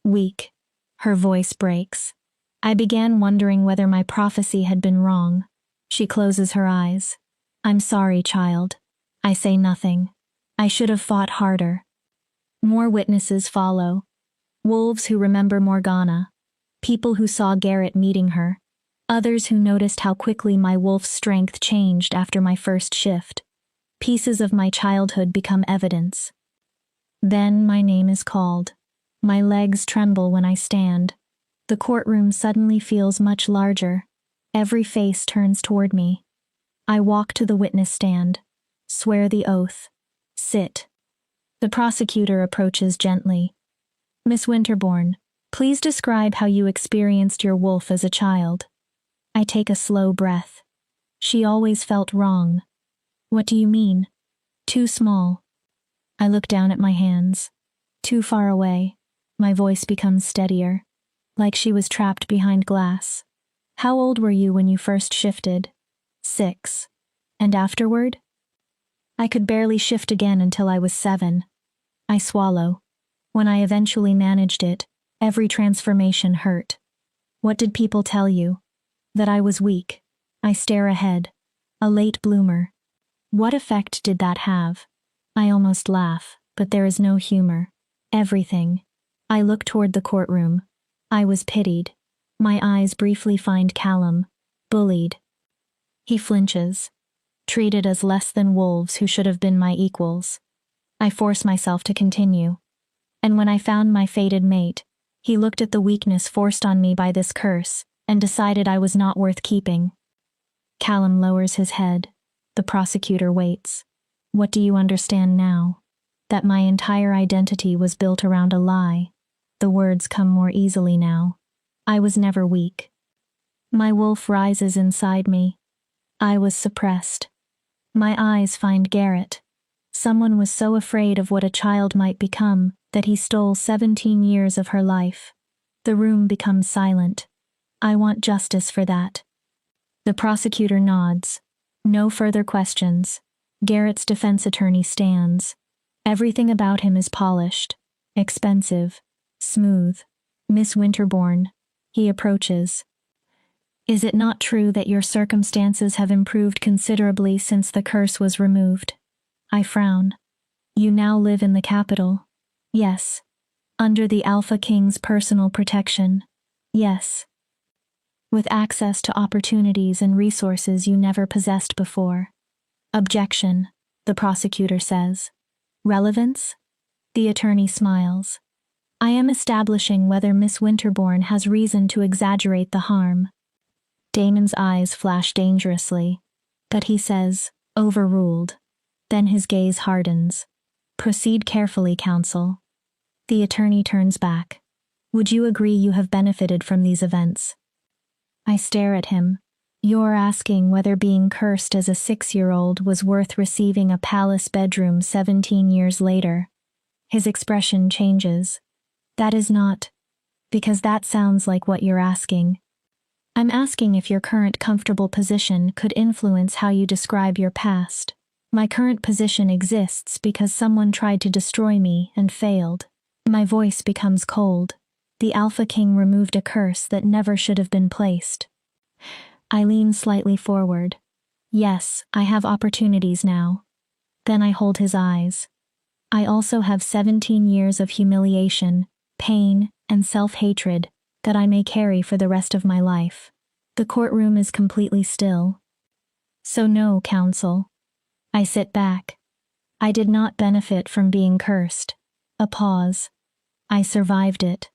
A: Weak. Her voice breaks. I began wondering whether my prophecy had been wrong. She closes her eyes. I'm sorry, child. I say nothing. I should have fought harder. More witnesses follow. Wolves who remember Morgana. People who saw Garrett meeting her. Others who noticed how quickly my wolf's strength changed after my first shift. Pieces of my childhood become evidence. Then my name is called. My legs tremble when I stand. The courtroom suddenly feels much larger. Every face turns toward me. I walk to the witness stand. Swear the oath. Sit. The prosecutor approaches gently. Miss Winterbourne, please describe how you experienced your wolf as a child. I take a slow breath. She always felt wrong. What do you mean? Too small. I look down at my hands. Too far away. My voice becomes steadier, like she was trapped behind glass. How old were you when you first shifted? 6. And afterward? I could barely shift again until I was 7. I swallow. When I eventually managed it, every transformation hurt. What did people tell you? That I was weak. I stare ahead. A late bloomer. What effect did that have? I almost laugh, but there is no humor. Everything. I look toward the courtroom. I was pitied. My eyes briefly find Callum. Bullied. He flinches. Treated as less than wolves who should have been my equals. I force myself to continue. And when I found my fated mate, he looked at the weakness forced on me by this curse, and decided I was not worth keeping. Callum lowers his head. The prosecutor waits. What do you understand now? That my entire identity was built around a lie. The words come more easily now. I was never weak. My wolf rises inside me. I was suppressed. My eyes find Garrett. Someone was so afraid of what a child might become that he stole 17 years of her life. The room becomes silent. I want justice for that. The prosecutor nods. No further questions. Garrett's defense attorney stands. Everything about him is polished, expensive, smooth. Miss Winterbourne. He approaches. Is it not true that your circumstances have improved considerably since the curse was removed? I frown. You now live in the capital. Yes. Under the Alpha King's personal protection. Yes. With access to opportunities and resources you never possessed before. Objection, the prosecutor says. Relevance? The attorney smiles. I am establishing whether Miss Winterbourne has reason to exaggerate the harm. Damon's eyes flash dangerously, but he says, overruled. Then his gaze hardens. Proceed carefully, counsel. The attorney turns back. Would you agree you have benefited from these events? I stare at him. You're asking whether being cursed as a 6-year-old was worth receiving a palace bedroom 17 years later. His expression changes. That is not, because that sounds like what you're asking. I'm asking if your current comfortable position could influence how you describe your past. My current position exists because someone tried to destroy me and failed. My voice becomes cold. The Alpha King removed a curse that never should have been placed. I lean slightly forward. Yes, I have opportunities now. Then I hold his eyes. I also have 17 years of humiliation, pain, and self-hatred that I may carry for the rest of my life. The courtroom is completely still. So no, counsel. I sit back. I did not benefit from being cursed. A pause. I survived it.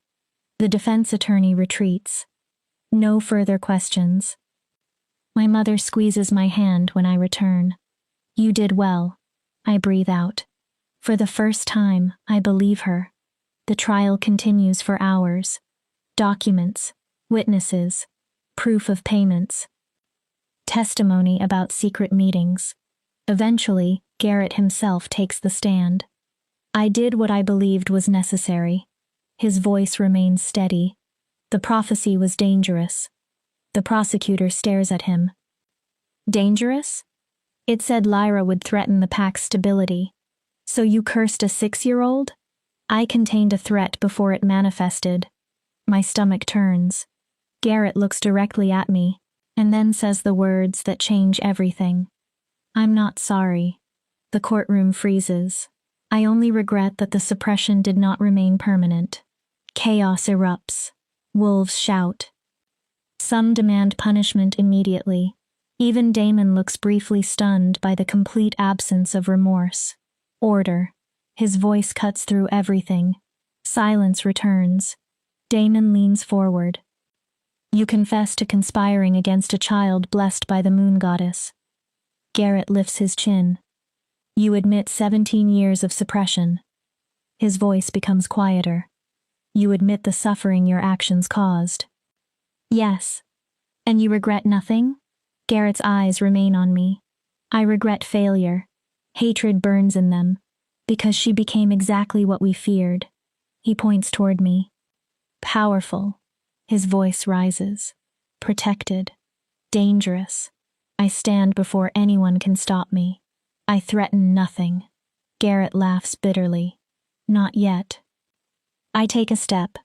A: The defense attorney retreats. No further questions. My mother squeezes my hand when I return. You did well. I breathe out. For the first time, I believe her. The trial continues for hours. Documents, witnesses, proof of payments, testimony about secret meetings. Eventually, Garrett himself takes the stand. I did what I believed was necessary. His voice remains steady. The prophecy was dangerous. The prosecutor stares at him. Dangerous? It said Lyra would threaten the pack's stability. So you cursed a 6-year-old? I contained a threat before it manifested. My stomach turns. Garrett looks directly at me, and then says the words that change everything. I'm not sorry. The courtroom freezes. I only regret that the suppression did not remain permanent. Chaos erupts. Wolves shout. Some demand punishment immediately. Even Damon looks briefly stunned by the complete absence of remorse. Order. His voice cuts through everything. Silence returns. Damon leans forward. You confess to conspiring against a child blessed by the moon goddess. Garrett lifts his chin. You admit 17 years of suppression. His voice becomes quieter. You admit the suffering your actions caused. Yes. And you regret nothing? Garrett's eyes remain on me. I regret failure. Hatred burns in them. Because she became exactly what we feared. He points toward me. Powerful. His voice rises. Protected. Dangerous. I stand before anyone can stop me. I threaten nothing. Garrett laughs bitterly. Not yet. I take a step.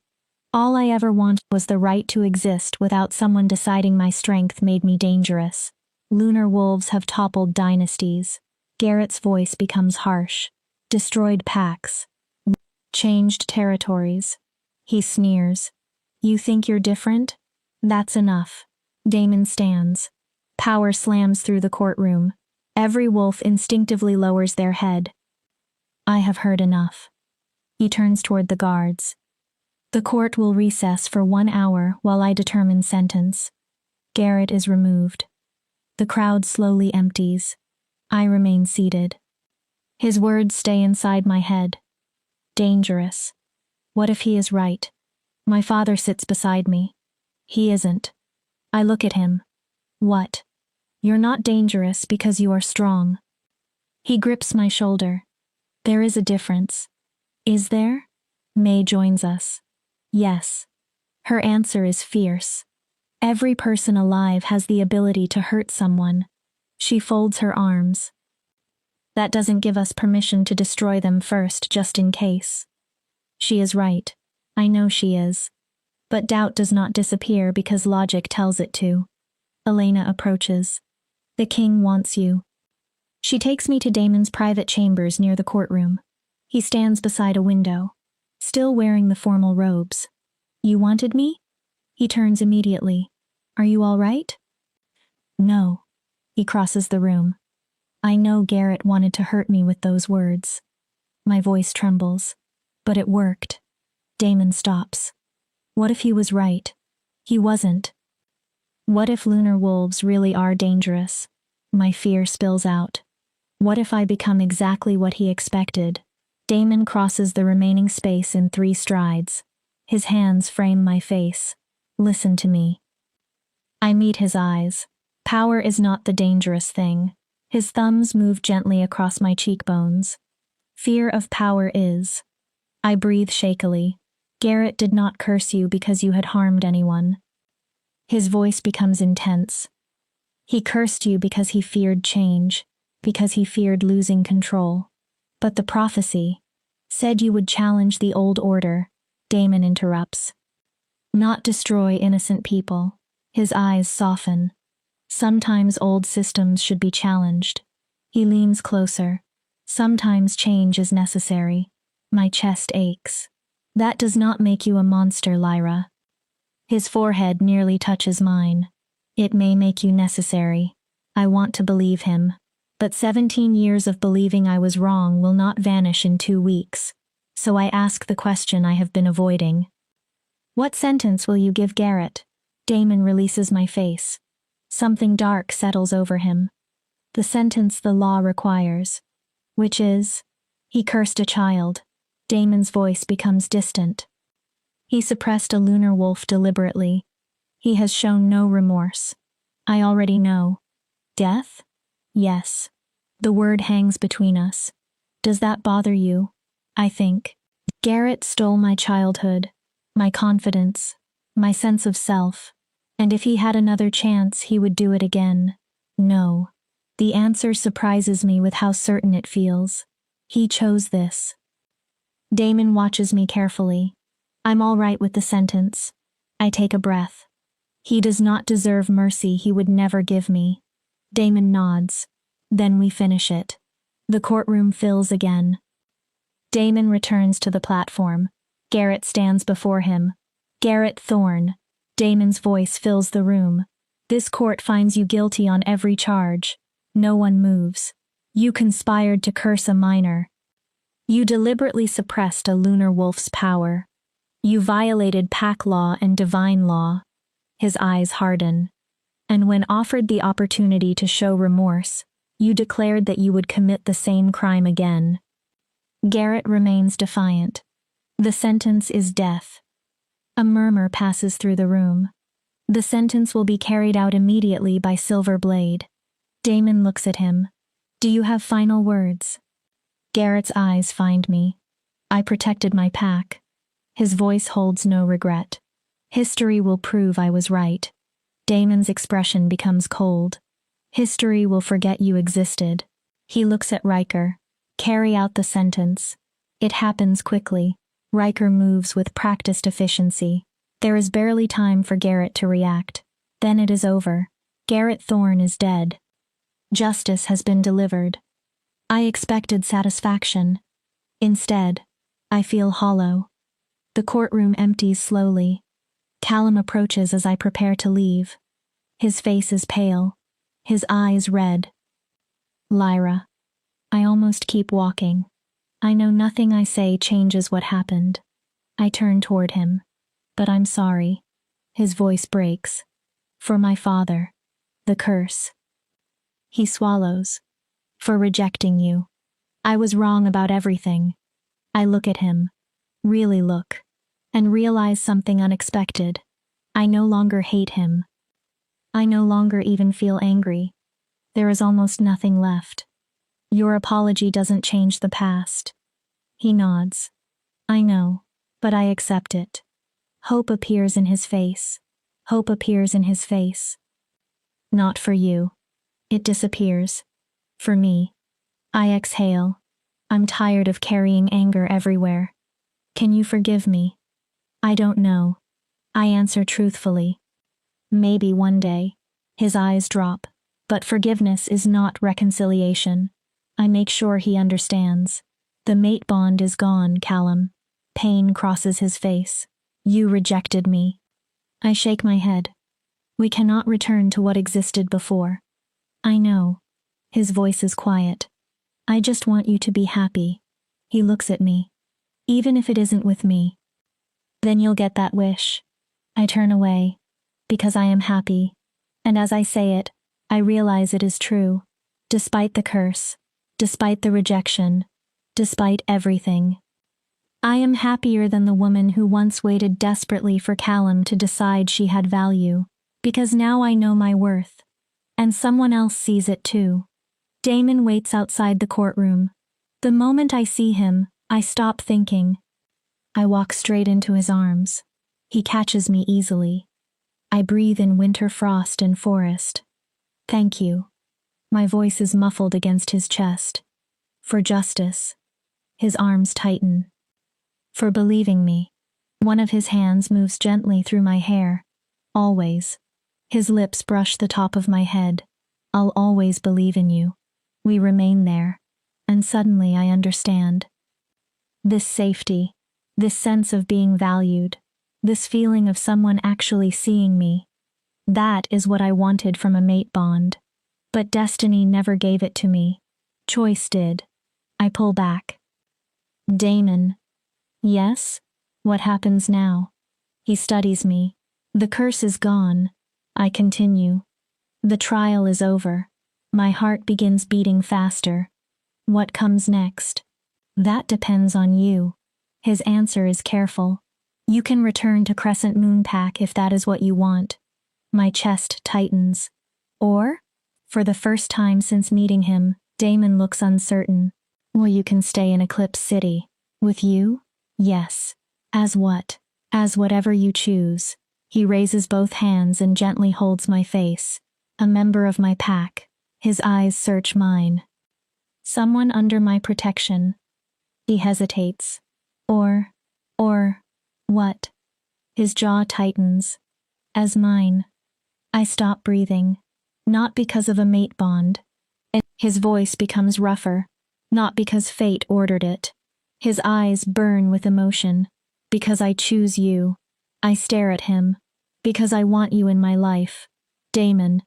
A: All I ever wanted was the right to exist without someone deciding my strength made me dangerous. Lunar wolves have toppled dynasties. Garrett's voice becomes harsh. Destroyed packs. Changed territories. He sneers. You think you're different? That's enough. Damon stands. Power slams through the courtroom. Every wolf instinctively lowers their head. I have heard enough. He turns toward the guards. The court will recess for 1 hour while I determine sentence. Garrett is removed. The crowd slowly empties. I remain seated. His words stay inside my head. Dangerous. What if he is right? My father sits beside me. He isn't. I look at him. What? You're not dangerous because you are strong. He grips my shoulder. There is a difference. Is there? May joins us. Yes. Her answer is fierce. Every person alive has the ability to hurt someone. She folds her arms. That doesn't give us permission to destroy them first, just in case. She is right. I know she is. But doubt does not disappear because logic tells it to. Elena approaches. The king wants you. She takes me to Damon's private chambers near the courtroom. He stands beside a window, still wearing the formal robes. You wanted me? He turns immediately. Are you all right? No. He crosses the room. I know Garrett wanted to hurt me with those words. My voice trembles. But it worked. Damon stops. What if he was right? He wasn't. What if lunar wolves really are dangerous? My fear spills out. What if I become exactly what he expected? Damon crosses the remaining space in 3 strides. His hands frame my face. Listen to me. I meet his eyes. Power is not the dangerous thing. His thumbs move gently across my cheekbones. Fear of power is. I breathe shakily. Garrett did not curse you because you had harmed anyone. His voice becomes intense. He cursed you because he feared change, because he feared losing control. But the prophecy said you would challenge the old order. Damon interrupts. Not destroy innocent people. His eyes soften. Sometimes old systems should be challenged. He leans closer. Sometimes change is necessary. My chest aches. That does not make you a monster, Lyra. His forehead nearly touches mine. It may make you necessary. I want to believe him. But 17 years of believing I was wrong will not vanish in 2 weeks. So I ask the question I have been avoiding. What sentence will you give Garrett? Damon releases my face. Something dark settles over him. The sentence the law requires. Which is, he cursed a child. Damon's voice becomes distant. He suppressed a lunar wolf deliberately. He has shown no remorse. I already know. Death? Yes. The word hangs between us. Does that bother you? I think. Garrett stole my childhood, my confidence, my sense of self, and if he had another chance, he would do it again. No. The answer surprises me with how certain it feels. He chose this. Damon watches me carefully. I'm all right with the sentence. I take a breath. He does not deserve mercy he would never give me. Damon nods. Then we finish it. The courtroom fills again. Damon returns to the platform. Garrett stands before him. Garrett Thorne. Damon's voice fills the room. This court finds you guilty on every charge. No one moves. You conspired to curse a minor. You deliberately suppressed a lunar wolf's power. You violated pack law and divine law. His eyes harden. And when offered the opportunity to show remorse, you declared that you would commit the same crime again. Garrett remains defiant. The sentence is death. A murmur passes through the room. The sentence will be carried out immediately by Silver Blade. Damon looks at him. Do you have final words? Garrett's eyes find me. I protected my pack. His voice holds no regret. History will prove I was right. Damon's expression becomes cold. History will forget you existed. He looks at Riker. Carry out the sentence. It happens quickly. Riker moves with practiced efficiency. There is barely time for Garrett to react. Then it is over. Garrett Thorne is dead. Justice has been delivered. I expected satisfaction. Instead, I feel hollow. The courtroom empties slowly. Callum approaches as I prepare to leave. His face is pale. His eyes red. Lyra. I almost keep walking. I know nothing I say changes what happened. I turn toward him. But I'm sorry. His voice breaks. For my father. The curse. He swallows. For rejecting you. I was wrong about everything. I look at him. Really look. And realize something unexpected. I no longer hate him. I no longer even feel angry. There is almost nothing left. Your apology doesn't change the past. He nods. I know, but I accept it. Hope appears in his face. Hope appears in his face. Not for you. It disappears. For me. I exhale. I'm tired of carrying anger everywhere. Can you forgive me? I don't know. I answer truthfully. Maybe one day. His eyes drop. But forgiveness is not reconciliation. I make sure he understands. The mate bond is gone, Callum. Pain crosses his face. You rejected me. I shake my head. We cannot return to what existed before. I know. His voice is quiet. I just want you to be happy. He looks at me. even if it isn't with me. Then you'll get that wish. I turn away, because I am happy, and as I say it, I realize it is true. Despite the curse, despite the rejection, despite everything. I am happier than the woman who once waited desperately for Callum to decide she had value, because now I know my worth, and someone else sees it too. Damon waits outside the courtroom. The moment I see him, I stop thinking. I walk straight into his arms. He catches me easily. I breathe in winter frost and forest. Thank you. My voice is muffled against his chest. For justice. His arms tighten. For believing me. One of his hands moves gently through my hair. Always. His lips brush the top of my head. I'll always believe in you. We remain there. And suddenly I understand. This safety. This sense of being valued. This feeling of someone actually seeing me. That is what I wanted from a mate bond. But destiny never gave it to me. Choice did. I pull back. Damon. Yes? What happens now? He studies me. The curse is gone. I continue. The trial is over. My heart begins beating faster. What comes next? That depends on you. His answer is careful. You can return to Crescent Moon Pack if that is what you want. My chest tightens. Or, for the first time since meeting him, Damon looks uncertain. Well, you can stay in Eclipse City. With you? Yes. As what? As whatever you choose. He raises both hands and gently holds my face. A member of my pack. His eyes search mine. Someone under my protection. He hesitates. Or, what? His jaw tightens. As mine. I stop breathing. Not because of a mate bond. His voice becomes rougher. Not because fate ordered it. His eyes burn with emotion. Because I choose you. I stare at him. Because I want you in my life. Damon.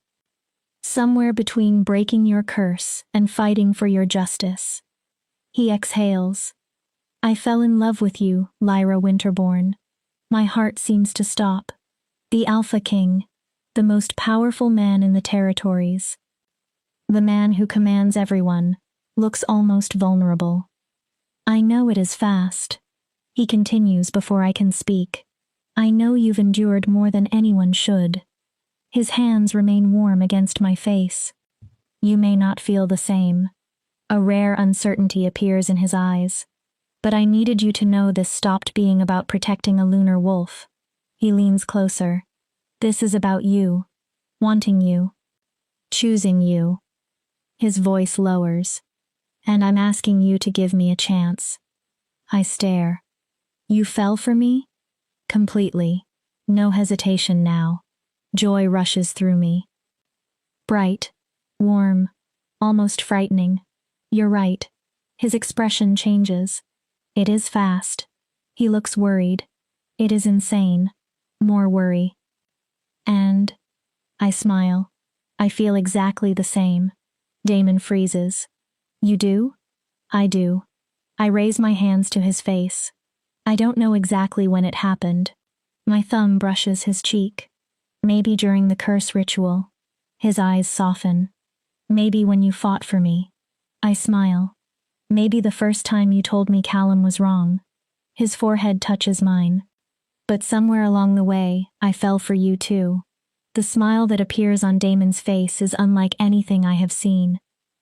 A: Somewhere between breaking your curse and fighting for your justice. He exhales. I fell in love with you, Lyra Winterborn. My heart seems to stop. The Alpha King. The most powerful man in the territories. The man who commands everyone, looks almost vulnerable. I know it is fast. He continues before I can speak. I know you've endured more than anyone should. His hands remain warm against my face. You may not feel the same. A rare uncertainty appears in his eyes. But I needed you to know this stopped being about protecting a lunar wolf. He leans closer. This is about you. Wanting you. Choosing you. His voice lowers. And I'm asking you to give me a chance. I stare. You fell for me? Completely. No hesitation now. Joy rushes through me. Bright. Warm. Almost frightening. You're right. His expression changes. It is fast. He looks worried. It is insane. More worry. And I smile. I feel exactly the same. Damon freezes. You do? I do. I raise my hands to his face. I don't know exactly when it happened. My thumb brushes his cheek. Maybe during the curse ritual. His eyes soften. Maybe when you fought for me. I smile. Maybe the first time you told me Callum was wrong. His forehead touches mine. But somewhere along the way, I fell for you too. The smile that appears on Damon's face is unlike anything I have seen.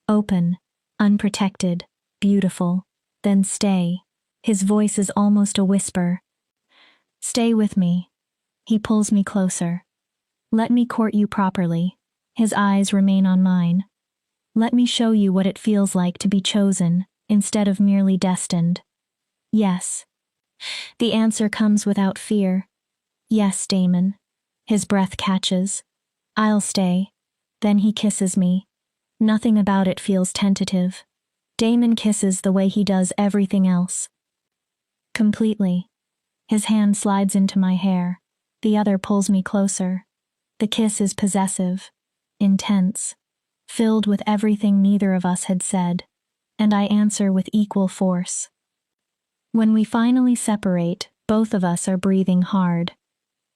A: Open, unprotected, beautiful. Then stay. His voice is almost a whisper. Stay with me. He pulls me closer. Let me court you properly. His eyes remain on mine. Let me show you what it feels like to be chosen, instead of merely destined. Yes. The answer comes without fear. Yes, Damon. His breath catches. I'll stay. Then he kisses me. Nothing about it feels tentative. Damon kisses the way he does everything else. Completely. His hand slides into my hair. The other pulls me closer. The kiss is possessive, intense, filled with everything neither of us had said, and I answer with equal force. When we finally separate, both of us are breathing hard.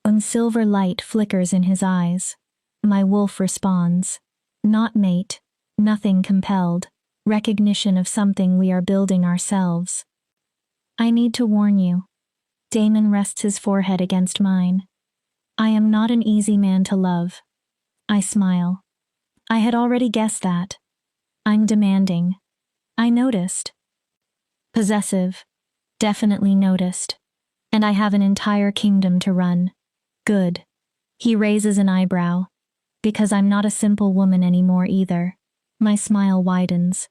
A: A silver light flickers in his eyes. My wolf responds. Not mate, nothing compelled, recognition of something we are building ourselves. I need to warn you. Damon rests his forehead against mine. I am not an easy man to love. I smile. I had already guessed that. I'm demanding. I noticed. Possessive. Definitely noticed. And I have an entire kingdom to run. Good. He raises an eyebrow. Because I'm not a simple woman anymore either. My smile widens.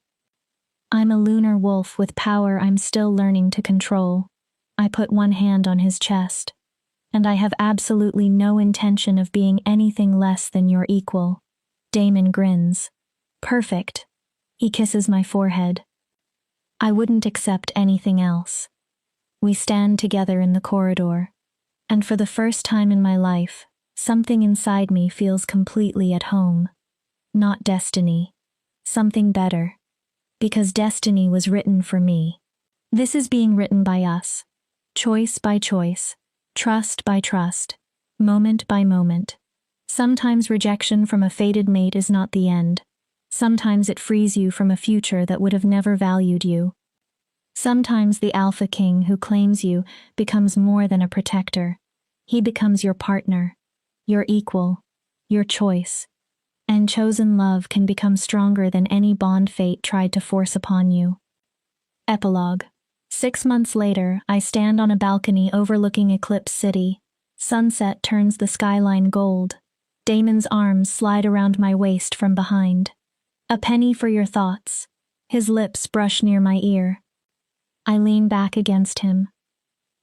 A: I'm a lunar wolf with power I'm still learning to control. I put one hand on his chest. And I have absolutely no intention of being anything less than your equal. Damon grins. Perfect. He kisses my forehead. I wouldn't accept anything else. We stand together in the corridor. And for the first time in my life, something inside me feels completely at home. Not destiny. Something better. Because destiny was written for me. This is being written by us. Choice by choice. Trust by trust. Moment by moment. Sometimes rejection from a fated mate is not the end. Sometimes it frees you from a future that would have never valued you. Sometimes the alpha king who claims you becomes more than a protector. He becomes your partner. Your equal, your choice, and chosen love can become stronger than any bond fate tried to force upon you. Epilogue. 6 months later, I stand on a balcony overlooking Eclipse City. Sunset turns the skyline gold. Damon's arms slide around my waist from behind. A penny for your thoughts. His lips brush near my ear. I lean back against him.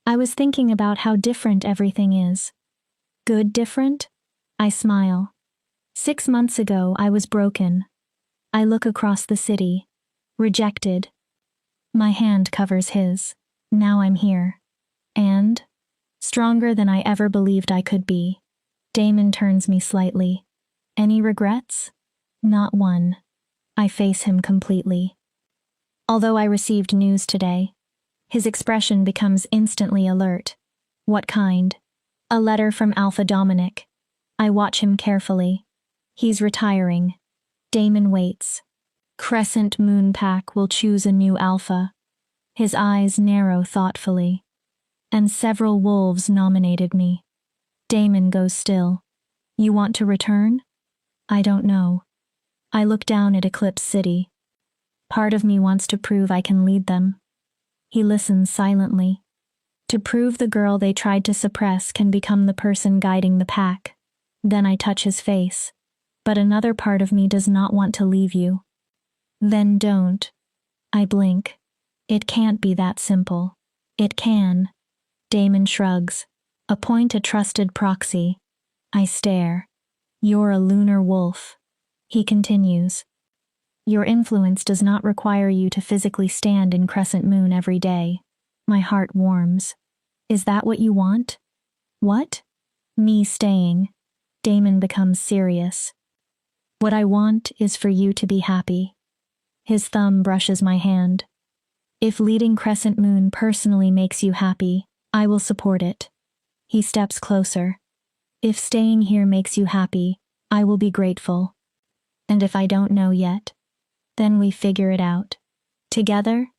A: I was thinking about how different everything is. Good different? I smile. 6 months ago, I was broken. I look across the city. Rejected. My hand covers his. Now I'm here. And? Stronger than I ever believed I could be. Damon turns me slightly. Any regrets? Not one. I face him completely. Although I received news today, his expression becomes instantly alert. What kind? A letter from Alpha Dominic. I watch him carefully. He's retiring. Damon waits. Crescent Moon Pack will choose a new alpha. His eyes narrow thoughtfully. And several wolves nominated me. Damon goes still. You want to return? I don't know. I look down at Eclipse City. Part of me wants to prove I can lead them. He listens silently. To prove the girl they tried to suppress can become the person guiding the pack. Then I touch his face. But another part of me does not want to leave you. Then don't. I blink. It can't be that simple. It can. Damon shrugs. Appoint a trusted proxy. I stare. You're a lunar wolf. He continues. Your influence does not require you to physically stand in Crescent Moon every day. My heart warms. Is that what you want? What? Me staying. Damon becomes serious. What I want is for you to be happy. His thumb brushes my hand. If leading Crescent Moon personally makes you happy, I will support it. He steps closer. If staying here makes you happy, I will be grateful. And if I don't know yet, then we figure it out. Together,